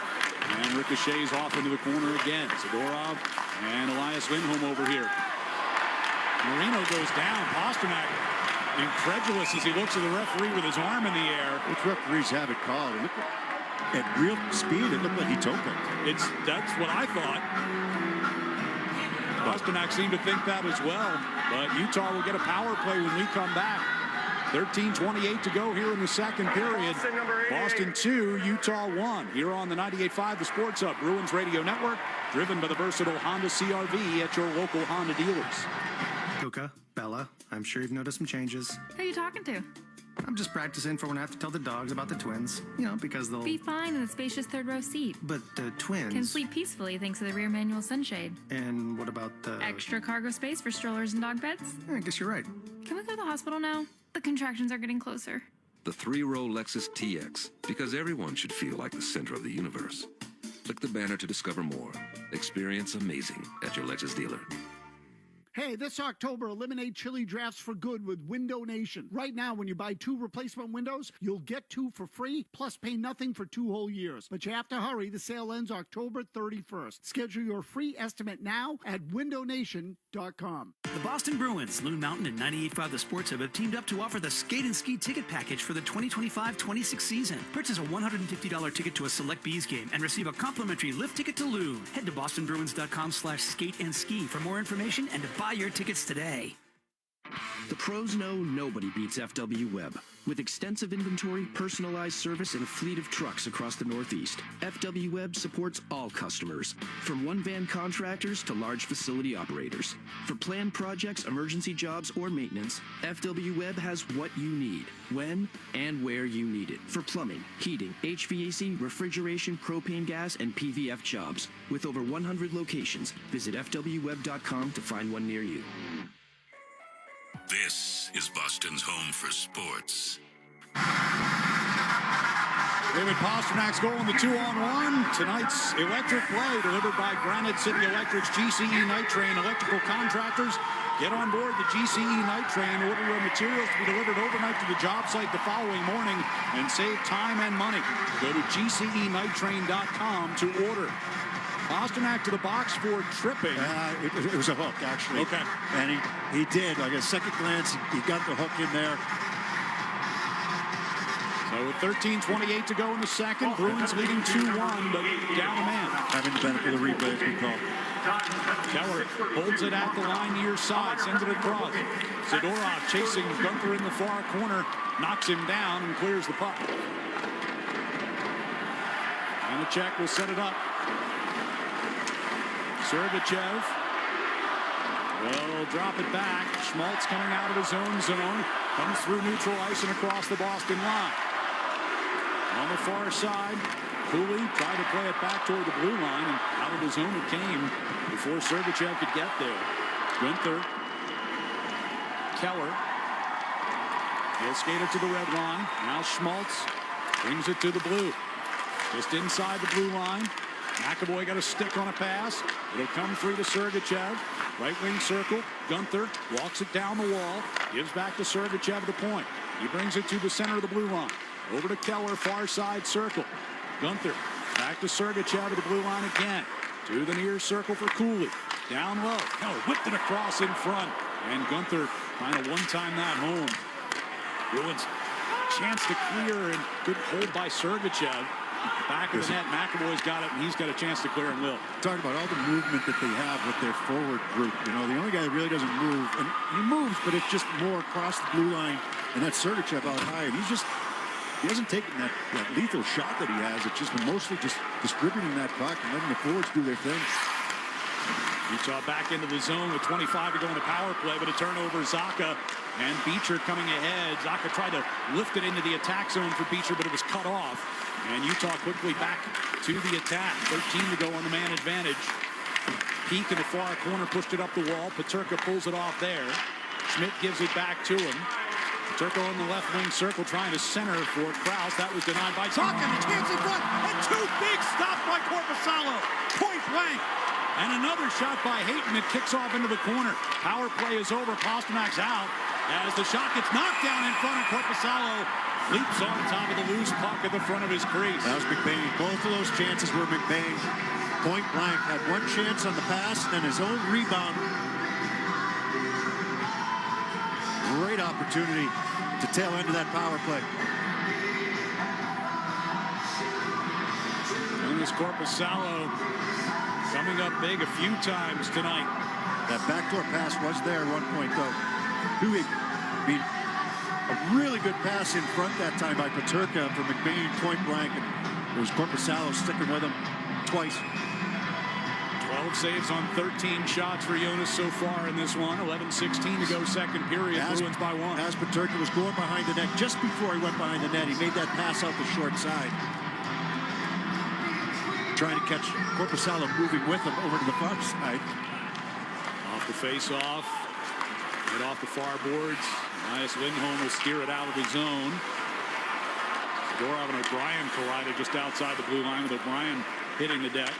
And ricochets off into the corner again. Zadorov and Elias Lindholm over here. Marino goes down. Pasternak incredulous as he looks at the referee with his arm in the air. Which referees have it called? At real speed, it looked like he took it. That's what I thought. Pasternak seemed to think that as well. But Utah will get a power play when we come back. 13:28 to go here in the second period. Boston 2, Utah 1. Here on the 98.5 The Sports Hub, Bruins Radio Network, driven by the versatile Honda CR-V at your local Honda dealers. Kuka, Bella, I'm sure you've noticed some changes. Who are you talking to? I'm just practicing for when I have to tell the dogs about the twins. You know, because they'll be fine in the spacious third row seat. But the twins can sleep peacefully thanks to the rear manual sunshade. And what about the extra cargo space for strollers and dog beds? I guess you're right. Can we go to the hospital now? The contractions are getting closer. The 3-row Lexus TX, because everyone should feel like the center of the universe. Click the banner to discover more. Experience amazing at your Lexus dealer. Hey, this October, eliminate chili drafts for good with Window Nation. Right now, when you buy 2 replacement windows, you'll get 2 for free, plus pay nothing for 2 whole years. But you have to hurry. The sale ends October 31st. Schedule your free estimate now at windownation.com. The Boston Bruins, Loon Mountain, and 98.5 The Sports Hub have teamed up to offer the Skate and Ski ticket package for the 2025-26 season. Purchase a $150 ticket to a select Bees game and receive a complimentary lift ticket to Loon. Head to bostonbruins.com/skate and ski for more information and to buy your tickets today. The pros know nobody beats FW Web. With extensive inventory, personalized service, and a fleet of trucks across the Northeast, FW Web supports all customers, from one-van contractors to large facility operators. For planned projects, emergency jobs, or maintenance, FW Web has what you need, when and where you need it. For plumbing, heating, HVAC, refrigeration, propane gas, and PVF jobs. With over 100 locations, visit FWWeb.com to find one near you. This is Boston's home for sports. David Pasternak's going the 2-on-1. Tonight's electric play delivered by Granite City Electric's GCE Night Train electrical contractors. Get on board the GCE Night Train. Order your materials to be delivered overnight to the job site the following morning and save time and money. Go to GCEnighttrain.com to order. Pasternak to the box for tripping. It was a hook, actually. Okay. And he did. Like a second glance, he got the hook in there. So with 13:28 to go in the second, Bruins leading 2-1, but down a man. Having the benefit of the replay, good call. Keller holds it at the line near side, sends it across. Zadorov chasing Gunther in the far corner, knocks him down and clears the puck. Vanacek will set it up. Sergachev will drop it back. Schmaltz coming out of his own zone, comes through neutral ice and across the Boston line. On the far side, Cooley tried to play it back toward the blue line, and out of the zone it came before Sergachev could get there. Gunther, Keller, he'll skate it to the red line. Now Schmaltz brings it to the blue. Just inside the blue line. McAvoy got a stick on a pass. It'll come free to Sergachev. Right wing circle. Gunther walks it down the wall. Gives back to Sergachev at the point. He brings it to the center of the blue line. Over to Keller, far side circle. Gunther back to Sergachev at the blue line again. To the near circle for Cooley. Down low. Keller whipped it across in front. And Gunther trying to one-time that home. Bruins chance to clear and good hold by Sergachev. Back of the net, McAvoy's got it, and he's got a chance to clear and will. Talk about all the movement that they have with their forward group. You know, the only guy that really doesn't move, and he moves, but it's just more across the blue line, and that's Sergachev out high, and he hasn't taken that lethal shot that he has. It's just been mostly just distributing that puck and letting the forwards do their thing. Utah back into the zone with 25 to go in the power play, but a turnover, Zacha and Beecher coming ahead. Zacha tried to lift it into the attack zone for Beecher, but it was cut off. And Utah quickly back to the attack. 13 to go on the man advantage. Peak in the far corner, pushed it up the wall. Peterka pulls it off there. Schmidt gives it back to him. Peterka on the left wing circle trying to center for Krause. That was denied by Zacha. And a chance in front. And two big stops by Korpisalo. Point blank. And another shot by Hayton that kicks off into the corner. Power play is over. Pasternak's out as the shot gets knocked down in front of Korpisalo. Leaps on top of the loose puck at the front of his crease. That was McBain. Both of those chances were McBain. Point blank. Had one chance on the pass and then his own rebound. Great opportunity to tail into that power play. And this Korpisalo coming up big a few times tonight. That backdoor pass was there at one point, though. A really good pass in front that time by Peterka for McBain, point blank. And it was Korpisalo sticking with him twice. 12 saves on 13 shots for Jonas so far in this one. 11:16 to go second period. Bruins by one. As Peterka was going behind the net, just before he went behind the net, he made that pass out the short side. Trying to catch Korpisalo moving with him over to the far side. Off the face-off. Right off the far boards. Elias Lindholm will steer it out of the zone. Zadorov and O'Brien collided just outside the blue line with O'Brien hitting the deck.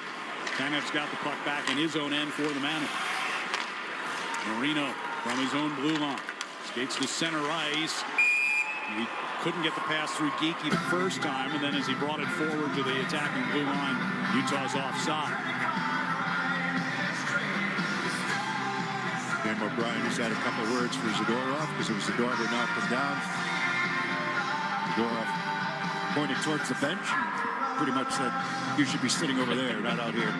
Tanev's got the puck back in his own end for the Mammoth. Marino from his own blue line. Skates to center ice. He couldn't get the pass through Geekie the first time, and then as he brought it forward to the attacking blue line, Utah's offside. And O'Brien has had a couple words for Zadorov because it was Zadorov who knocked him down. Zadorov pointed towards the bench and pretty much said, "You should be sitting over there, not out here."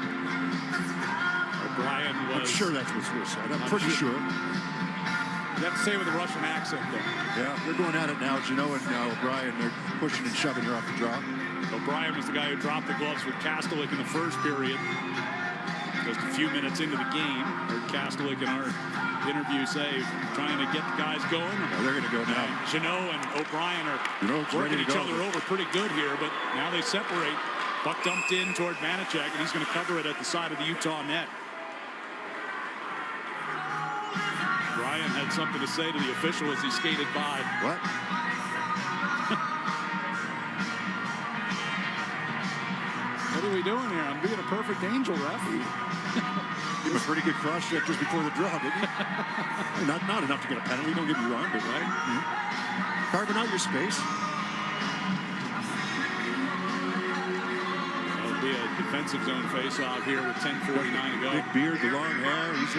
O'Brien was... I'm sure that's what was said. I'm pretty sure. You have to say it with a Russian accent, though. Yeah, they're going at it now. Gino and O'Brien, they're pushing and shoving her off the drop. O'Brien was the guy who dropped the gloves with Kastelik in the first period. Just a few minutes into the game, heard Kastelik in our interview say, trying to get the guys going. Oh, they're going to go now. Gino and O'Brien are working each other over pretty good here, but now they separate. Puck dumped in toward Vanacek, and he's going to cover it at the side of the Utah net. Brian had something to say to the official as he skated by. What? What are we doing here? I'm being a perfect angel, ref. He was a pretty good cross check just before the draw, didn't he? not enough to get a penalty, don't get me wrong, but right? Mm-hmm. Carving out your space. That'll be a defensive zone face-off here with 10:49 to go. Big beard, the long hair. He's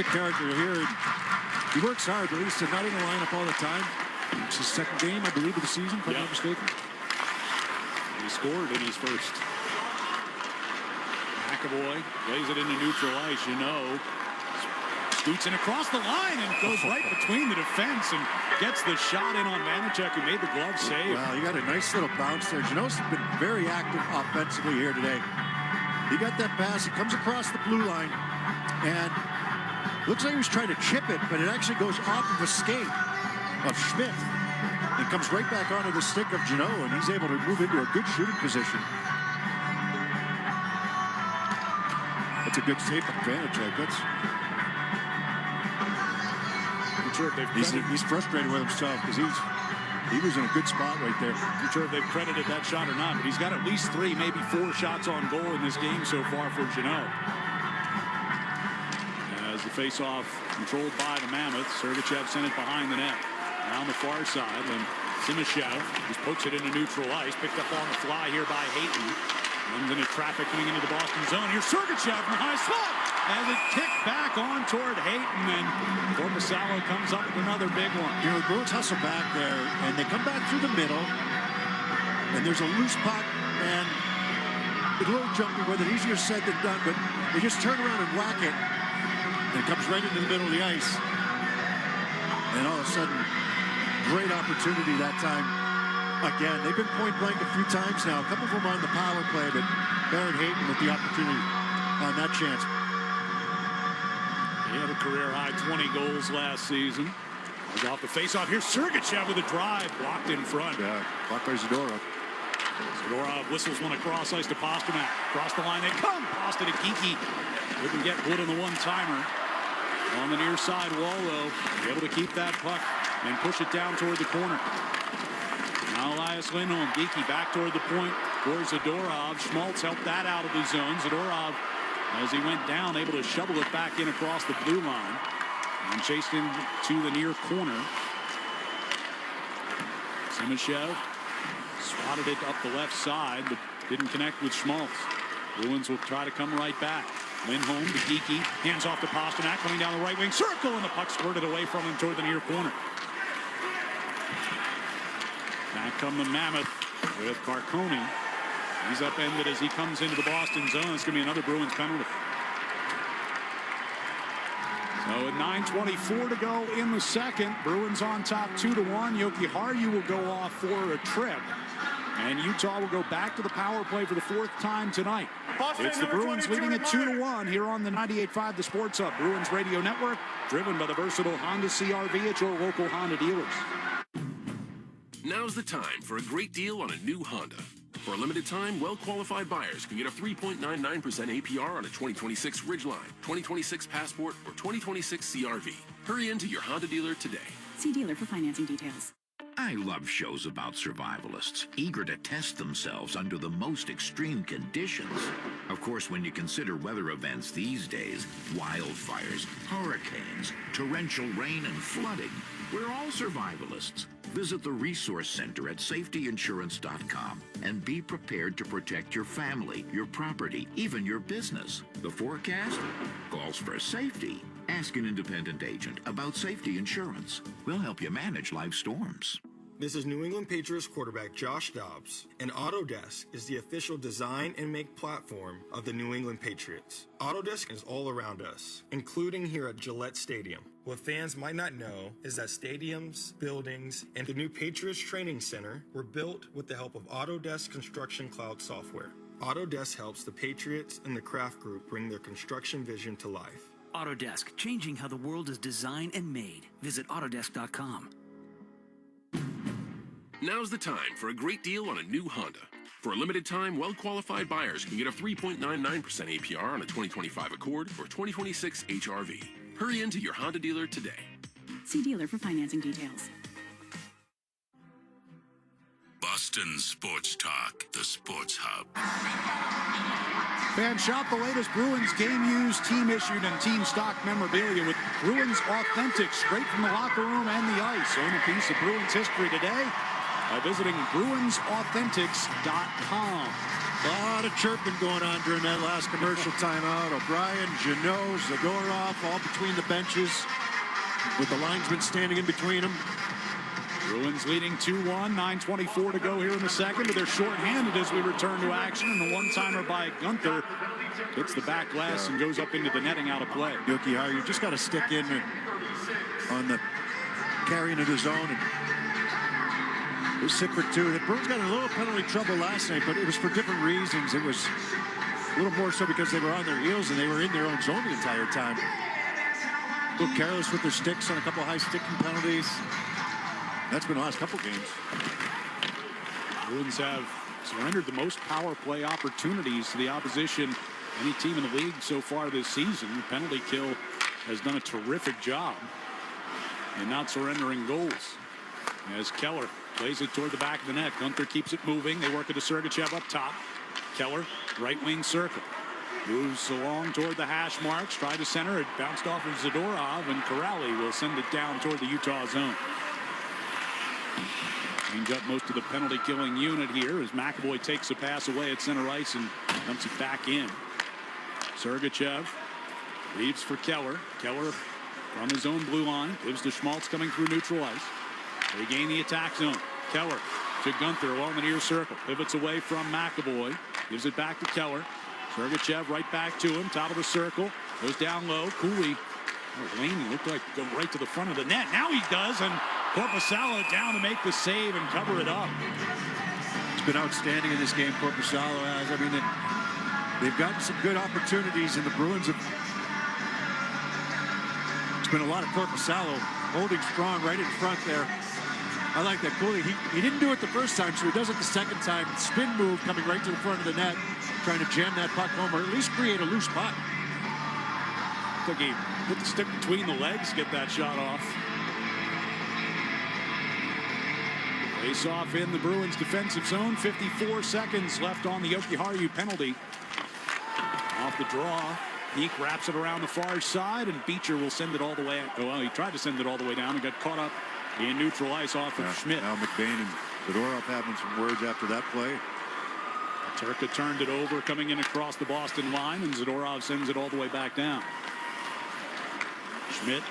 a character here. He works hard, but he's not in the lineup all the time. It's his second game, I believe, of the season, if I'm not mistaken. He scored in his first. McAvoy lays it into neutral ice, Scoots in across the line and goes right between the defense and gets the shot in on Vanacek, who made the glove save. Well, you got a nice little bounce there. Jano's been very active offensively here today. He got that pass. He comes across the blue line and looks like he was trying to chip it, but it actually goes off of a skate of Schmidt. It comes right back onto the stick of Jano, and he's able to move into a good shooting position. That's a good save from Vanacek. He's frustrated with himself because he was in a good spot right there. I'm not sure if they've credited that shot or not, but he's got at least 3, maybe 4 shots on goal in this game so far for Jano. As the face-off controlled by the Mammoth, Sergachev sent it behind the net. Now on the far side, and Simashev just pokes it into neutral ice, picked up on the fly here by Hayton. Runs into traffic coming into the Boston zone. Here's Sergachev from the high slot as it kicked back on toward Hayton, and Korpisalo comes up with another big one. The Bruins hustle back there, and they come back through the middle, and there's a loose puck, and it's a little jumpy with it, easier said than done, but they just turn around and whack it, and it comes right into the middle of the ice. And all of a sudden, great opportunity that time. Again, they've been point blank a few times now. A couple of them on the power play, but Barrett Hayton with the opportunity on that chance. He had a career-high 20 goals last season. He's off the face-off. Here's Sergachev with a drive. Blocked in front. Yeah, blocked by Zadorov. Zadorov whistles one across ice to Pasternak. Across the line they come. Pasta to Geeky. Couldn't get Wood on the one-timer. On the near side wall, though, able to keep that puck and push it down toward the corner. Now Elias Lindholm, Geeky back toward the point for Zadorov. Schmaltz helped that out of the zone. Zadorov, as he went down, able to shovel it back in across the blue line and chased him to the near corner. Simashev swatted it up the left side, but didn't connect with Schmaltz. Bruins will try to come right back. Lindholm to Geeky, hands off to Pasternak, coming down the right wing circle, and the puck squirted away from him toward the near corner. Back come the Mammoth with Carcone. He's upended as he comes into the Boston zone. It's going to be another Bruins penalty. So at 9:24 to go in the second, Bruins on top 2-1. Yoki Harju will go off for a trip. And Utah will go back to the power play for the 4th time tonight. It's the Bruins leading at 2-1 here on the 98.5 The Sports Hub. Bruins Radio Network, driven by the versatile Honda CR-V at your local Honda dealers. Now's the time for a great deal on a new Honda. For a limited time, well-qualified buyers can get a 3.99% APR on a 2026 Ridgeline, 2026 Passport, or 2026 CR-V. Hurry into your Honda dealer today. See dealer for financing details. I love shows about survivalists, eager to test themselves under the most extreme conditions. Of course, when you consider weather events these days, wildfires, hurricanes, torrential rain, and flooding, we're all survivalists. Visit the Resource Center at safetyinsurance.com and be prepared to protect your family, your property, even your business. The forecast calls for safety. Ask an independent agent about safety insurance. We'll help you manage life storms. This is New England Patriots quarterback Josh Dobbs, and Autodesk is the official design and make platform of the New England Patriots. Autodesk is all around us, including here at Gillette Stadium. What fans might not know is that stadiums, buildings, and the new Patriots Training Center were built with the help of Autodesk Construction Cloud software. Autodesk helps the Patriots and the Craft Group bring their construction vision to life. Autodesk, changing how the world is designed and made. Visit Autodesk.com. Now's the time for a great deal on a new Honda. For a limited time, well-qualified buyers can get a 3.99% APR on a 2025 Accord or 2026 HR-V. Hurry into your Honda dealer today. See dealer for financing details. Boston Sports Talk, the Sports Hub. Fans shop the latest Bruins game-used, team-issued, and team-stock memorabilia with Bruins Authentics straight from the locker room and the ice. Own a piece of Bruins history today by visiting BruinsAuthentics.com. A lot of chirping going on during that last commercial timeout. O'Brien, Jeannot, Zadorov, all between the benches with the linesmen standing in between them. Bruins leading 2-1, 9:24 to go here in the second, but they're shorthanded as we return to action, and the one-timer by Gunther hits the back glass and goes up into the netting out of play. Yoki Har, you just got to stick in on the carrying of the zone. And it was 6 for 2. The Bruins got a little penalty trouble last night, but it was for different reasons. It was a little more so because they were on their heels and they were in their own zone the entire time. A little careless with their sticks on a couple of high sticking penalties. That's been the last couple games. Bruins have surrendered the most power play opportunities to the opposition. Any team in the league so far this season. The penalty kill has done a terrific job in not surrendering goals. As Keller plays it toward the back of the net. Gunther keeps it moving. They work it to Sergachev up top. Keller, right wing circle. Moves along toward the hash marks. Tried to center. It bounced off of Zadorov, and Corrali will send it down toward the Utah zone. Change up most of the penalty killing unit here as McAvoy takes a pass away at center ice and dumps it back in. Sergachev leaves for Keller. Keller from his own blue line. Gives to Schmaltz coming through neutral ice. They gain the attack zone. Keller to Gunther along the near circle. Pivots away from McAvoy. Gives it back to Keller. Sergachev right back to him. Top of the circle. Goes down low. Cooley. Laney looked like go right to the front of the net. Now he does, and Korpisalo down to make the save and cover it up. It's been outstanding in this game, Korpisalo has. I mean, they've gotten some good opportunities, and the Bruins have. It's been a lot of Korpisalo holding strong right in front there. I like that Cooley. He didn't do it the first time, so he does it the second time. Spin move coming right to the front of the net, trying to jam that puck home, or at least create a loose puck. I think he put the stick between the legs to get that shot off. Face off in the Bruins defensive zone. 54 seconds left on the Jokiharju penalty. Off the draw. Peak wraps it around the far side, and Beecher will send it all the way. Well, he tried to send it all the way down and got caught up in neutral ice off of Schmidt. Now McBain and Zadorov having some words after that play. Turka turned it over, coming in across the Boston line, and Zadorov sends it all the way back down. Schmidt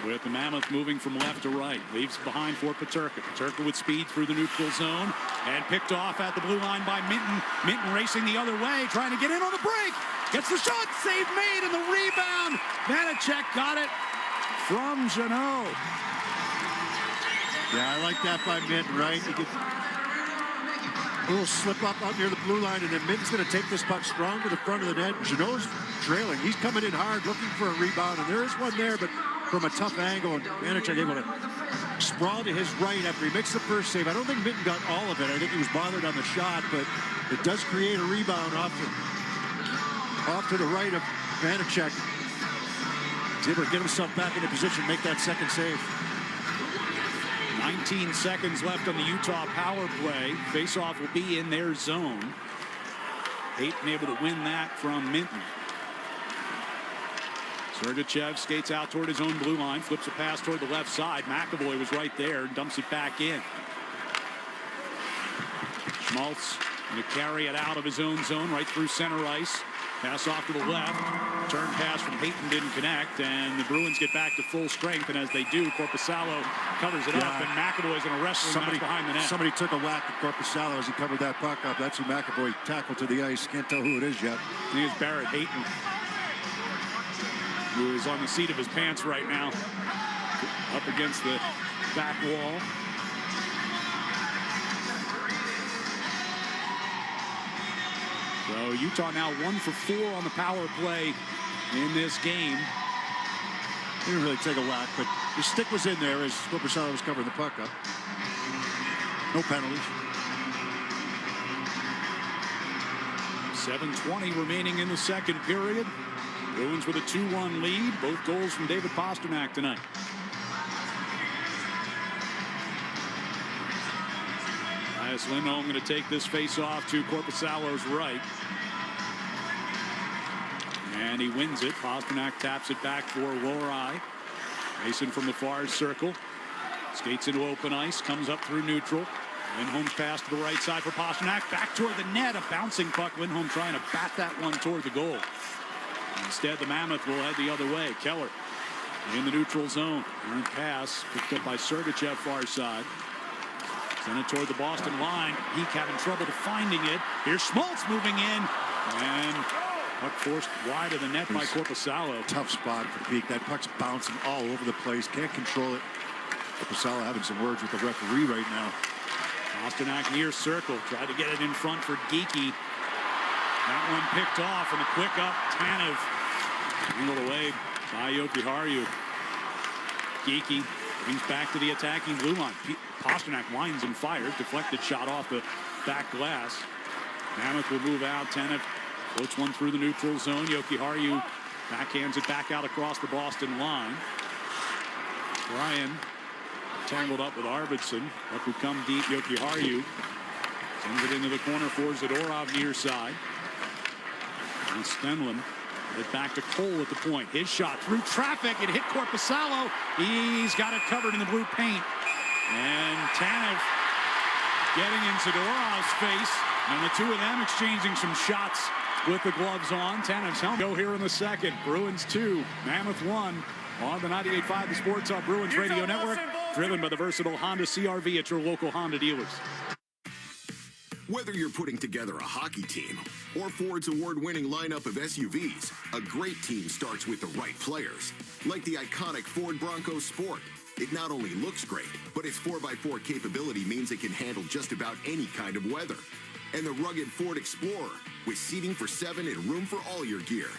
with the Mammoth moving from left to right. Leaves behind for Peterka. Peterka with speed through the neutral zone and picked off at the blue line by Minton. Minton racing the other way, trying to get in on the break. Gets the shot, save made, and the rebound. Vanacek got it from Jeannot. Yeah, I like that by Minton, right? He gets a little slip up out near the blue line, and then Minton's going to take this puck strong to the front of the net. Jeannot's trailing. He's coming in hard, looking for a rebound, and there is one there, but from a tough angle, and Vanacek able to sprawl to his right after he makes the first save. I don't think Minton got all of it. I think he was bothered on the shot, but it does create a rebound off to the right of Vanacek. He's able to get himself back into position, make that second save. 19 seconds left on the Utah power play. Faceoff will be in their zone. Hayton able to win that from Minton. Sergachev skates out toward his own blue line, flips a pass toward the left side. McAvoy was right there and dumps it back in. Schmaltz going to carry it out of his own zone right through center ice. Pass off to the left. Turn pass from Hayton didn't connect, and the Bruins get back to full strength, and as they do, Korpisalo covers it up, and McAvoy's in a wrestling match behind the net. Somebody took a whack at Korpisalo as he covered that puck up. That's who McAvoy tackled to the ice. Can't tell who it is yet. I think it's Barrett Hayton, who is on the seat of his pants right now, up against the back wall. So Utah now 1 for 4 on the power play in this game. He didn't really take a whack, but his stick was in there as Korpisalo was covering the puck up. No penalties. 7:20 remaining in the second period. Bruins with a 2-1 lead. Both goals from David Pasternak tonight. Elias Lindholm going to take this face-off to Korpisalo's right. And he wins it. Pasternak taps it back for Lohrei. Mason from the far circle. Skates into open ice. Comes up through neutral. Lindholm's pass to the right side for Pasternak. Back toward the net. A bouncing puck. Lindholm trying to bat that one toward the goal. Instead, the Mammoth will head the other way. Keller in the neutral zone. Earned pass picked up by Sergachev far side. Send it toward the Boston line. Peak having trouble finding it. Here's Schmaltz moving in. And puck forced wide of the net by Korpisalo. Tough spot for Peak. That puck's bouncing all over the place. Can't control it. Korpisalo having some words with the referee right now. Pasternak near circle. Tried to get it in front for Geekie. That one picked off, and the quick up. Tanev angled away by Jokiharju. Geekie brings back to the attacking blue line. Pasternak winds and fires. Deflected shot off the back glass. Mammoth will move out. Tanev floats one through the neutral zone. Jokiharju backhands it back out across the Boston line. Ryan tangled up with Arvidsson. Up would come deep. Jokiharju sends it into the corner for Zadorov near side. And Stenlund it back to Cole at the point. His shot through traffic. It hit Korpisalo. He's got it covered in the blue paint. And Tanev getting in Zadorov's face. And the two of them exchanging some shots with the gloves on. Tanev's helmet go here in the second. Bruins 2, Mammoth 1 on the 98.5 The Sports Hub Bruins Radio Network. Driven by the versatile Honda CR-V at your local Honda dealers. Whether you're putting together a hockey team or Ford's award-winning lineup of SUVs, a great team starts with the right players. Like the iconic Ford Bronco Sport. It not only looks great, but its 4x4 capability means it can handle just about any kind of weather. And the rugged Ford Explorer, with seating for 7 and room for all your gear.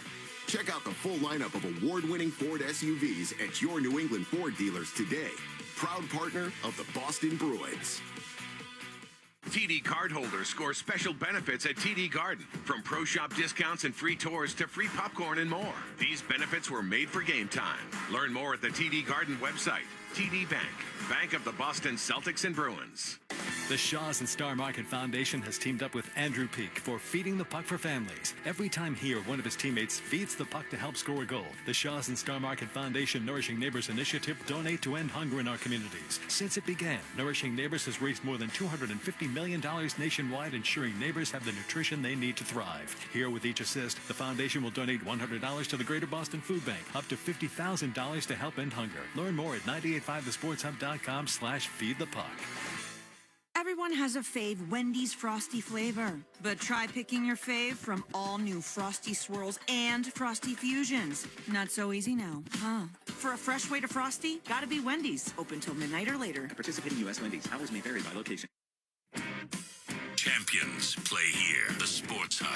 Check out the full lineup of award-winning Ford SUVs at your New England Ford dealers today. Proud partner of the Boston Bruins. TD cardholders score special benefits at TD Garden. From pro shop discounts and free tours to free popcorn and more. These benefits were made for game time. Learn more at the TD Garden website. TD Bank, Bank of the Boston Celtics and Bruins. The Shaws and Star Market Foundation has teamed up with Andrew Peak for Feeding the Puck for Families. Every time he or one of his teammates feeds the puck to help score a goal, the Shaws and Star Market Foundation Nourishing Neighbors Initiative donate to end hunger in our communities. Since it began, Nourishing Neighbors has raised more than $250 million nationwide, ensuring neighbors have the nutrition they need to thrive. Here with each assist, the foundation will donate $100 to the Greater Boston Food Bank, up to $50,000 to help end hunger. Learn more at 985thesportshub.com/feedthepuck. Everyone has a fave Wendy's Frosty flavor. But try picking your fave from all new Frosty Swirls and Frosty Fusions. Not so easy now, huh? For a fresh way to Frosty, gotta be Wendy's. Open till midnight or later. Participating U.S. Wendy's. Hours may vary by location. Champions play here. The Sports Hub.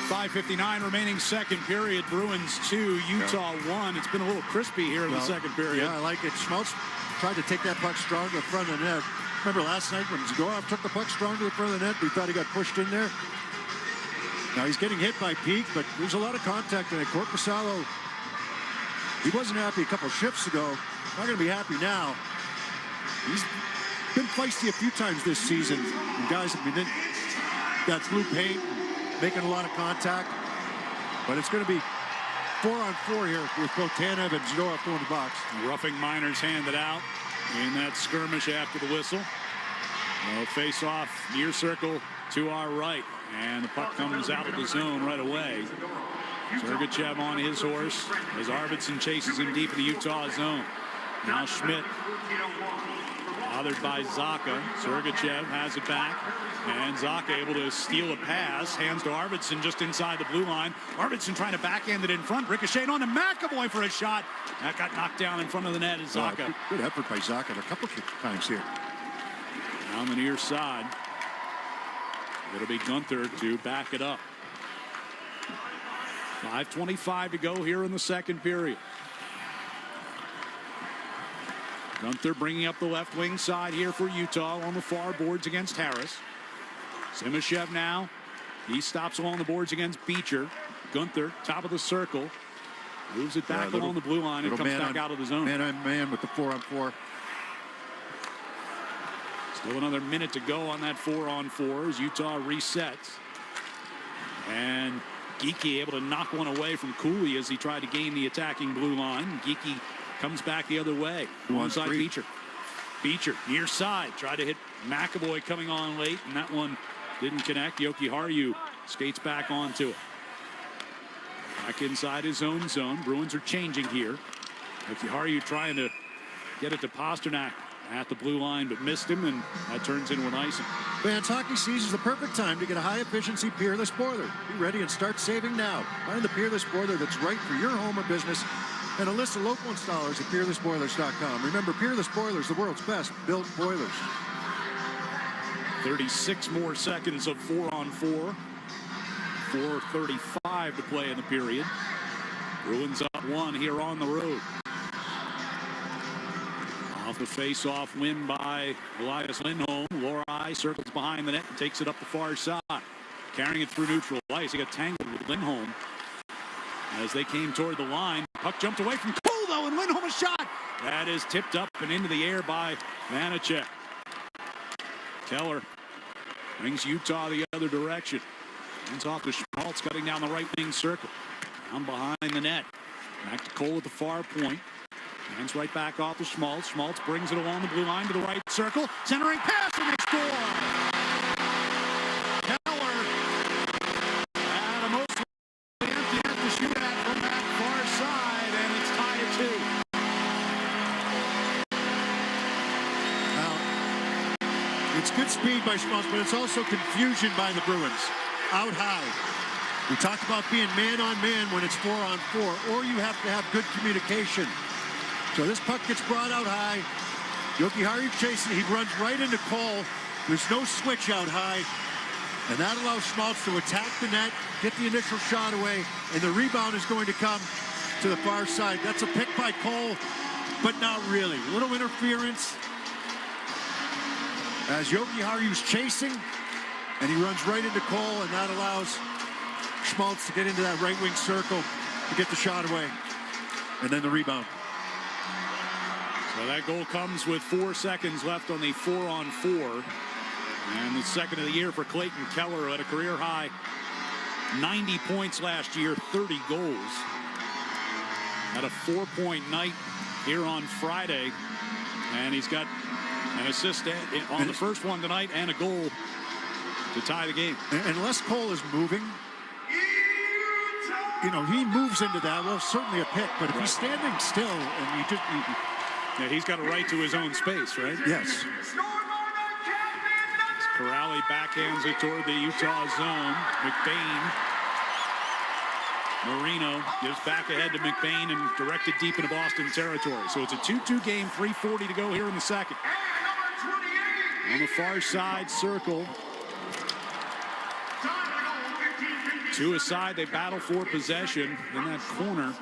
5:59 remaining second period. Bruins 2, Utah 1. It's been a little crispy here in the second period. Yeah, I like it. Schmaltz tried to take that puck strong to the front of the net. Remember last night when Zadorov took the puck strong to the front of the net, we thought he got pushed in there. Now he's getting hit by Peak, but there's a lot of contact in it. Korpisalo, he wasn't happy a couple shifts ago. Not going to be happy now. He's been feisty a few times this season. And guys have been in that blue paint, making a lot of contact. But it's going to be 4-on-4 here with both Tanev and Zadorov throwing the box. Roughing Miners handed out in that skirmish after the whistle. They'll face off near circle to our right. And the puck comes out of the zone right away. Sergachev on his horse as Arvidsson chases him deep in the Utah zone. Now Schmidt bothered by Zacha. Sergachev has it back. And Zacha able to steal a pass. Hands to Arvidsson just inside the blue line. Arvidsson trying to backhand it in front. Ricocheted on to McAvoy for a shot. That got knocked down in front of the net as Zacha. Good effort by Zacha a couple times here. On the near side. It'll be Gunther to back it up. 5:25 to go here in the second period. Gunther bringing up the left wing side here for Utah on the far boards against Harris. Simashev now. He stops along the boards against Beecher. Gunther, top of the circle. Moves it back along the blue line and comes back out of the zone. Man with the 4-on-4. Still another minute to go on that 4-on-4 as Utah resets. And Geekie able to knock one away from Cooley as he tried to gain the attacking blue line. Geekie comes back the other way. Onside Beecher. Beecher near side. Tried to hit McAvoy coming on late, and that one didn't connect. Jokiharju skates back onto it. Back inside his own zone. Bruins are changing here. Jokiharju trying to get it to Pasternak at the blue line, but missed him, and that turns into an icing. Fans, hockey season is the perfect time to get a high-efficiency Peerless boiler. Be ready and start saving now. Find the Peerless boiler that's right for your home or business, and a list of local installers at peerlessboilers.com. Remember, Peerless Boilers, the world's best built boilers. 36 more seconds of 4-on-4. 4:35 to play in the period. Bruins up 1 here on the road. Off the face-off win by Elias Lindholm. Lohrei circles behind the net and takes it up the far side. Carrying it through neutral ice. He got tangled with Lindholm as they came toward the line. Puck jumped away from Cole, though, and Lindholm a shot. That is tipped up and into the air by Vanacek. Keller brings Utah the other direction. Hands off to Schmaltz, cutting down the right wing circle. Down behind the net. Back to Cole at the far point. Hands right back off to Schmaltz. Schmaltz brings it along the blue line to the right circle. Centering pass, and they score! Keller at a mostly empty net to shoot at from that far side, and it's tied at 2. Now, it's good speed by Schmaltz, but it's also confusion by the Bruins. Out high. We talked about being man-on-man when it's 4-on-4, or you have to have good communication. So this puck gets brought out high. Jokiharju chasing. He runs right into Cole. There's no switch out high. And that allows Schmaltz to attack the net, get the initial shot away, and the rebound is going to come to the far side. That's a pick by Cole, but not really. A little interference as Jokiharju's chasing, and he runs right into Cole, and that allows Schmaltz to get into that right wing circle to get the shot away. And then the rebound. So that goal comes with 4 seconds left on the 4-on-4. And the second of the year for Clayton Keller, who had a career high 90 points last year, 30 goals. Had a 4-point night here on Friday. And he's got an assist on the first one tonight and a goal to tie the game. And unless Cole is moving, you know, he moves into that. Well, certainly a pick, but if he's standing still and you just... Yeah, he's got a right to his own space, right? Yes. Corrali backhands it toward the Utah zone. McBain. Marino gives back ahead to McBain and directed deep into Boston territory. So it's a 2-2 game, 3:40 to go here in the second. On the far side circle. 2 aside, they battle for possession in that corner.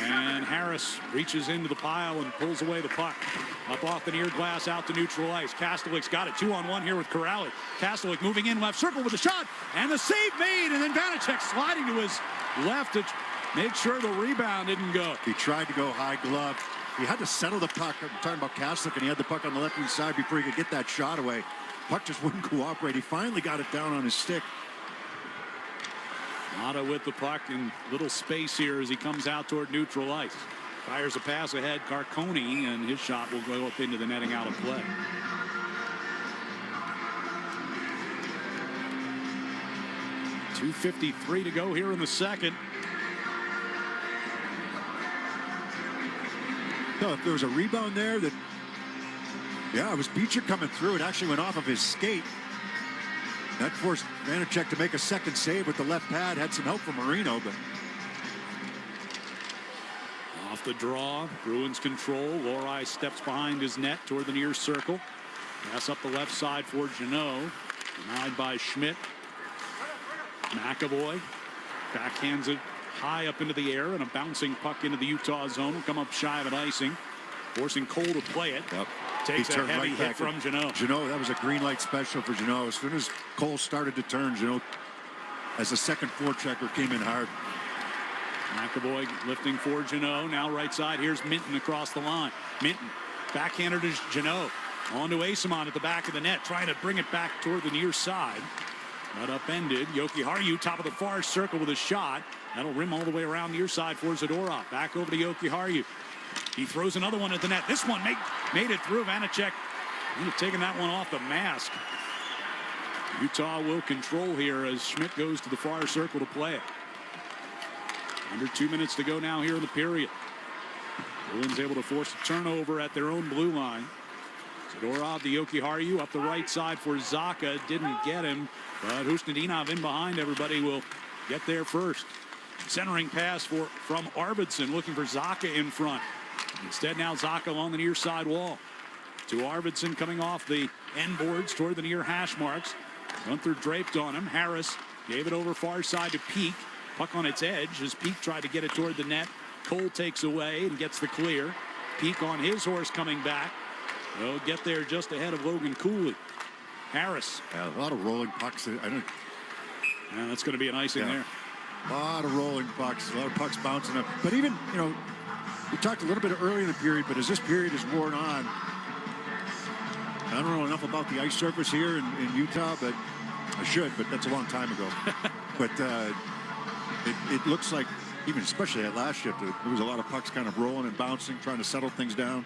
And Harris reaches into the pile and pulls away the puck. Up off the near glass, out to neutral ice. Kastelik's got it 2-on-1 here with Corrali. Kastelik moving in left circle with a shot, and the save made, and then Vanacek sliding to his left to make sure the rebound didn't go. He tried to go high glove. He had to settle the puck. I'm talking about Kastelik, and he had the puck on the left-hand side before he could get that shot away. Puck just wouldn't cooperate. He finally got it down on his stick. Mata with the puck in little space here as he comes out toward neutral ice. Fires a pass ahead, Carconi, and his shot will go up into the netting out of play. .253 to go here in the second. No, if there was a rebound there that, yeah, it was Beecher coming through. It actually went off of his skate. That forced Vanacek to make a second save with the left pad. Had some help from Marino, but off the draw, Bruins control. Lohrei steps behind his net toward the near circle. Pass up the left side for Jeannot. Denied by Schmidt. McAvoy backhands it high up into the air, and a bouncing puck into the Utah zone will come up shy of an icing, forcing Cole to play it. Yep. Takes a heavy hit from Jeannot. Jeannot, that was a green light special for Jeannot. As soon as Cole started to turn, Jeannot, as a second forechecker, came in hard. McAvoy lifting for Jeannot. Now right side, here's Minton across the line. Minton, backhander to Jeannot. On to Asimon at the back of the net, trying to bring it back toward the near side. But upended. Jokiharju, top of the far circle with a shot. That'll rim all the way around near side for Zadorov. Back over to Jokiharju. He throws another one at the net. This one made it through. Vanacek taking that one off the mask. Utah will control here as Schmidt goes to the far circle to play it. Under 2 minutes to go now here in the period. Bruins able to force a turnover at their own blue line. Zadorov to Jokiharju up the right side for Zacha. Didn't get him, but Husnudinov in behind everybody will get there first. Centering pass from Arvidsson, looking for Zacha in front. Instead now Zacha along the near side wall. To Arvidsson coming off the end boards toward the near hash marks. Gunther draped on him. Harris gave it over far side to Peak. Puck on its edge as Peak tried to get it toward the net. Cole takes away and gets the clear. Peak on his horse coming back. They'll get there just ahead of Logan Cooley. Harris. Yeah, a lot of rolling pucks. Yeah, that's going to be an icing there. A lot of rolling pucks, a lot of pucks bouncing up. But even, we talked a little bit earlier in the period, but as this period is worn on, I don't know enough about the ice surface here in Utah, but I should, but that's a long time ago. But it looks like, even especially at last shift, there was a lot of pucks kind of rolling and bouncing, trying to settle things down.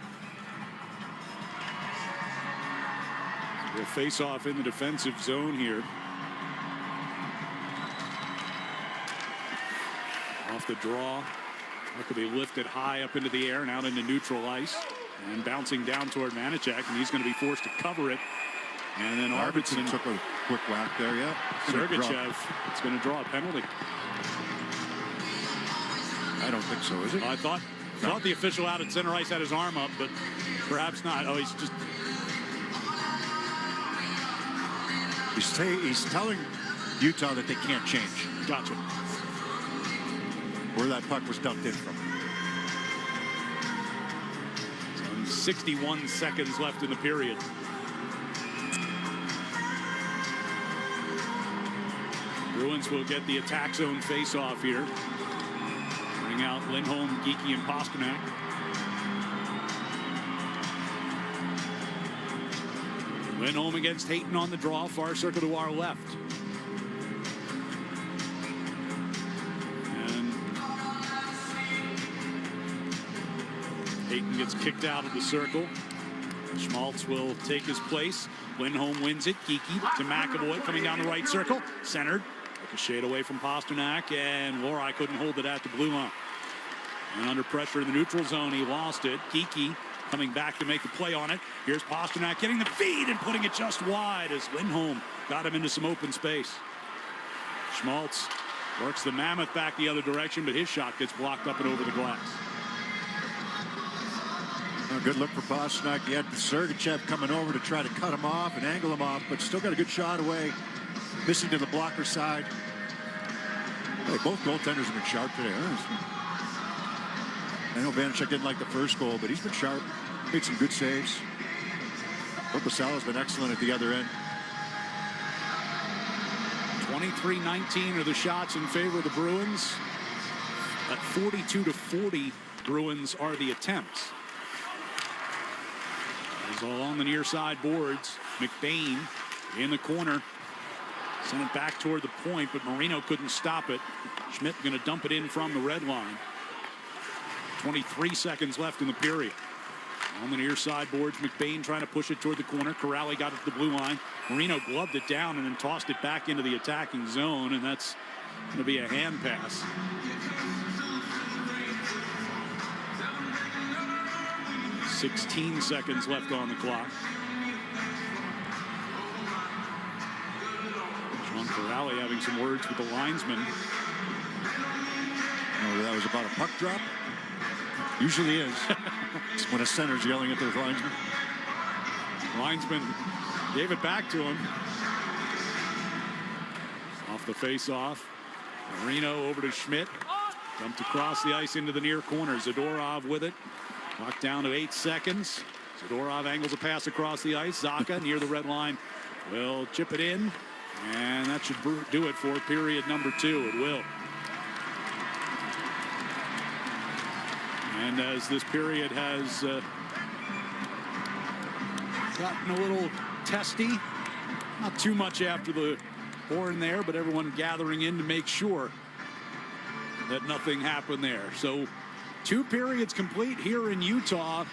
We'll face off in the defensive zone here. Off the draw. That could be lifted high up into the air and out into neutral ice. And bouncing down toward Vanacek, and he's going to be forced to cover it. And then Arvidsson took a quick whack there, yeah. Sergachev is going to draw a penalty. I don't think so, is it? I thought the official out at center ice had his arm up, but perhaps not. Oh, he's just... He's telling Utah that they can't change. Gotcha. Where that puck was dumped in from. 61 seconds left in the period. Bruins will get the attack zone face-off here. Bring out Lindholm, Geekie, and Pasternak. Lindholm against Hayton on the draw, far circle to our left. And Hayton gets kicked out of the circle. Schmaltz will take his place. Lindholm wins it. Geekie to McAvoy coming down the right circle. Centered. Ricocheted away from Pasternak, and Lorai couldn't hold it at the blue line. And under pressure in the neutral zone, he lost it. Geekie coming back to make the play on it. Here's Pasternak getting the feed and putting it just wide as Lindholm got him into some open space. Schmaltz works the Mammoth back the other direction, but his shot gets blocked up and over the glass. A good look for Pasternak. He had Sergachev coming over to try to cut him off and angle him off, but still got a good shot away. Missing to the blocker side. Hey, both goaltenders have been sharp today. I know Vanacek didn't like the first goal, but he's been sharp. Made some good saves. Korpisalo's been excellent at the other end. 23-19 are the shots in favor of the Bruins. At 42-40, Bruins are the attempts. As along the near side boards, McBain in the corner. Sent it back toward the point, but Marino couldn't stop it. Schmidt going to dump it in from the red line. 23 seconds left in the period. On the near side boards, McBain trying to push it toward the corner. Corrali got it to the blue line. Marino gloved it down and then tossed it back into the attacking zone, and that's going to be a hand pass. .16 seconds left on the clock. Sean Corrali having some words with the linesman. Oh, that was about a puck drop. Usually is. It's when a center's yelling at their linesman. Linesman gave it back to him. Off the face-off. Marino over to Schmidt. Dumped across the ice into the near corner. Zadorov with it. Clock down to 8 seconds. Zadorov angles a pass across the ice. Zacha near the red line will chip it in. And that should do it for period number 2. It will. And as this period has gotten a little testy, not too much after the horn there, but everyone gathering in to make sure that nothing happened there. So 2 periods complete here in Utah,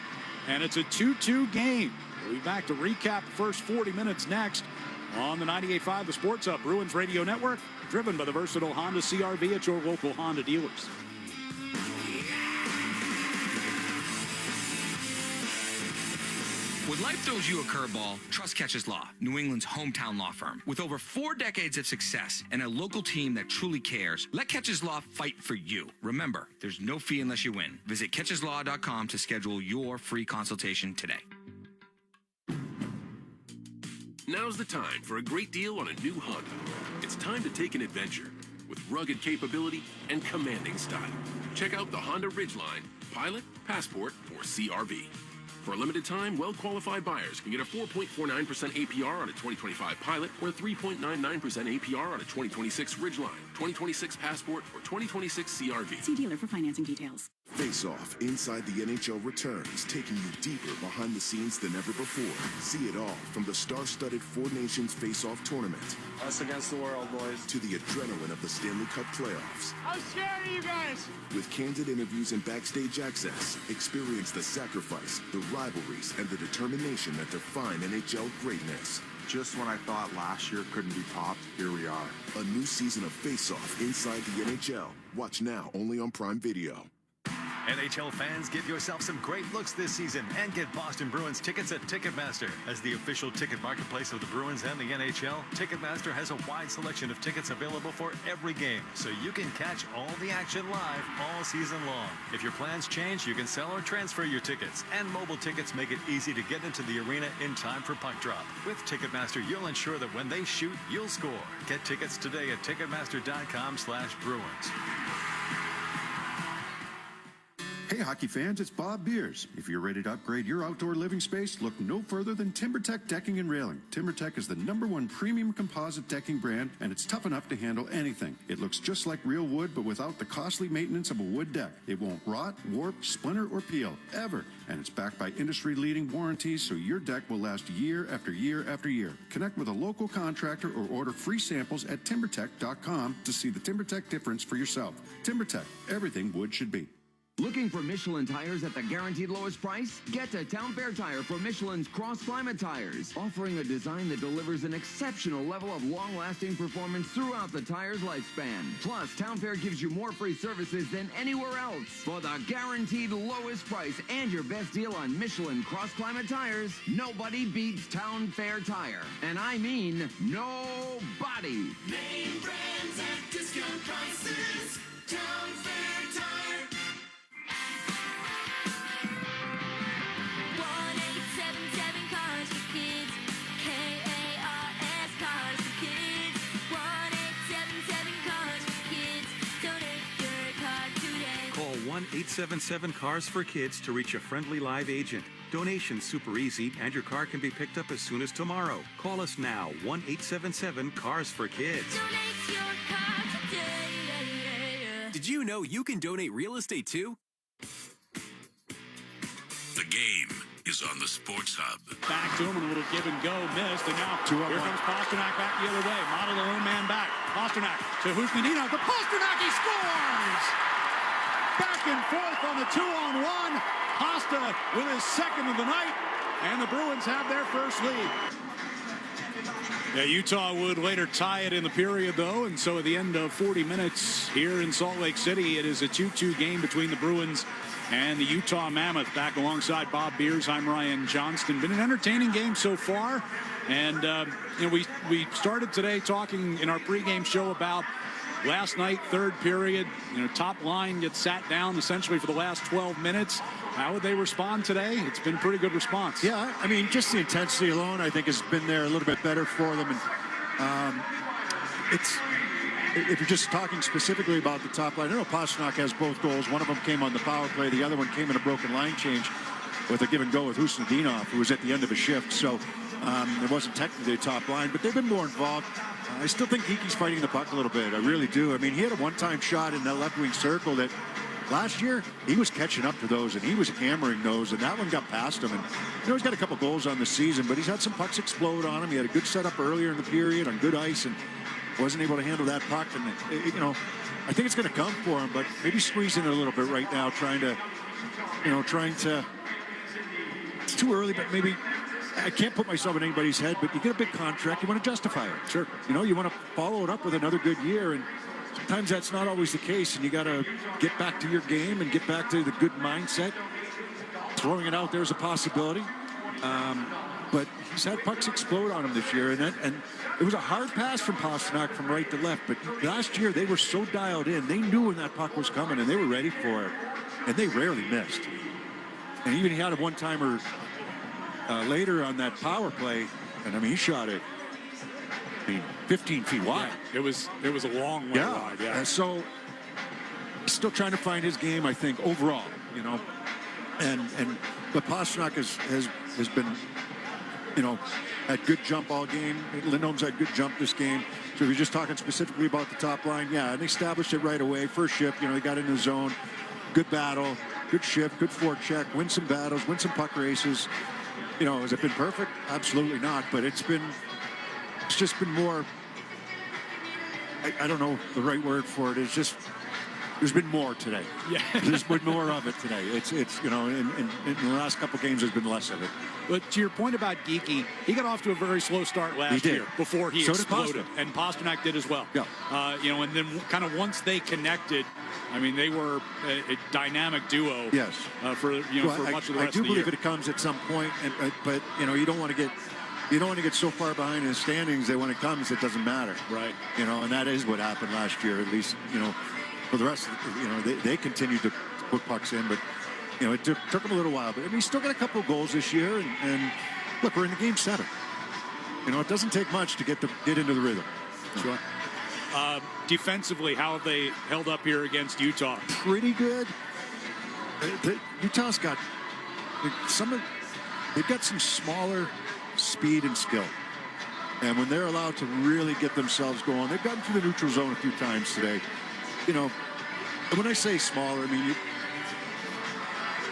and it's a 2-2 game. We'll be back to recap the first 40 minutes next on the 98.5 The Sports Hub Bruins Radio Network, driven by the versatile Honda CR-V at your local Honda dealers. When life throws you a curveball, trust Catches Law, New England's hometown law firm. With over 4 decades of success and a local team that truly cares, let Catches Law fight for you. Remember, there's no fee unless you win. Visit catcheslaw.com to schedule your free consultation today. Now's the time for a great deal on a new Honda. It's time to take an adventure with rugged capability and commanding style. Check out the Honda Ridgeline, Pilot, Passport, or CRV. For a limited time, well-qualified buyers can get a 4.49% APR on a 2025 Pilot or 3.99% APR on a 2026 Ridgeline, 2026 Passport, or 2026 CRV. See dealer for financing details. Face Off Inside the NHL returns, taking you deeper behind the scenes than ever before. See it all from the star-studded Four Nations Face Off tournament. Us against the world, boys. To the adrenaline of the Stanley Cup playoffs. How scared are you guys? With candid interviews and backstage access, experience the sacrifice, the rivalries, and the determination that define NHL greatness. Just when I thought last year couldn't be topped, here we are. A new season of Face Off Inside the NHL. Watch now only on Prime Video. NHL fans, give yourself some great looks this season and get Boston Bruins tickets at Ticketmaster. As the official ticket marketplace of the Bruins and the NHL, Ticketmaster has a wide selection of tickets available for every game, so you can catch all the action live all season long. If your plans change, you can sell or transfer your tickets, and mobile tickets make it easy to get into the arena in time for puck drop. With Ticketmaster, you'll ensure that when they shoot, you'll score. Get tickets today at Ticketmaster.com/Bruins. Hey hockey fans, it's Bob Beers. If you're ready to upgrade your outdoor living space, look no further than TimberTech Decking and Railing. TimberTech is the #1 premium composite decking brand, and it's tough enough to handle anything. It looks just like real wood, but without the costly maintenance of a wood deck. It won't rot, warp, splinter, or peel, ever. And it's backed by industry-leading warranties, so your deck will last year after year after year. Connect with a local contractor or order free samples at timbertech.com to see the TimberTech difference for yourself. TimberTech, everything wood should be. Looking for Michelin tires at the guaranteed lowest price? Get to Town Fair Tire for Michelin's cross-climate tires, offering a design that delivers an exceptional level of long-lasting performance throughout the tire's lifespan. Plus, Town Fair gives you more free services than anywhere else. For the guaranteed lowest price and your best deal on Michelin cross-climate tires, nobody beats Town Fair Tire. And I mean nobody. Name brands at discount prices. Town Fair Tire. 1-877 Cars for Kids. K-A-R-S Cars for Kids. 1-877 Cars for Kids. Donate your car today. Call 1-877-CARS for Kids to reach a friendly live agent. Donation's super easy, and your car can be picked up as soon as tomorrow. Call us now, 1-877-CARS for Kids. Donate your car today. Did you know you can donate real estate too? The game is on the Sports Hub. Back to him and a little give and go, missed, and now here comes Pasternak back the other way. Model their own man back. Pasternak to Husmanino. The Pasternak, he scores! Back and forth on the 2-on-1. Pasta with his second of the night, and the Bruins have their first lead. Yeah, Utah would later tie it in the period, though, and so at the end of 40 minutes here in Salt Lake City, it is a 2-2 game between the Bruins and the Utah Mammoth. Back alongside Bob Beers, I'm Ryan Johnston. Been an entertaining game so far, and we started today talking in our pregame show about last night, third period. Top line gets sat down essentially for the last 12 minutes. How would they respond today? It's been pretty good response. Yeah, I mean, just the intensity alone, I think, has been there a little bit better for them. And if you're just talking specifically about the top line, I know Pasternak has both goals. One of them came on the power play. The other one came in a broken line change with a give and go with Husnudinov, who was at the end of a shift. So it wasn't technically a top line, but they've been more involved. I still think Hickey's fighting the puck a little bit. I really do. I mean, he had a one-time shot in that left wing circle that last year he was catching up to those, and he was hammering those, and that one got past him. And he's got a couple goals on the season, but he's had some pucks explode on him. He had a good setup earlier in the period on good ice and wasn't able to handle that puck. And I think it's going to come for him, but maybe squeezing it a little bit right now, trying to it's too early, but maybe I can't put myself in anybody's head, but you get a big contract, you want to justify it. Sure. You want to follow it up with another good year, and sometimes that's not always the case, and you got to get back to your game and get back to the good mindset. Throwing it out there is a possibility. But he's had pucks explode on him this year, and it was a hard pass from Pastrnak from right to left. But last year they were so dialed in; they knew when that puck was coming, and they were ready for it, and they rarely missed. And even he had a one-timer later on that power play, and I mean he shot it. 15 feet wide. Yeah, it was a long way wide. Yeah. So he's still trying to find his game, I think, overall. But Pastrnak has been, had good jump all game. Lindholm's had good jump this game. So if you're just talking specifically about the top line, and they established it right away. First shift, they got in the zone. Good battle, good shift, good forecheck, win some battles, win some puck races. Has it been perfect? Absolutely not. But it's just been more, I don't know the right word for it. It's just, there's been more today. Yeah. There's been more of it today. It's in the last couple games, there's been less of it. But to your point about Geekie, he got off to a very slow start last year before he exploded. And Pastrnak did as well. Yeah. And then kind of once they connected, I mean, they were a dynamic duo. Yes. For much of the rest of the year. I do believe it comes at some point, but you don't want to get so far behind in the standings that when it comes, it doesn't matter. Right. And that is what happened last year, at least, for the rest of they continued to put pucks in, but, it took them a little while. But I mean, he's still got a couple of goals this year, and look, we're in the game 7. It doesn't take much to get into the rhythm. Sure. Defensively, how have they held up here against Utah? Pretty good. Utah's got they've got some smaller speed and skill. And when they're allowed to really get themselves going, they've gotten through the neutral zone a few times today. When I say smaller, I mean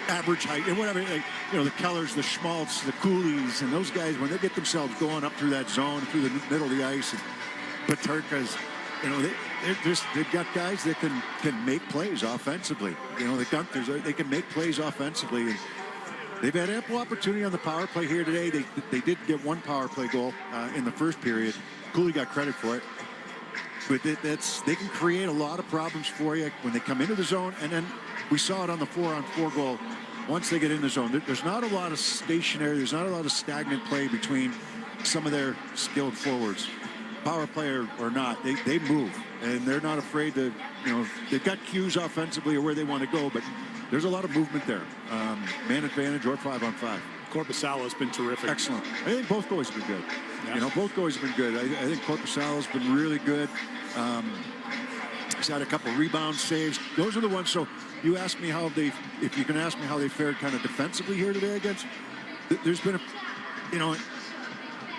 average height and whatever. The Kellers, the Schmaltz, the Coolies, and those guys, when they get themselves going up through that zone, through the middle of the ice, and Peterka's, they've got guys that can make plays offensively. The Gunthers, they can make plays offensively. And they've had ample opportunity on the power play here today. They did get one power play goal in the first period. Cooley got credit for it. But they can create a lot of problems for you when they come into the zone. And then we saw it on the 4-on-4 goal. Once they get in the zone, there's not a lot of stationary, there's not a lot of stagnant play between some of their skilled forwards. Power play or not, they move. And they're not afraid to, they've got cues offensively or where they want to go, but there's a lot of movement there. Man advantage or 5-on-5. Korpisalo has been terrific. Excellent. I think both goalies have been good. Yeah. Both goalies have been good. I think Korpisalo has been really good. He's had a couple rebound saves. Those are the ones. So you asked me if you can ask me how they fared kind of defensively here today against, there's been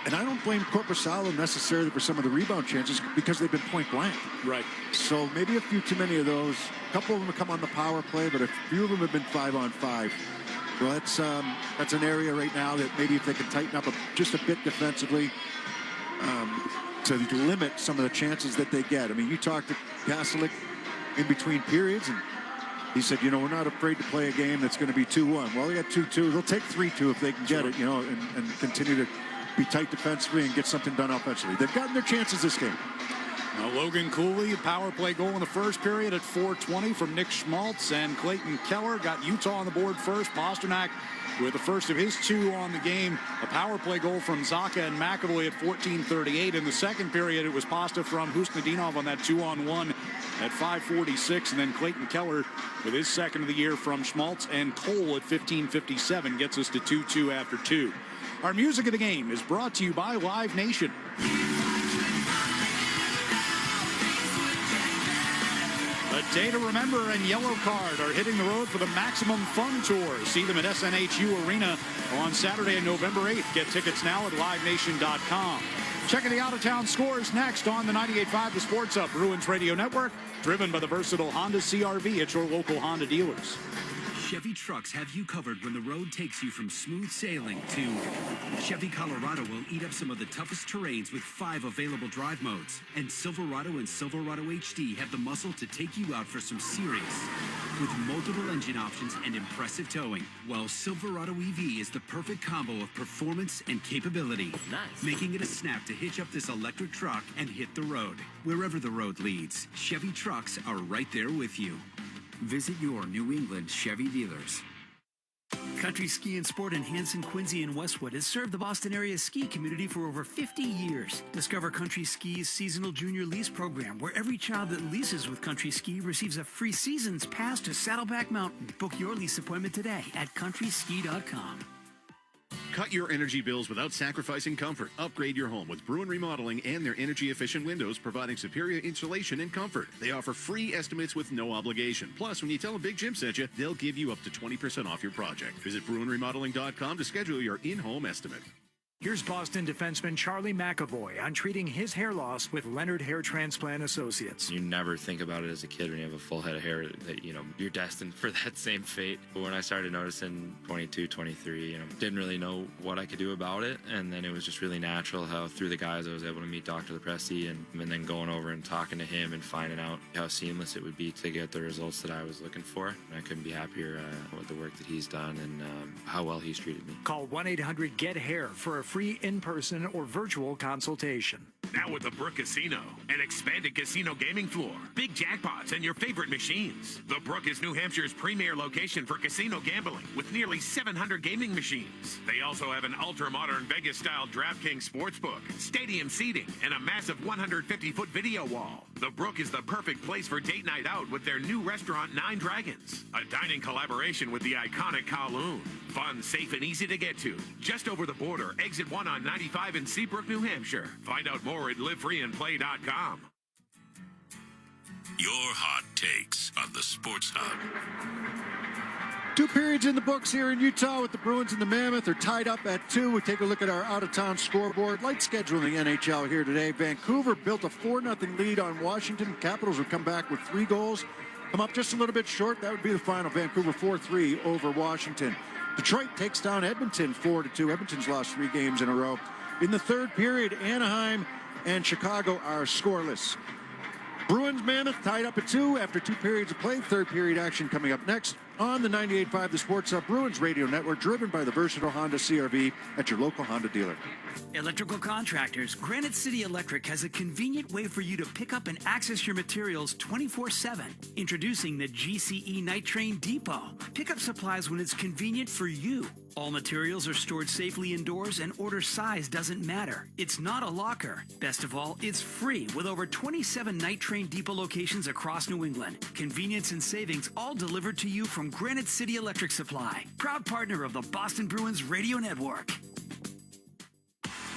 and I don't blame Korpisalo necessarily for some of the rebound chances because they've been point blank. Right. So maybe a few too many of those. A couple of them have come on the power play, but a few of them have been 5-on-5. So that's an area right now that maybe if they can tighten up just a bit defensively to limit some of the chances that they get. I mean, you talked to Kastelik in between periods, and he said, we're not afraid to play a game that's going to be 2-1. Well, they got 2-2. They'll take 3-2 if they can get it, and continue to be tight defensively and get something done offensively. They've gotten their chances this game. Now, Logan Cooley, a power play goal in the first period at 4:20 from Nick Schmaltz, and Clayton Keller got Utah on the board first. Pastrnak with the first of his 2 on the game. A power play goal from Zacha and McAvoy at 14:38. In the second period, it was Pasta from Husnudinov on that 2-on-1 at 5:46, and then Clayton Keller with his second of the year from Schmaltz and Cole at 15:57 gets us to 2-2 after 2. Our music of the game is brought to you by Live Nation. A Day to Remember and Yellow Card are hitting the road for the Maximum Fun Tour. See them at SNHU Arena on Saturday, November 8th. Get tickets now at livenation.com. Checking the out-of-town scores next on the 98.5 The Sports Hub Bruins Radio Network, driven by the versatile Honda CR-V at your local Honda dealers. Chevy trucks have you covered when the road takes you from smooth sailing to Chevy Colorado will eat up some of the toughest terrains with 5 available drive modes. And Silverado and Silverado HD have the muscle to take you out for some serious with multiple engine options and impressive towing. While Silverado EV is the perfect combo of performance and capability, making it a snap to hitch up this electric truck and hit the road. Wherever the road leads, Chevy trucks are right there with you. Visit your New England Chevy dealers. Country Ski and Sport in Hanson, Quincy, and Westwood has served the Boston area ski community for over 50 years. Discover Country Ski's seasonal junior lease program, where every child that leases with Country Ski receives a free season's pass to Saddleback Mountain. Book your lease appointment today at countryski.com. Cut your energy bills without sacrificing comfort. Upgrade your home with Bruin Remodeling and their energy-efficient windows, providing superior insulation and comfort. They offer free estimates with no obligation. Plus, when you tell them Big Jim sent you, they'll give you up to 20% off your project. Visit BruinRemodeling.com to schedule your in-home estimate. Here's Boston defenseman Charlie McAvoy on treating his hair loss with Leonard Hair Transplant Associates. You never think about it as a kid when you have a full head of hair that, you're destined for that same fate. But when I started noticing 22, 23, didn't really know what I could do about it. And then it was just really natural how through the guys I was able to meet Dr. Lepresti and then going over and talking to him and finding out how seamless it would be to get the results that I was looking for. And I couldn't be happier with the work that he's done and how well he's treated me. Call 1-800-GET-HAIR for a free in-person or virtual consultation. Now with the Brook Casino, an expanded casino gaming floor, big jackpots, and your favorite machines. The Brook is New Hampshire's premier location for casino gambling with nearly 700 gaming machines. They also have an ultra-modern Vegas-style DraftKings sportsbook, stadium seating, and a massive 150-foot video wall. The Brook is the perfect place for date night out with their new restaurant, Nine Dragons, a dining collaboration with the iconic Kowloon. Fun, safe, and easy to get to. Just over the border, exit 1 on 95 in Seabrook, New Hampshire. Find out more at livefreeandplay.com. Your hot takes on the Sports Hub. 2 periods in the books here in Utah with the Bruins and the Mammoth. They're tied up at 2. We take a look at our out-of-town scoreboard. Light schedule in the NHL here today. Vancouver built a 4-0 lead on Washington. Capitals would come back with 3 goals. Come up just a little bit short. That would be the final. Vancouver 4-3 over Washington. Detroit takes down Edmonton 4-2. Edmonton's lost 3 games in a row. In the third period, Anaheim and Chicago are scoreless. Bruins Mammoth tied up at 2 after 2 periods of play. Third period action coming up next on the 98.5 The Sports Hub Bruins Radio Network, driven by the versatile Honda CR-V at your local Honda dealer. Electrical contractors, Granite City Electric has a convenient way for you to pick up and access your materials 24/7. Introducing the GCE Night Train Depot. Pick up supplies when it's convenient for you. All materials are stored safely indoors and order size doesn't matter. It's not a locker. Best of all, it's free with over 27 Night Train Depot locations across New England. Convenience and savings all delivered to you from Granite City Electric Supply, proud partner of the Boston Bruins Radio Network.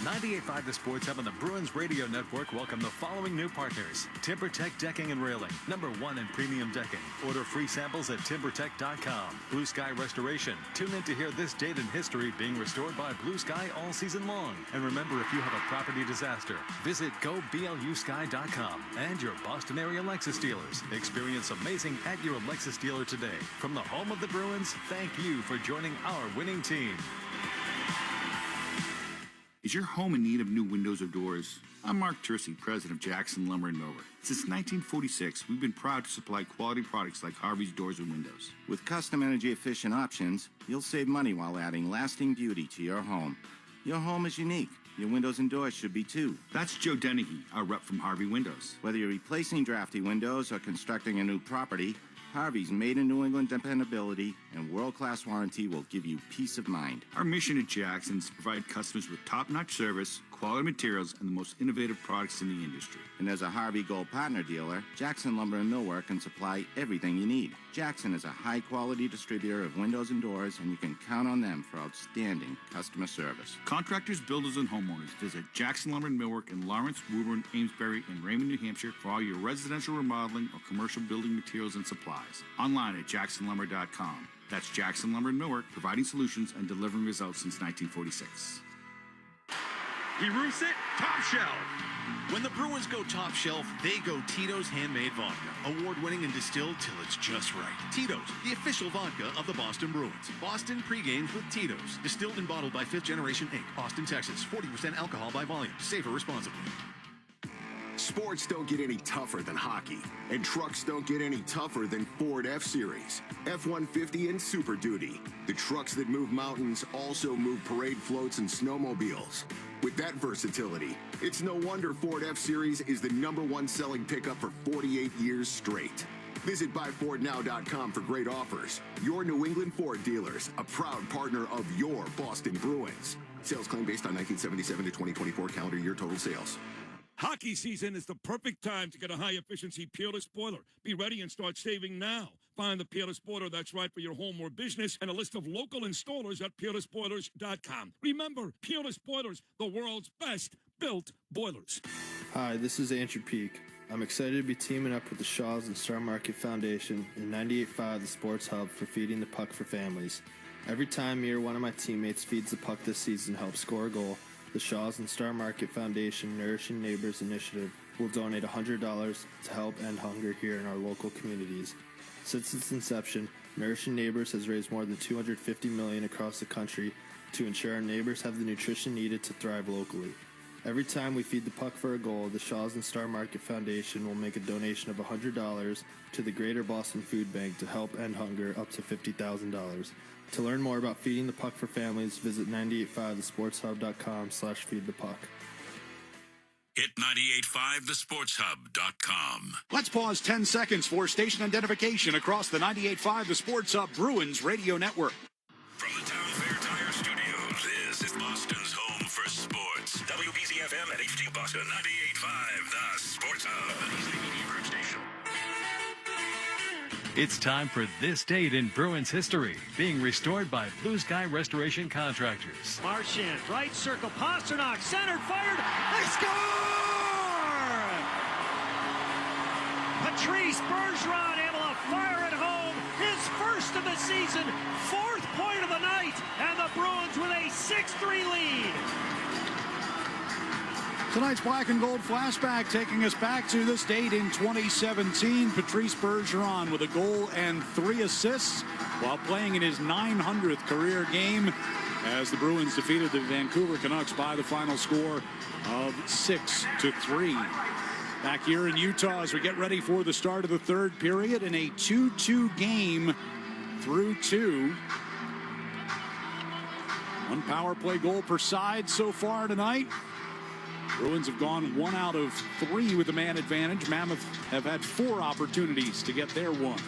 98.5 The Sports Hub and the Bruins Radio Network welcome the following new partners. TimberTech Decking and Railing, #1 in premium decking. Order free samples at timbertech.com. Blue Sky Restoration. Tune in to hear this date in history being restored by Blue Sky all season long. And remember, if you have a property disaster, visit goblusky.com. And your Boston area Lexus dealers. Experience amazing at your Lexus dealer today. From the home of the Bruins, thank you for joining our winning team. Is your home in need of new windows or doors? I'm Mark Tercy, president of Jackson Lumber and Millwork. Since 1946, we've been proud to supply quality products like Harvey's Doors and Windows. With custom energy-efficient options, you'll save money while adding lasting beauty to your home. Your home is unique. Your windows and doors should be too. That's Joe Dennehy, our rep from Harvey Windows. Whether you're replacing drafty windows or constructing a new property, Harvey's made in New England dependability and world-class warranty will give you peace of mind. Our mission at Jackson is to provide customers with top-notch service, quality materials, and the most innovative products in the industry. And as a Harvey Gold Partner dealer, Jackson Lumber and Millwork can supply everything you need. Jackson is a high-quality distributor of windows and doors, and you can count on them for outstanding customer service. Contractors, builders, and homeowners, visit Jackson Lumber and Millwork in Lawrence, Woburn, Amesbury, and Raymond, New Hampshire for all your residential remodeling or commercial building materials and supplies. Online at jacksonlumber.com. That's Jackson Lumber and Millwork, providing solutions and delivering results since 1946. He roofs it top shelf. When the Bruins go top shelf, they go Tito's Handmade Vodka. Award-winning and distilled till it's just right. Tito's, the official vodka of the Boston Bruins. Boston pre-games with Tito's. Distilled and bottled by 5th Generation Inc. Austin, Texas. 40% alcohol by volume. Savor responsibly. Sports don't get any tougher than hockey, and trucks don't get any tougher than Ford F-Series, F-150, and Super Duty. The trucks that move mountains also move parade floats and snowmobiles. With that versatility, it's no wonder Ford F-Series is the #1 selling pickup for 48 years straight. Visit buyfordnow.com for great offers. Your New England Ford dealers, a proud partner of your Boston Bruins. Sales claim based on 1977 to 2024 calendar year total sales. Hockey season is the perfect time to get a high-efficiency Peerless boiler. Be ready and start saving now. Find the Peerless boiler that's right for your home or business and a list of local installers at peerlessboilers.com. Remember, Peerless Boilers, the world's best built boilers. Hi, this is Andrew Peak. I'm excited to be teaming up with the Shaws and Star Market Foundation and 98.5 The Sports Hub for Feeding the Puck for Families. Every time me or one of my teammates feeds the puck this season and helps score a goal, the Shaws and Star Market Foundation Nourishing Neighbors Initiative will donate $100 to help end hunger here in our local communities. Since its inception, Nourishing Neighbors has raised more than $250 million across the country to ensure our neighbors have the nutrition needed to thrive locally. Every time we feed the puck for a goal, the Shaws and Star Market Foundation will make a donation of $100 to the Greater Boston Food Bank to help end hunger up to $50,000. To learn more about feeding the puck for families, visit 985thesportshub.com/feedthepuck. Hit 985thesportshub.com. Let's pause 10 seconds for station identification across the 98.5 The Sports Hub Bruins Radio Network. From the Town Fair Tire Studios, this is Boston's home for sports. WBZFM at HD Boston 98.5 The Sports Hub. It's time for This Date in Bruins History, being restored by Blue Sky Restoration Contractors. Marchand, right circle, Pasternak, centered, fired, they score! Patrice Bergeron able to fire it home, his first of the season, 4th point of the night, and the Bruins with a 6-3 lead. Tonight's Black and Gold flashback taking us back to this date in 2017. Patrice Bergeron with a goal and 3 assists while playing in his 900th career game as the Bruins defeated the Vancouver Canucks by the final score of 6-3. Back here in Utah as we get ready for the start of the third period in a 2-2 game through 2. 1 power play goal per side so far tonight. Bruins have gone 1 out of 3 with the man advantage. Mammoth have had 4 opportunities to get their 1.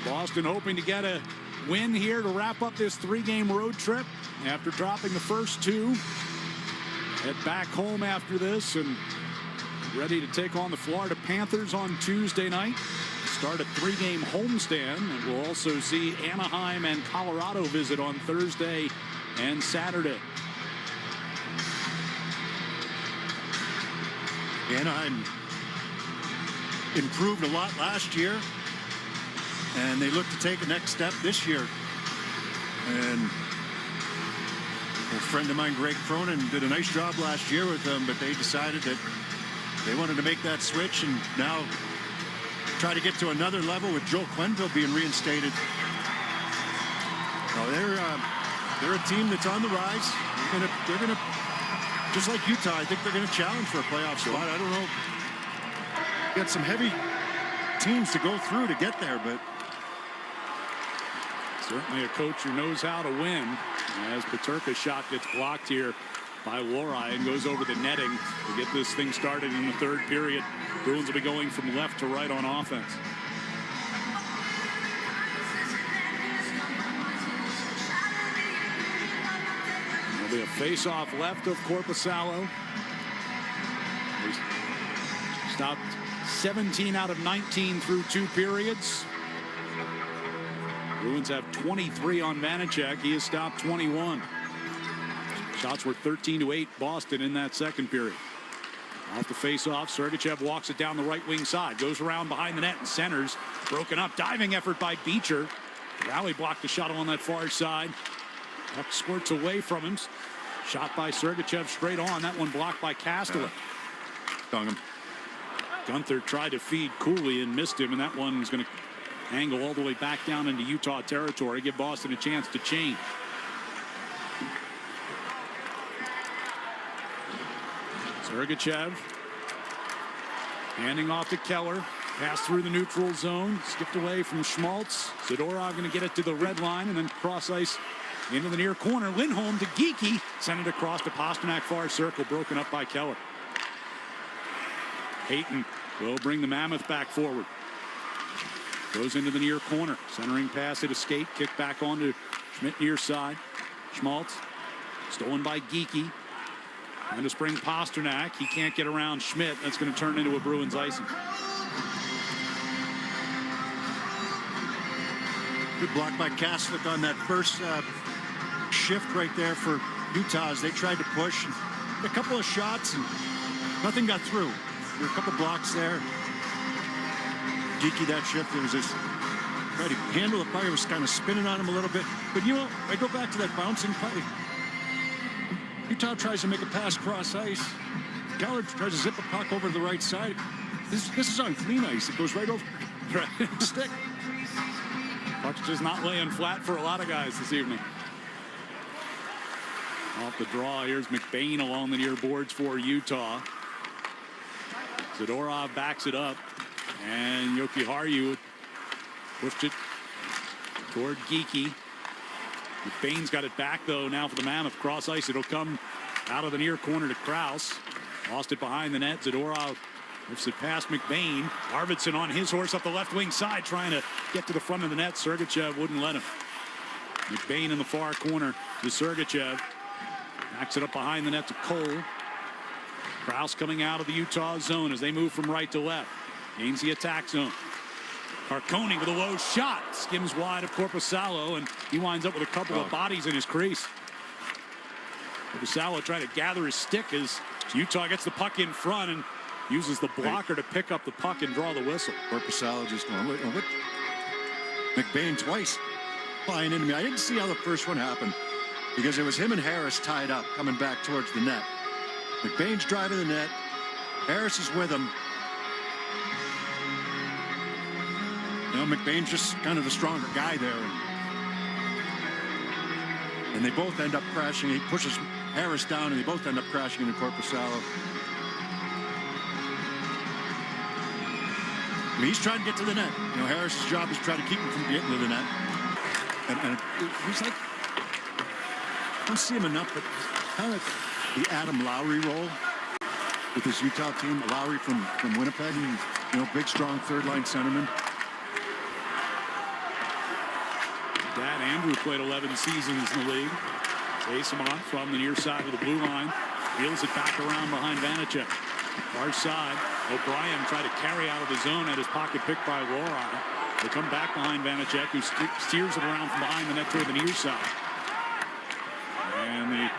Boston hoping to get a win here to wrap up this 3-game road trip after dropping the first 2. Head back home after this and ready to take on the Florida Panthers on Tuesday night. Start a 3-game homestand, and we'll also see Anaheim and Colorado visit on Thursday and Saturday. Anaheim improved a lot last year, and they look to take a next step this year. And a friend of mine, Greg Cronin, did a nice job last year with them, but they decided that they wanted to make that switch and now try to get to another level with Joe Quenneville being reinstated. No, they're a team that's on the rise. They're gonna just like Utah. I think they're gonna challenge for a playoff spot. I don't know. Got some heavy teams to go through to get there, but certainly a coach who knows how to win. As Peterka's shot gets blocked here by Lori and goes over the netting to get this thing started in the third period. Bruins will be going from left to right on offense. There'll be a face-off left of Korpisalo. He's stopped 17 out of 19 through 2 periods. Bruins have 23 on Vanacek. He has stopped 21. Shots were 13-8 Boston in that second period. Off the face-off, Sergachev walks it down the right wing side, goes around behind the net and centers. Broken up, diving effort by Beecher. Rally blocked the shot on that far side. Puck squirts away from him. Shot by Sergachev straight on. That one blocked by Castellan. Stung him. Gunther tried to feed Cooley and missed him, and that one is going to angle all the way back down into Utah territory, give Boston a chance to change. Sergachev handing off to Keller. Pass through the neutral zone. Skipped away from Schmaltz. Zadorov going to get it to the red line and then cross ice into the near corner. Lindholm to Geekie. Sent it across to Pasternak far circle. Broken up by Keller. Hayton will bring the Mammoth back forward. Goes into the near corner. Centering pass, it escaped. Kick back onto Schmidt near side. Schmaltz. Stolen by Geekie. Trying to spring Pasternak. He can't get around Schmidt. That's going to turn into a Bruins icing. Good block by Kaslik on that first shift right there for Utah as they tried to push. A couple of shots and nothing got through. There were a couple blocks there. Geekie that shift, it was just tried to handle the puck. It was kind of spinning on him a little bit. But you know, I go back to that bouncing play. Utah tries to make a pass cross ice. Gallard tries to zip a puck over to the right side. This is on clean ice. It goes right over the stick. Puck's just not laying flat for a lot of guys this evening. Off the draw, here's McBain along the near boards for Utah. Zadorov backs it up. And Jokiharju pushed it toward Geekie. McBain's got it back, though, now for the Mammoth. Cross ice. It'll come out of the near corner to Krause. Lost it behind the net. Zadorov lifts it past McBain. Arvidsson on his horse up the left wing side, trying to get to the front of the net. Sergachev wouldn't let him. McBain in the far corner to Sergachev. Backs it up behind the net to Cole. Krause coming out of the Utah zone as they move from right to left. Gains the attack zone. Carcone with a low shot. Skims wide of Korpisalo, and he winds up with a couple of bodies in his crease. Korpisalo trying to gather his stick as Utah gets the puck in front and uses the blocker to pick up the puck and draw the whistle. Korpisalo just going, what? McBain twice flying into me. I didn't see how the first one happened because it was him and Harris tied up coming back towards the net. McBain's driving the net. Harris is with him. You know, McBain's just kind of the stronger guy there. And they both end up crashing. He pushes Harris down, and they both end up crashing into Korpisalo. I mean, he's trying to get to the net. You know, Harris's job is to try to keep him from getting to the net. And he's like, I don't see him enough, but kind of the Adam Lowry role with his Utah team. Lowry from Winnipeg, and, you know, big, strong third-line centerman. Dad Andrew played 11 seasons in the league. Asamont from the near side of the blue line. Wheels it back around behind Vanacek. Far side. O'Brien tried to carry out of the zone, at his pocket picked by Lorine. They come back behind Vanacek, who steers it around from behind the net toward the near side. And the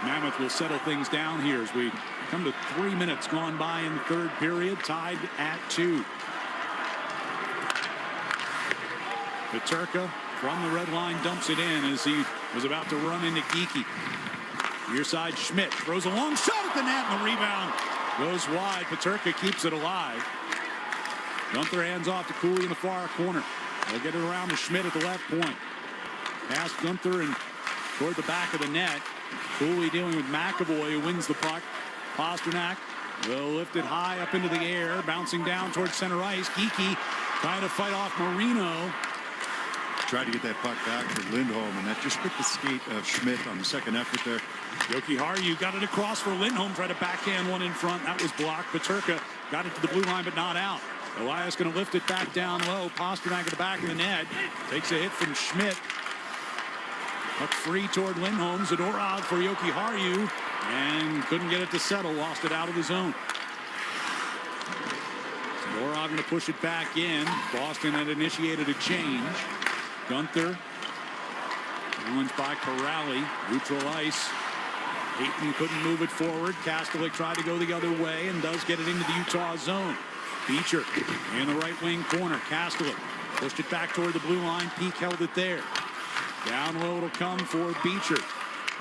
Mammoth will settle things down here as we come to 3 minutes gone by in the third period, tied at 2. Peterka from the red line dumps it in as he was about to run into Geekie. Near side, Schmidt throws a long shot at the net, and the rebound goes wide. Peterka keeps it alive. Gunther hands off to Cooley in the far corner. They'll get it around to Schmidt at the left point. Past Gunther and toward the back of the net. Cooley dealing with McAvoy, who wins the puck. Pasternak will lift it high up into the air, bouncing down towards center ice. Geekie trying to fight off Marino. Tried to get that puck back to Lindholm, and that just picked the skate of Schmidt on the second effort there. Jokiharju got it across for Lindholm, tried to backhand one in front. That was blocked. Peterka got it to the blue line, but not out. Elias going to lift it back down low. Pasternak at the back of the net. Takes a hit from Schmidt. Puck free toward Lindholm. Zadorov for Jokiharju, and couldn't get it to settle. Lost it out of the zone. Zadorov going to push it back in. Boston had initiated a change. Gunther challenged by Corrali. Neutral ice. Hayton couldn't move it forward. Kastelik tried to go the other way and does get it into the Utah zone. Beecher in the right wing corner. Kastelik pushed it back toward the blue line. Peak held it there. Down low it'll come for Beecher.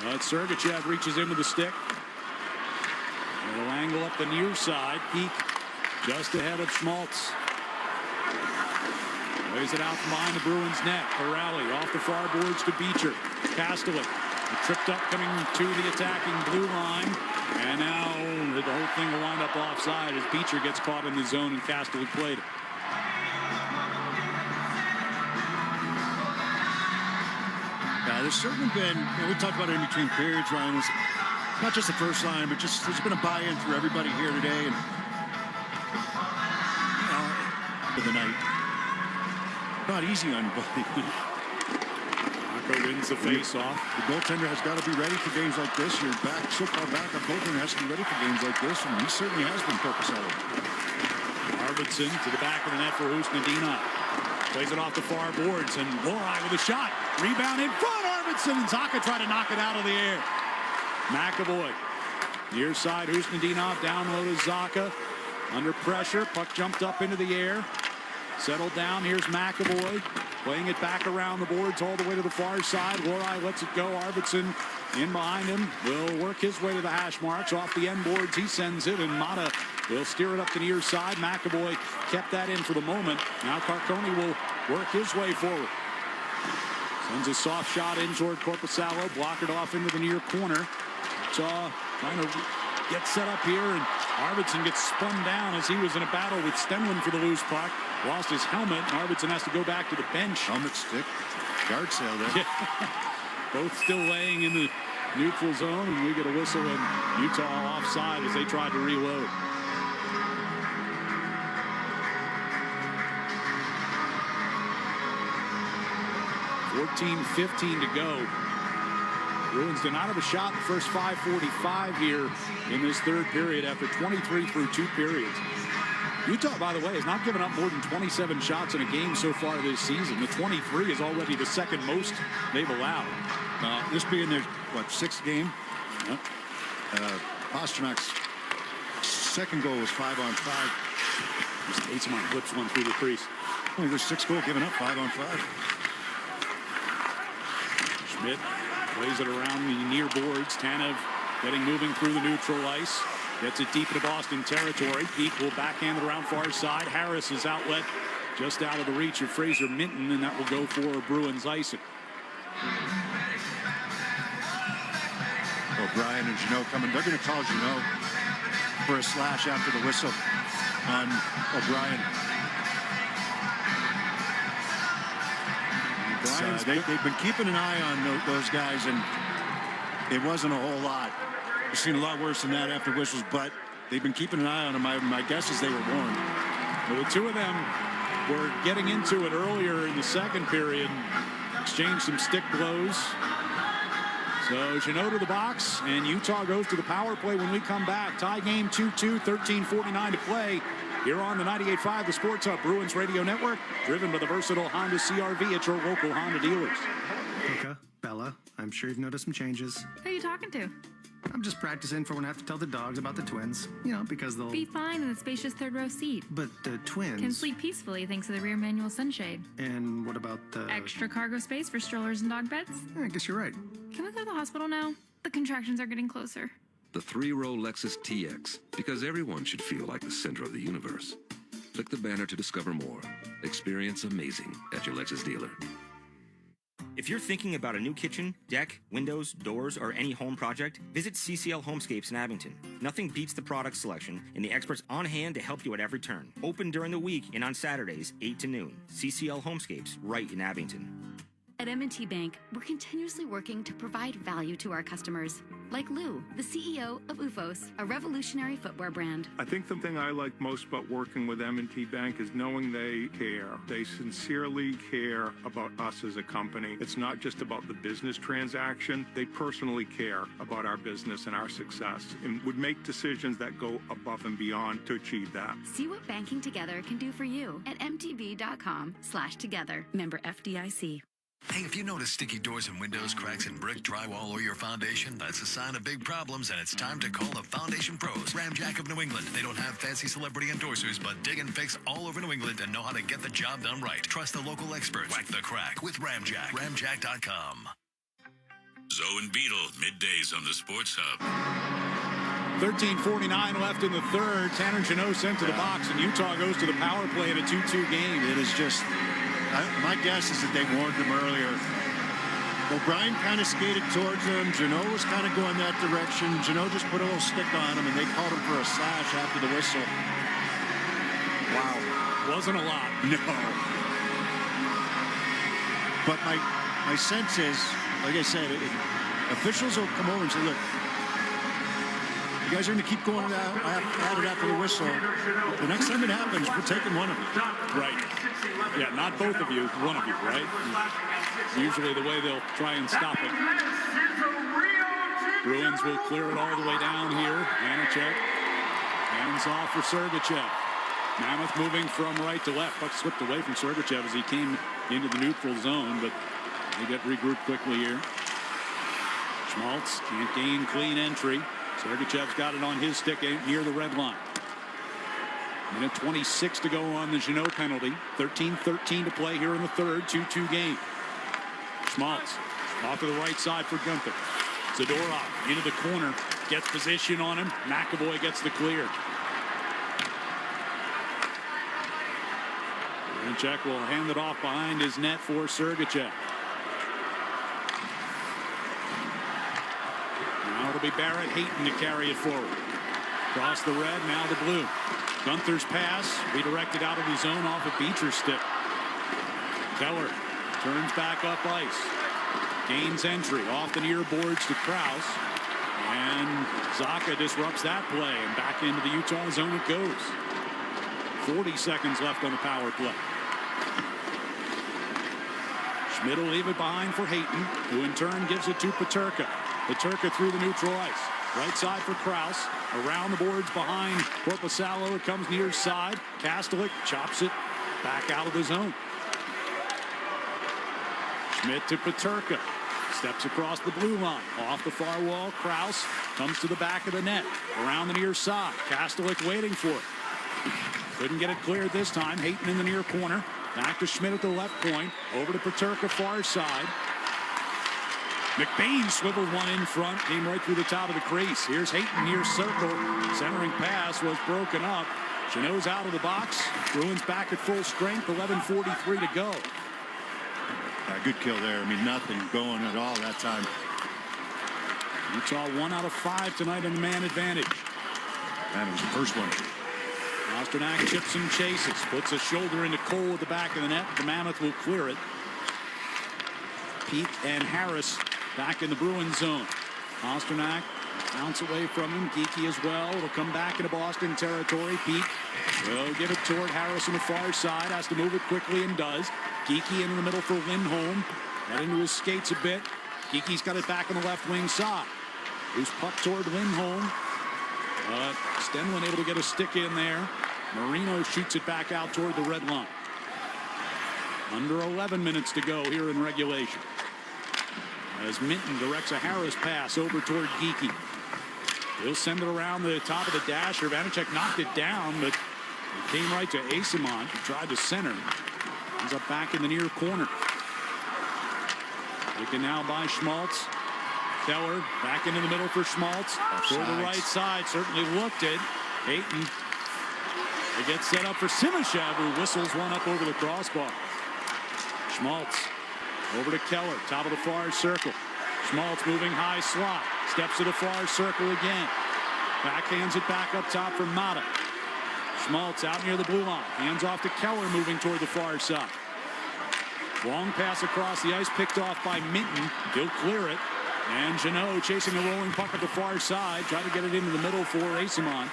But Sergachev reaches into the stick. It'll angle up the near side. Peak just ahead of Schmaltz. Lays it out from behind the Bruins net. Corrali off the far boards to Beecher. Kastelik tripped up coming to the attacking blue line. And now the whole thing will wind up offside as Beecher gets caught in the zone and Kastelik played it. Yeah, there's certainly been, you know, we talked about it in between periods, Ryan. It's not just the first line, but just there's been a buy-in through everybody here today. And for the night. Not easy on Buddy. Marco wins the face-off. The goaltender has got to be ready for games like this. Your so-called backup goaltender has to be ready for games like this, and he certainly has been Korpisalo. Arvidsson to the back of the net for Usnadinov. Plays it off the far boards, and Lorai with a shot. Rebound in front. Arvidsson and Zaka try to knock it out of the air. McAvoy. Near side, Usnadinov down low to Zaka. Under pressure, puck jumped up into the air. Settled down, here's McAvoy. Playing it back around the boards all the way to the far side. Lorai lets it go. Arvidsson in behind him. Will work his way to the hash marks. Off the end boards, he sends it, and Mata will steer it up the near side. McAvoy kept that in for the moment. Now Carcone will work his way forward. Sends a soft shot in toward Korpisalo. Blockered off into the near corner. Saw trying to get set up here, and Arvidsson gets spun down as he was in a battle with Stenlund for the loose puck. Lost his helmet, and Arvidsson has to go back to the bench. Helmet stick. Guard sale there. Both still laying in the neutral zone, and we get a whistle, and Utah offside as they tried to reload. .15 to go. Bruins did not have a shot in the first 5:45 here in this third period after 23 through 2 periods. Utah, by the way, has not given up more than 27 shots in a game so far this season. The 23 is already the second most they've allowed. This being their, sixth game? Yep. Pasternak's second goal was 5-on-5. Just Aitzman whips one through the crease. Only their 6th goal given up, 5-on-5. Schmidt plays it around the near boards. Tanev getting moving through the neutral ice. Gets it deep into Boston territory. Peak will backhand it around far side. Harris's outlet just out of the reach of Fraser Minton, and that will go for Bruins icing. O'Brien and Jeannot coming. They're going to call Jeannot for a slash after the whistle on O'Brien. They've been keeping an eye on those guys, and it wasn't a whole lot. We've seen a lot worse than that after whistles, but they've been keeping an eye on them. My guess is they were warned. Well, the two of them were getting into it earlier in the second period, exchanged some stick blows. So Jeannot to the box, and Utah goes to the power play when we come back. Tie game 2-2, 13:49 to play. Here on the 98.5, the Sports Hub Bruins Radio Network, driven by the versatile Honda CR-V at your local Honda dealers. Puka, Bella, I'm sure you've noticed some changes. Who are you talking to? I'm just practicing for when I have to tell the dogs about the twins. You know, because they'll Be fine in the spacious third row seat. But the twins Can sleep peacefully thanks to the rear manual sunshade. And what about the Extra cargo space for strollers and dog beds? I guess you're right. Can we go to the hospital now? The contractions are getting closer. The 3-row Lexus TX, because everyone should feel like the center of the universe. Click the banner to discover more. Experience amazing at your Lexus dealer. If you're thinking about a new kitchen, deck, windows, doors, or any home project, visit CCL Homescapes in Abington. Nothing beats the product selection and the experts on hand to help you at every turn. Open during the week and on Saturdays, 8 to noon. CCL Homescapes, right in Abington. At M&T Bank, we're continuously working to provide value to our customers. Like Lou, the CEO of OOFOS, a revolutionary footwear brand. I think the thing I like most about working with M&T Bank is knowing they care. They sincerely care about us as a company. It's not just about the business transaction. They personally care about our business and our success and would make decisions that go above and beyond to achieve that. See what banking together can do for you at mtb.com/together. Member FDIC. Hey, if you notice sticky doors and windows, cracks in brick, drywall, or your foundation, that's a sign of big problems, and it's time to call the Foundation Pros. Ramjack of New England. They don't have fancy celebrity endorsers, but dig and fix all over New England and know how to get the job done right. Trust the local experts. Whack the crack with Ramjack. Ramjack.com. Zoe and Beetle, middays on the Sports Hub. 13:49 left in the third. Tanner Jeannot sent to the box, and Utah goes to the power play in a 2-2 game. It is just... my guess is that they warned him earlier. O'Brien kind of skated towards him. Jeannot was kind of going that direction. Jeannot just put a little stick on him, and they called him for a slash after the whistle. Wow. Wasn't a lot. No. But my sense is, like I said, officials will come over and say, look, You guys are going to keep going at it after the whistle. The next time it happens, we're taking one of you. Right. Yeah, not both of you, one of you, right? Usually the way they'll try and stop it. Bruins will clear it all the way down here. Vanacek hands off for Sergachev. Mammoth moving from right to left. Puck slipped away from Sergachev as he came into the neutral zone, but they get regrouped quickly here. Schmaltz can't gain clean entry. Sergachev's got it on his stick near the red line. Minute 26 to go on the Jeannot penalty. 13-13 to play here in the third. 2-2 game. Schmaltz off to the right side for Gunther. Zadorov into the corner. Gets position on him. McAvoy gets the clear. Vanacek will hand it off behind his net for Sergachev. Now it'll be Barrett Hayton to carry it forward. Across the red, now the blue. Gunther's pass redirected out of the zone off a Beecher's stick. Keller turns back up ice. Gains entry off the near boards to Krause. And Zaka disrupts that play, and back into the Utah zone it goes. 40 seconds left on the power play. Schmidt will leave it behind for Hayton, who in turn gives it to Peterka. Peterka through the neutral ice. Right side for Krause. Around the boards behind Korpisalo. It comes near side. Kastelik chops it back out of the zone. Schmidt to Peterka. Steps across the blue line. Off the far wall. Krause comes to the back of the net. Around the near side. Kastelik waiting for it. Couldn't get it cleared this time. Hayton in the near corner. Back to Schmidt at the left point. Over to Peterka far side. McBain swiveled one in front. Came right through the top of the crease. Here's Hayton near circle. Centering pass was broken up. Jeannot's out of the box. Bruins back at full strength. 11:43 to go. Good kill there. I mean, nothing going at all that time. Utah 1 out of 5 tonight in the man advantage. That was the first one. Pasternak chips and chases. Puts a shoulder into Cole at the back of the net. The Mammoth will clear it. Pete and Harris back in the Bruins zone. Pasternak bounce away from him. Geeky as well. It'll come back into Boston territory. Pete will give it toward Harris on the far side. Has to move it quickly and does. Geeky into the middle for Lindholm. Got into his skates a bit. Geeky's got it back on the left wing side. Loose puck toward Lindholm. But Stenlund able to get a stick in there. Marino shoots it back out toward the red line. Under 11 minutes to go here in regulation. As Minton directs a Harris pass over toward Geeky. He'll send it around the top of the dasher. Vanacek knocked it down, but it came right to Asimont, who tried to center. Ends up back in the near corner. Taken now by Schmaltz. Keller back into the middle for Schmaltz. For the right side, certainly looked it. Hayton. They get set up for Simashev, who whistles one up over the crossbar. Schmaltz over to Keller, top of the far circle. Schmaltz moving high slot. Steps to the far circle again. Backhands it back up top for Mata. Schmaltz out near the blue line. Hands off to Keller moving toward the far side. Long pass across the ice picked off by Minton. He'll clear it. And Jeannot chasing a rolling puck at the far side. Try to get it into the middle for Asimont.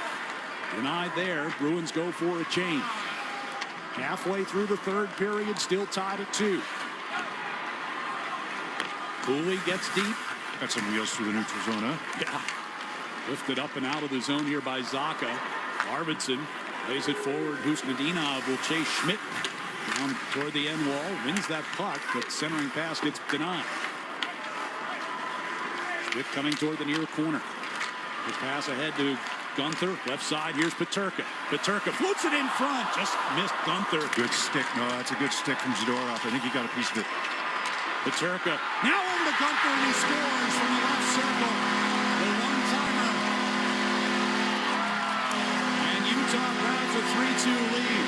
Denied there. Bruins go for a change. Halfway through the third period, still tied at 2. Cooley gets deep. Got some wheels through the neutral zone, huh? Yeah. Lifted up and out of the zone here by Zaka. Arvidsson lays it forward. Husnudinov will chase Schmidt down toward the end wall. Wins that puck, but centering pass gets denied. Schmidt coming toward the near corner. The pass ahead to Gunther. Left side, here's Peterka. Peterka floats it in front. Just missed Gunther. Good stick. No, that's a good stick from Zadorov. I think he got a piece of it. Peterka now over to Gunther, and he scores from the left circle. The one-timer. And Utah grabs a 3-2 lead.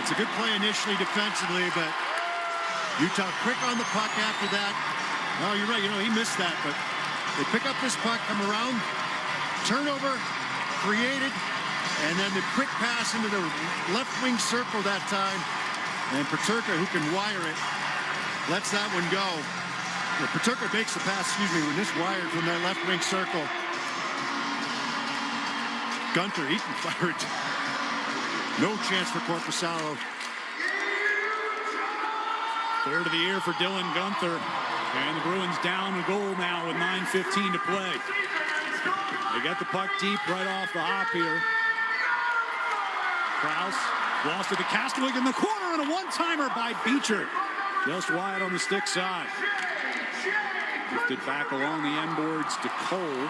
It's a good play initially defensively, but Utah quick on the puck after that. Oh, you're right. You know, he missed that, but they pick up this puck, come around, turnover created, and then the quick pass into the left wing circle that time. And Peterka, who can wire it, lets that one go. Paterka makes the pass, when this wired from that left wing circle. Gunther, he can fire it. No chance for Korpisalo. Third of the year for Dylan Gunther. And the Bruins down a goal now with 9:15 to play. They get the puck deep right off the hop here. Krause lost it to Kastelik in the corner, and a one-timer by Beecher. Just wide on the stick side. Lifted back along the end boards to Cole.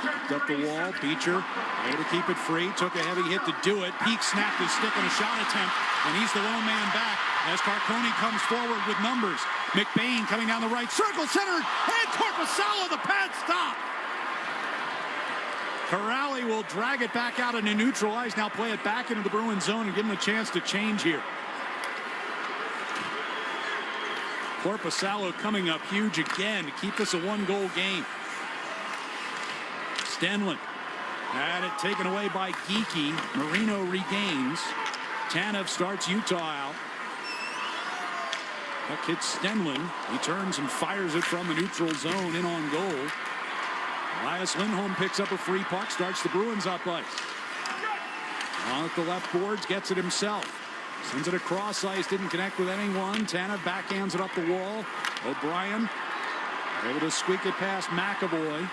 Picked up the wall. Beecher able to keep it free. Took a heavy hit to do it. Peak snapped his stick on a shot attempt, and he's the lone man back as Carcone comes forward with numbers. McBain coming down the right circle, centered, and Korpisalo, the pad stop. Corrali will drag it back out into neutral ice. Now play it back into the Bruins zone and give them a chance to change here. Korpisalo coming up huge again to keep this a one-goal game. Stenlund had it taken away by Geekie. Marino regains. Tanev starts Utah out. Puck hits Stenlund. He turns and fires it from the neutral zone in on goal. Elias Lindholm picks up a free puck, starts the Bruins up ice. On at the left boards, gets it himself. Sends it across ice, didn't connect with anyone. Tanev backhands it up the wall. O'Brien able to squeak it past McAvoy.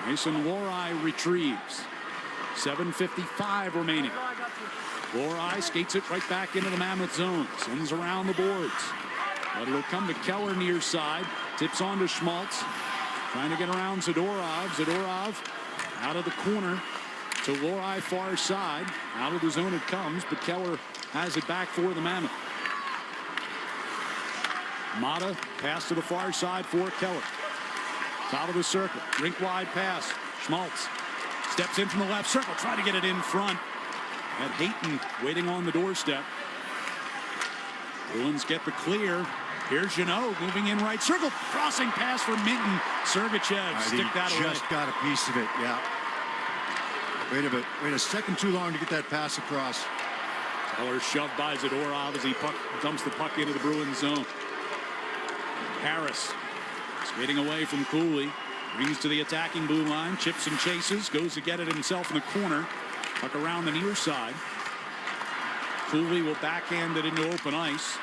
Mason Lohrei retrieves. 7:55 remaining. Lohrei skates it right back into the Mammoth zone. Sends around the boards. But it'll come to Keller near side. Tips on to Schmaltz. Trying to get around Zadorov. Zadorov out of the corner to Lohrei far side. Out of the zone it comes, but Keller has it back for the Mammoth. Mata pass to the far side for Keller. Top of the circle. Rink wide pass. Schmaltz steps in from the left circle. Try to get it in front. Had Hayton waiting on the doorstep. Bruins get the clear. Here's Jeannot moving in right circle. Crossing pass for Minton. Sergachev stick that away. Just got a piece of it, yeah. Wait a second too long to get that pass across. Keller shoved by Zadorov as he dumps the puck into the Bruins zone. Harris skating away from Cooley. Brings to the attacking blue line. Chips and chases. Goes to get it himself in the corner. Puck around the near side. Cooley will backhand it into open ice.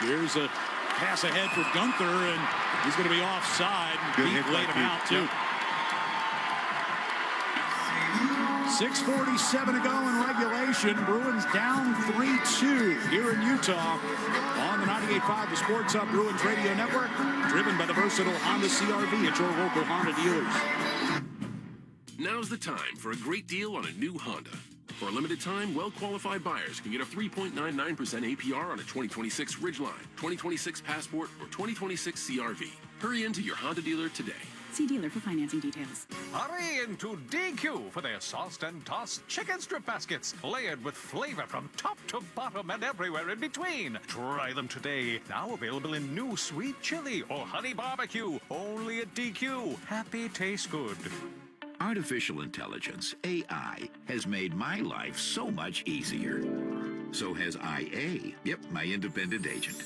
Here's a pass ahead for Gunther, and he's going to be offside. Pete laid him out, too. 6:47 to go in regulation. Bruins down 3-2 here in Utah on the 98.5 The Sports Hub Bruins Radio Network, driven by the versatile Honda CR-V at your local Honda dealers. Now's the time for a great deal on a new Honda. For a limited time, well-qualified buyers can get a 3.99% APR on a 2026 Ridgeline, 2026 Passport, or 2026 CR-V. Hurry into your Honda dealer today. See dealer for financing details. Hurry into DQ for their sauced and tossed chicken strip baskets, layered with flavor from top to bottom and everywhere in between. Try them today. Now available in new sweet chili or honey barbecue. Only at DQ. Happy tastes good. Artificial intelligence, AI, has made my life so much easier. So has IA. Yep, my independent agent.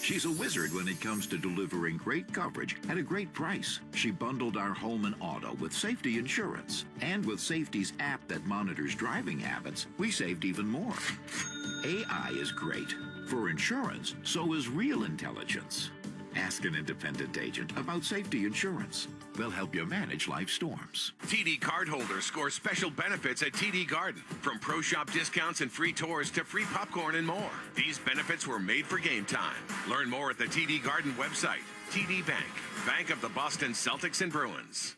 She's a wizard when it comes to delivering great coverage at a great price. She bundled our home and auto with safety insurance. And with Safety's app that monitors driving habits, we saved even more. AI is great. For insurance, so is real intelligence. Ask an independent agent about safety insurance. They'll help you manage life storms. TD cardholders score special benefits at TD Garden. From pro shop discounts and free tours to free popcorn and more. These benefits were made for game time. Learn more at the TD Garden website. TD Bank, bank of the Boston Celtics and Bruins.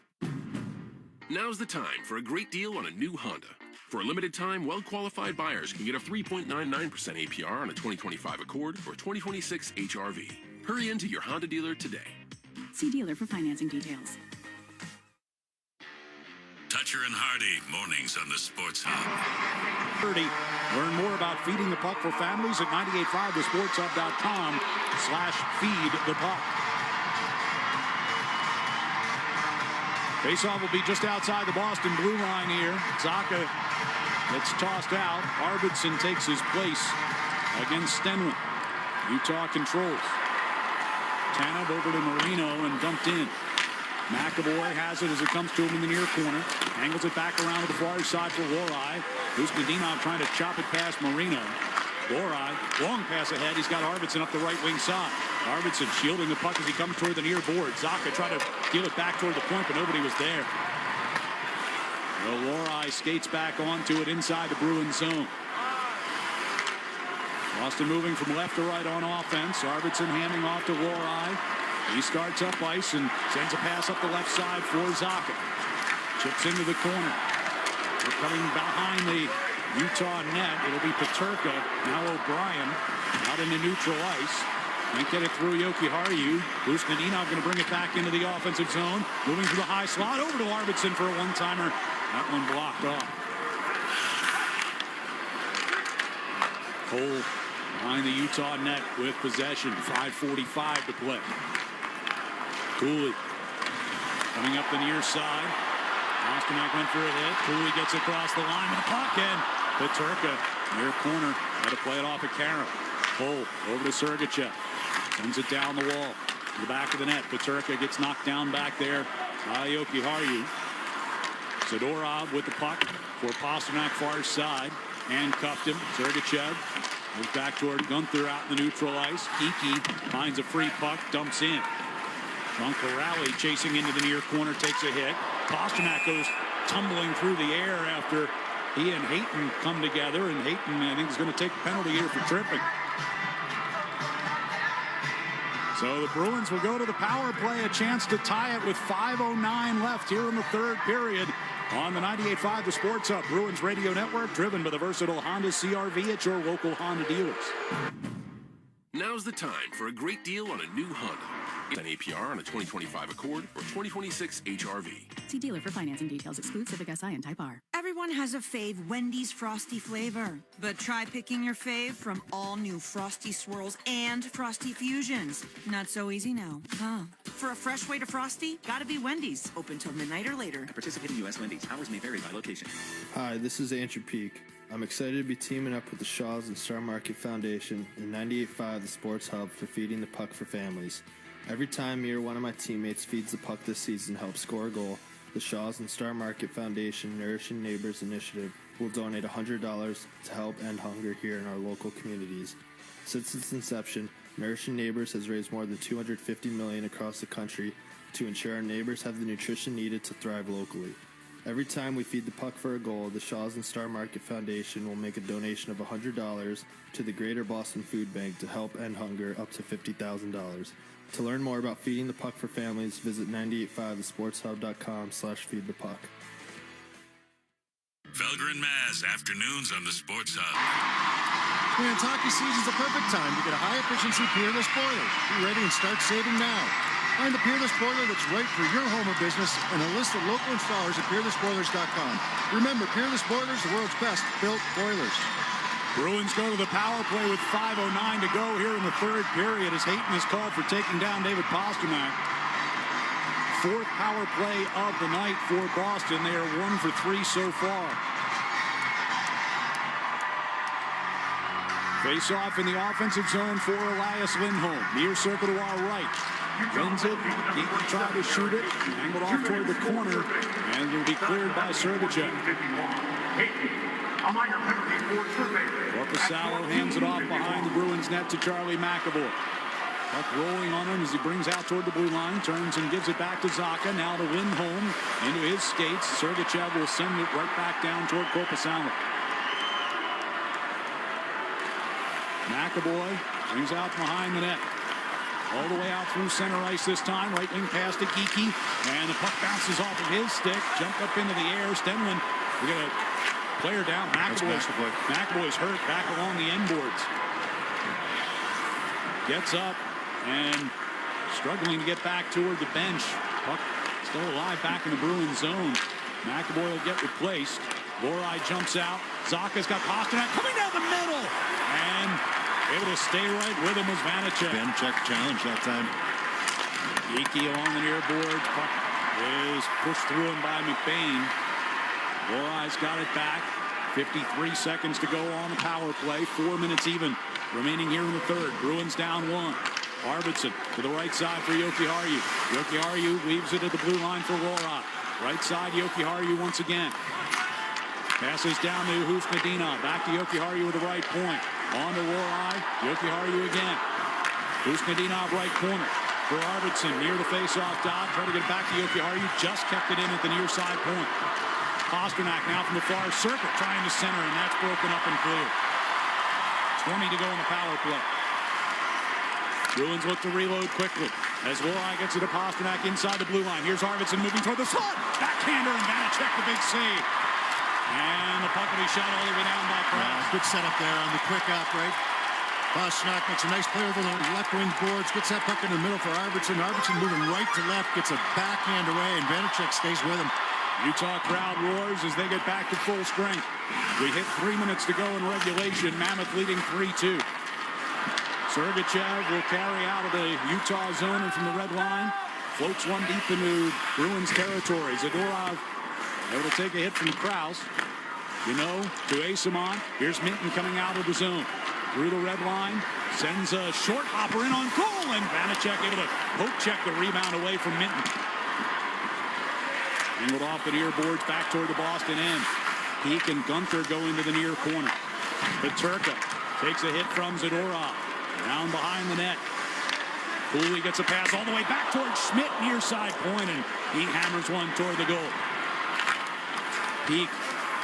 Now's the time for a great deal on a new Honda. For a limited time, well-qualified buyers can get a 3.99% APR on a 2025 Accord or 2026 HR-V. Hurry into your Honda dealer today. See dealer for financing details. Toucher and Hardy, mornings on the Sports Hub. 30. Learn more about feeding the puck for families at 985thesportshub.com/feedthepuck. Faceoff will be just outside the Boston blue line here. Zaka gets tossed out. Arvidsson takes his place against Stenlund. Utah controls. Tanev over to Marino and dumped in. McAvoy has it as it comes to him in the near corner. Angles it back around to the far side for Lorai. Kuznetsov trying to chop it past Marino. Lorai, long pass ahead. He's got Arvidsson up the right wing side. Arvidsson shielding the puck as he comes toward the near board. Zacha tried to deal it back toward the point, but nobody was there. Well, Lorai skates back onto it inside the Bruins zone. Boston moving from left to right on offense. Arvidsson handing off to Lorai. He starts up ice and sends a pass up the left side for Zacha. Chips into the corner. They're coming behind the Utah net. It'll be Peterka. Now O'Brien out into neutral ice. Can't get it through Jokiharju. Kuznetsov going to bring it back into the offensive zone. Moving through the high slot over to Arvidsson for a one-timer. That one blocked off. Cole behind the Utah net with possession. 5:45 to play. Cooley coming up the near side. Pasternak went for a hit. Cooley gets across the line with the puck, and Peterka near corner. Had to play it off at Karen. Cole over to Sergachev. Sends it down the wall to the back of the net. Peterka gets knocked down back there by Jokiharju. Zadorov with the puck for Pasternak far side. Handcuffed him. Sergachev moves back toward Gunther out in the neutral ice. Iki finds a free puck, dumps in. John Corrali chasing into the near corner, takes a hit. Pasternak goes tumbling through the air after he and Hayton come together, and Hayton, I think, is going to take a penalty here for tripping. So the Bruins will go to the power play, a chance to tie it with 5:09 left here in the third period. On the 98.5 The Sports Hub, Bruins Radio Network, driven by the versatile Honda CR-V at your local Honda dealers. Now's the time for a great deal on a new Honda. Get an APR on a 2025 Accord or 2026 HR-V. See dealer for financing details. Exclude Civic Si and Type R. Everyone has a fave Wendy's Frosty flavor. But try picking your fave from all new Frosty Swirls and Frosty Fusions. Not so easy now, huh? For a fresh way to Frosty, gotta be Wendy's. Open till midnight or later. At participating U.S. Wendy's. Hours may vary by location. Hi, this is Andrew Peak. I'm excited to be teaming up with the Shaws and Star Market Foundation and 98.5 The Sports Hub for feeding the puck for families. Every time me or one of my teammates feeds the puck this season helps score a goal, the Shaws and Star Market Foundation Nourishing Neighbors Initiative will donate $100 to help end hunger here in our local communities. Since its inception, Nourishing Neighbors has raised more than $250 million across the country to ensure our neighbors have the nutrition needed to thrive locally. Every time we feed the puck for a goal, the Shaws and Star Market Foundation will make a donation of $100 to the Greater Boston Food Bank to help end hunger up to $50,000. To learn more about feeding the puck for families, visit 985thesportshub.com/feedthepuck. Felger and Maz, afternoons on the Sports Hub. Man, hockey season's the perfect time to get a high-efficiency Peerless boiler. Be ready and start saving now. Find the Peerless boiler that's right for your home or business and a list of local installers at peerlessboilers.com. Remember, Peerless Boilers, the world's best built boilers. Bruins go to the power play with 5:09 to go here in the third period as Hayton is called for taking down David Pasternak. Fourth power play of the night for Boston. They are 1 for 3 so far. Face off in the offensive zone for Elias Lindholm. Near circle to our right. Wins it. Keaton tried to shoot it. Angled off toward the corner. And it'll be cleared by Sergachev. Korpisalo hands it off behind the Bruins net to Charlie McAvoy. Puck rolling on him as he brings out toward the blue line. Turns and gives it back to Zacha. Now to Lindholm into his skates. Sergachev will send it right back down toward Korpisalo. McAvoy brings out behind the net. All the way out through center ice this time. Right wing pass to Geekie. And the puck bounces off of his stick. Jumped up into the air. Stenlund, we got a player down. McAvoy's hurt back along the end boards. Gets up and struggling to get back toward the bench. Puck still alive back in the Bruins zone. McAvoy will get replaced. Lorai jumps out. Zacha's got Pasternak coming down the middle. And able to stay right with him was Vanacek. Vanacek challenge that time. Geekie along the near boards. Puck is pushed through him by McBain. Lorai's got it back. 53 seconds to go on the power play. 4 minutes even remaining here in the third. Bruins down 1. Arvidsson to the right side for Jokiharju. Jokiharju leaves it at the blue line for Rohrabaugh. Right side, Jokiharju once again. Passes down to Husnadinov. Back to Jokiharju with the right point. On to Rohrabaugh. Jokiharju again. Husnadinov right corner for Arvidsson near the face-off dot. Try to get it back to Jokiharju. Just kept it in at the near side point. Pasternak now from the far circle trying to center, and that's broken up and clear. 20 to go in the power play. Bruins look to reload quickly as Rohrabaugh gets it to Pasternak inside the blue line. Here's Arvidsson moving toward the slot. Backhander, and Vanacek the big save. And the puck will be shot all the way down by Krause. Good setup there on the quick out, right? Pasternak makes a nice play over the left wing boards, gets that puck in the middle for Arvidsson. Arvidsson moving right to left, gets a backhand away, and Vanacek stays with him. Utah crowd roars as they get back to full strength. We hit 3 minutes to go in regulation. Mammoth leading 3-2. Sergachev will carry out of the Utah zone and from the red line. Floats one deep into Bruins territory. Zadorov able to take a hit from Krause. To Asimon. Here's Minton coming out of the zone. Through the red line. Sends a short hopper in on goal. And Vanacek able to poke check the rebound away from Minton. Angled off the near boards back toward the Boston end. Peak and Gunther go into the near corner. Peterka takes a hit from Zadorov. Down behind the net. Cooley gets a pass all the way back toward Schmidt near side point, and he hammers one toward the goal. Peak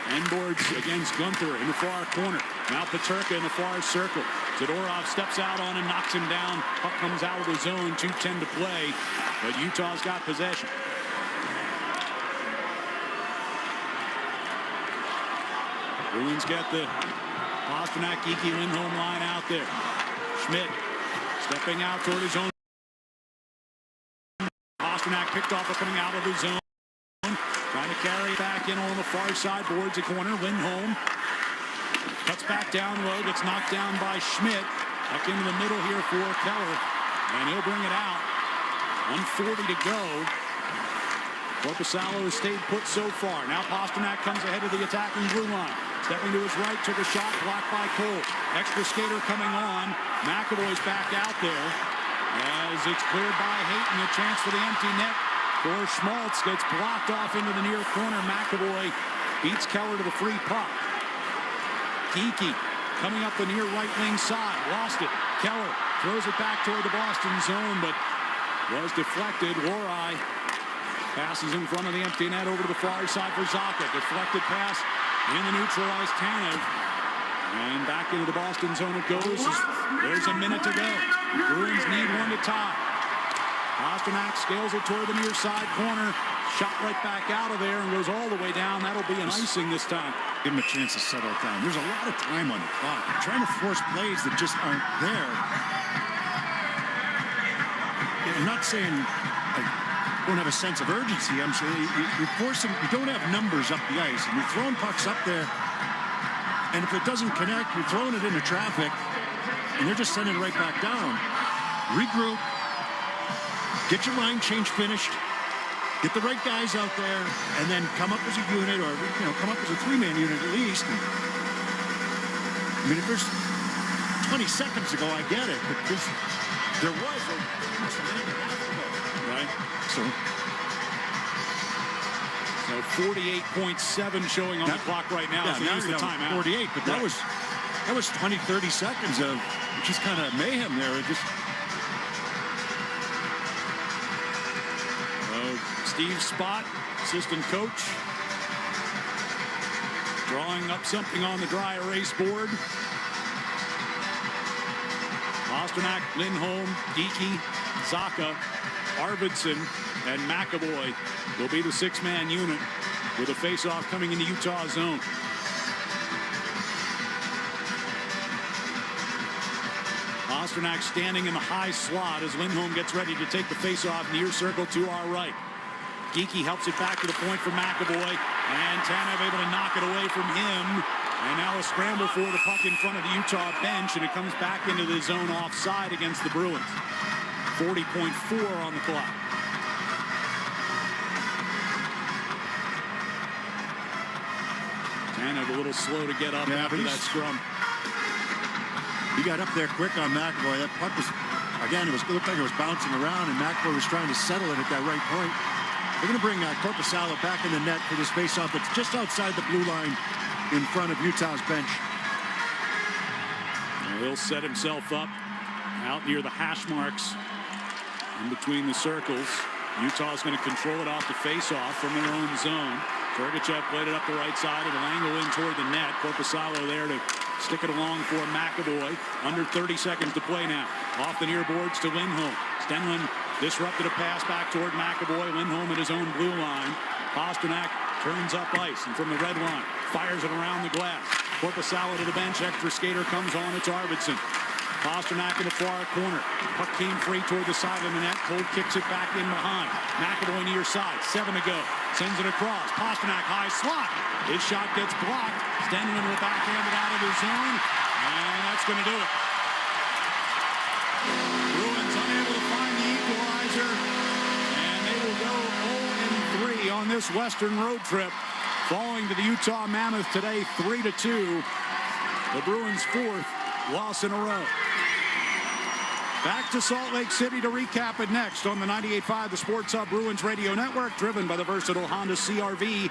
endboards against Gunther in the far corner. Now Peterka in the far circle. Zadorov steps out on him, knocks him down. Puck comes out of the zone, 2:10 to play, but Utah's got possession. Bruins get the Pasternak, Geekie, Lindholm line out there. Schmidt stepping out toward his own. Pasternak picked off coming out of the zone. Trying to carry it back in on the far side boards the corner. Lindholm cuts back down low, gets knocked down by Schmidt. Back into the middle here for Keller, and he'll bring it out. 1:40 to go. Korpisalo has stayed put so far. Now Pasternak comes ahead of the attacking blue line. Stepping to his right, took a shot, blocked by Cole. Extra skater coming on. McAvoy's back out there as it's cleared by Hayton. A chance for the empty net for Schmaltz. Gets blocked off into the near corner. McAvoy beats Keller to the free puck. Geekie coming up the near right wing side. Lost it. Keller throws it back toward the Boston zone, but was deflected. Rohrabaugh passes in front of the empty net over to the far side for Zacha. Deflected pass in the neutralized Tanev. And back into the Boston zone it goes. There's a minute to go. Bruins need one to tie. Pasternak scales it toward the near side corner. Shot right back out of there and goes all the way down. That'll be an icing this time. Give him a chance to settle it down. There's a lot of time on the clock. They're trying to force plays that just aren't there. I'm not saying don't have a sense of urgency. I'm saying you're forcing, you don't have numbers up the ice, and you're throwing pucks up there, and if it doesn't connect, you're throwing it into traffic, and they're just sending it right back down. Regroup, get your line change finished, get the right guys out there, and then come up as a unit, or come up as a three-man unit at least. I mean, if there's 20 seconds ago, I get it, but there was almost a minute and a half ago. Right. So 48.7 showing on the clock right now. Yeah, So use the timeout. 48, but that was 20, 30 seconds of just kind of mayhem there. It just Steve Spott, assistant coach, drawing up something on the dry erase board. Pasternak, Lindholm, Geekie, Zacha, Arvidsson, and McAvoy will be the six-man unit with a face-off coming into Utah zone. Pasternak standing in the high slot as Lindholm gets ready to take the face-off near circle to our right. Geekie helps it back to the point for McAvoy, and Tanev able to knock it away from him. And now a scramble for the puck in front of the Utah bench, and it comes back into the zone offside against the Bruins. 40.4 on the clock. Tanev a little slow to get up after that scrum. He got up there quick on McAvoy. That puck was, again, it looked like it was bouncing around, and McAvoy was trying to settle it at that right point. They're going to bring Korpisalo back in the net for this faceoff that's just outside the blue line in front of Utah's bench. And he'll set himself up out near the hash marks in between the circles. Utah's going to control it off the faceoff from their own zone. Sergachev played it up the right side. It'll angle in toward the net. Korpisalo there to stick it along for McAvoy. Under 30 seconds to play now. Off the near boards to Lindholm. Stenlund disrupted a pass back toward McAvoy. Lindholm at his own blue line. Pasternak turns up ice, and from the red line, fires it around the glass. Korpisalo to the bench. Extra skater comes on. It's Arvidsson. Pasternak in the far corner. Puck came free toward the side of the net. Cole kicks it back in behind. McAvoy near side. 7 to go. Sends it across. Pasternak high slot. His shot gets blocked. Stenlund will backhand it out of his zone. And that's going to do it. Bruins unable to find the equalizer. And they will go 0-3 on this Western road trip. Falling to the Utah Mammoth today 3-2. The Bruins' 4th loss in a row. Back to Salt Lake City to recap it next on the 98.5 The Sports Hub Bruins Radio Network, driven by the versatile Honda CR-V.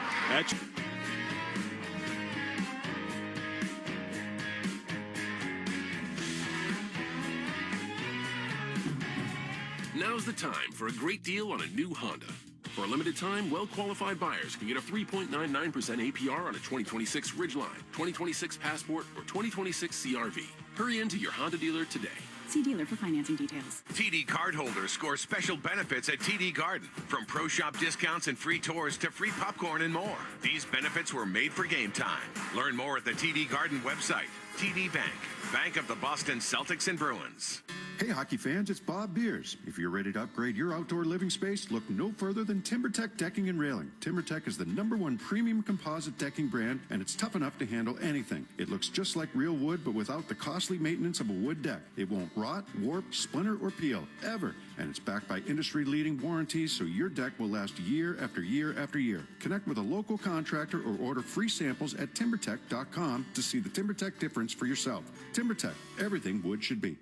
Now's the time for a great deal on a new Honda. For a limited time, well-qualified buyers can get a 3.99% APR on a 2026 Ridgeline, 2026 Passport, or 2026 CR-V. Hurry into your Honda dealer today. See dealer for financing details. TD cardholders score special benefits at TD Garden. From pro shop discounts and free tours to free popcorn and more. These benefits were made for game time. Learn more at the TD Garden website. TD Bank, Bank of the Boston Celtics and Bruins. Hey hockey fans, it's Bob Beers. If you're ready to upgrade your outdoor living space, look no further than TimberTech Decking and Railing. TimberTech is the #1 premium composite decking brand, and it's tough enough to handle anything. It looks just like real wood, but without the costly maintenance of a wood deck. It won't rot, warp, splinter, or peel, ever. And it's backed by industry-leading warranties, so your deck will last year after year after year. Connect with a local contractor or order free samples at timbertech.com to see the TimberTech difference for yourself. TimberTech, everything wood should be.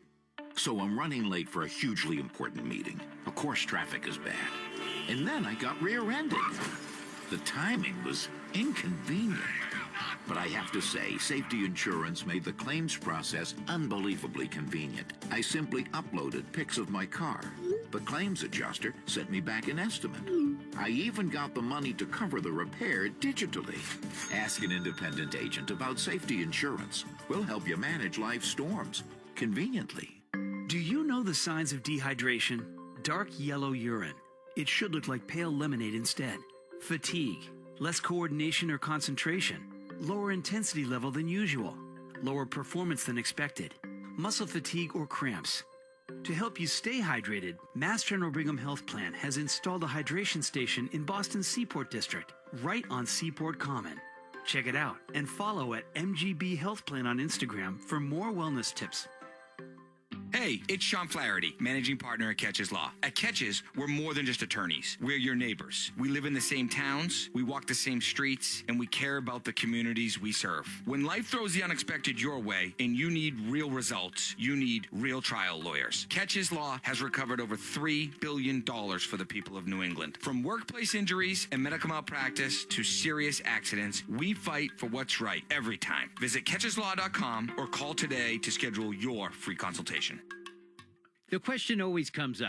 So I'm running late for a hugely important meeting. Of course, traffic is bad. And then I got rear-ended. The timing was inconvenient. But I have to say, safety insurance made the claims process unbelievably convenient. I simply uploaded pics of my car. The claims adjuster sent me back an estimate. I even got the money to cover the repair digitally. Ask an independent agent about safety insurance. We'll help you manage life's storms conveniently. Do you know the signs of dehydration? Dark yellow urine. It should look like pale lemonade instead. Fatigue. Less coordination or concentration. Lower intensity level than usual. Lower performance than expected. Muscle fatigue or cramps. To help you stay hydrated, Mass General Brigham Health Plan has installed a hydration station in Boston's Seaport District, right on Seaport Common. Check it out and follow at MGB Health Plan on Instagram for more wellness tips. Hey, it's Sean Flaherty, managing partner at Catches Law. At Catches, we're more than just attorneys. We're your neighbors. We live in the same towns, we walk the same streets, and we care about the communities we serve. When life throws the unexpected your way and you need real results, you need real trial lawyers. Catches Law has recovered over $3 billion for the people of New England. From workplace injuries and medical malpractice to serious accidents, we fight for what's right every time. Visit catcheslaw.com or call today to schedule your free consultation. The question always comes up.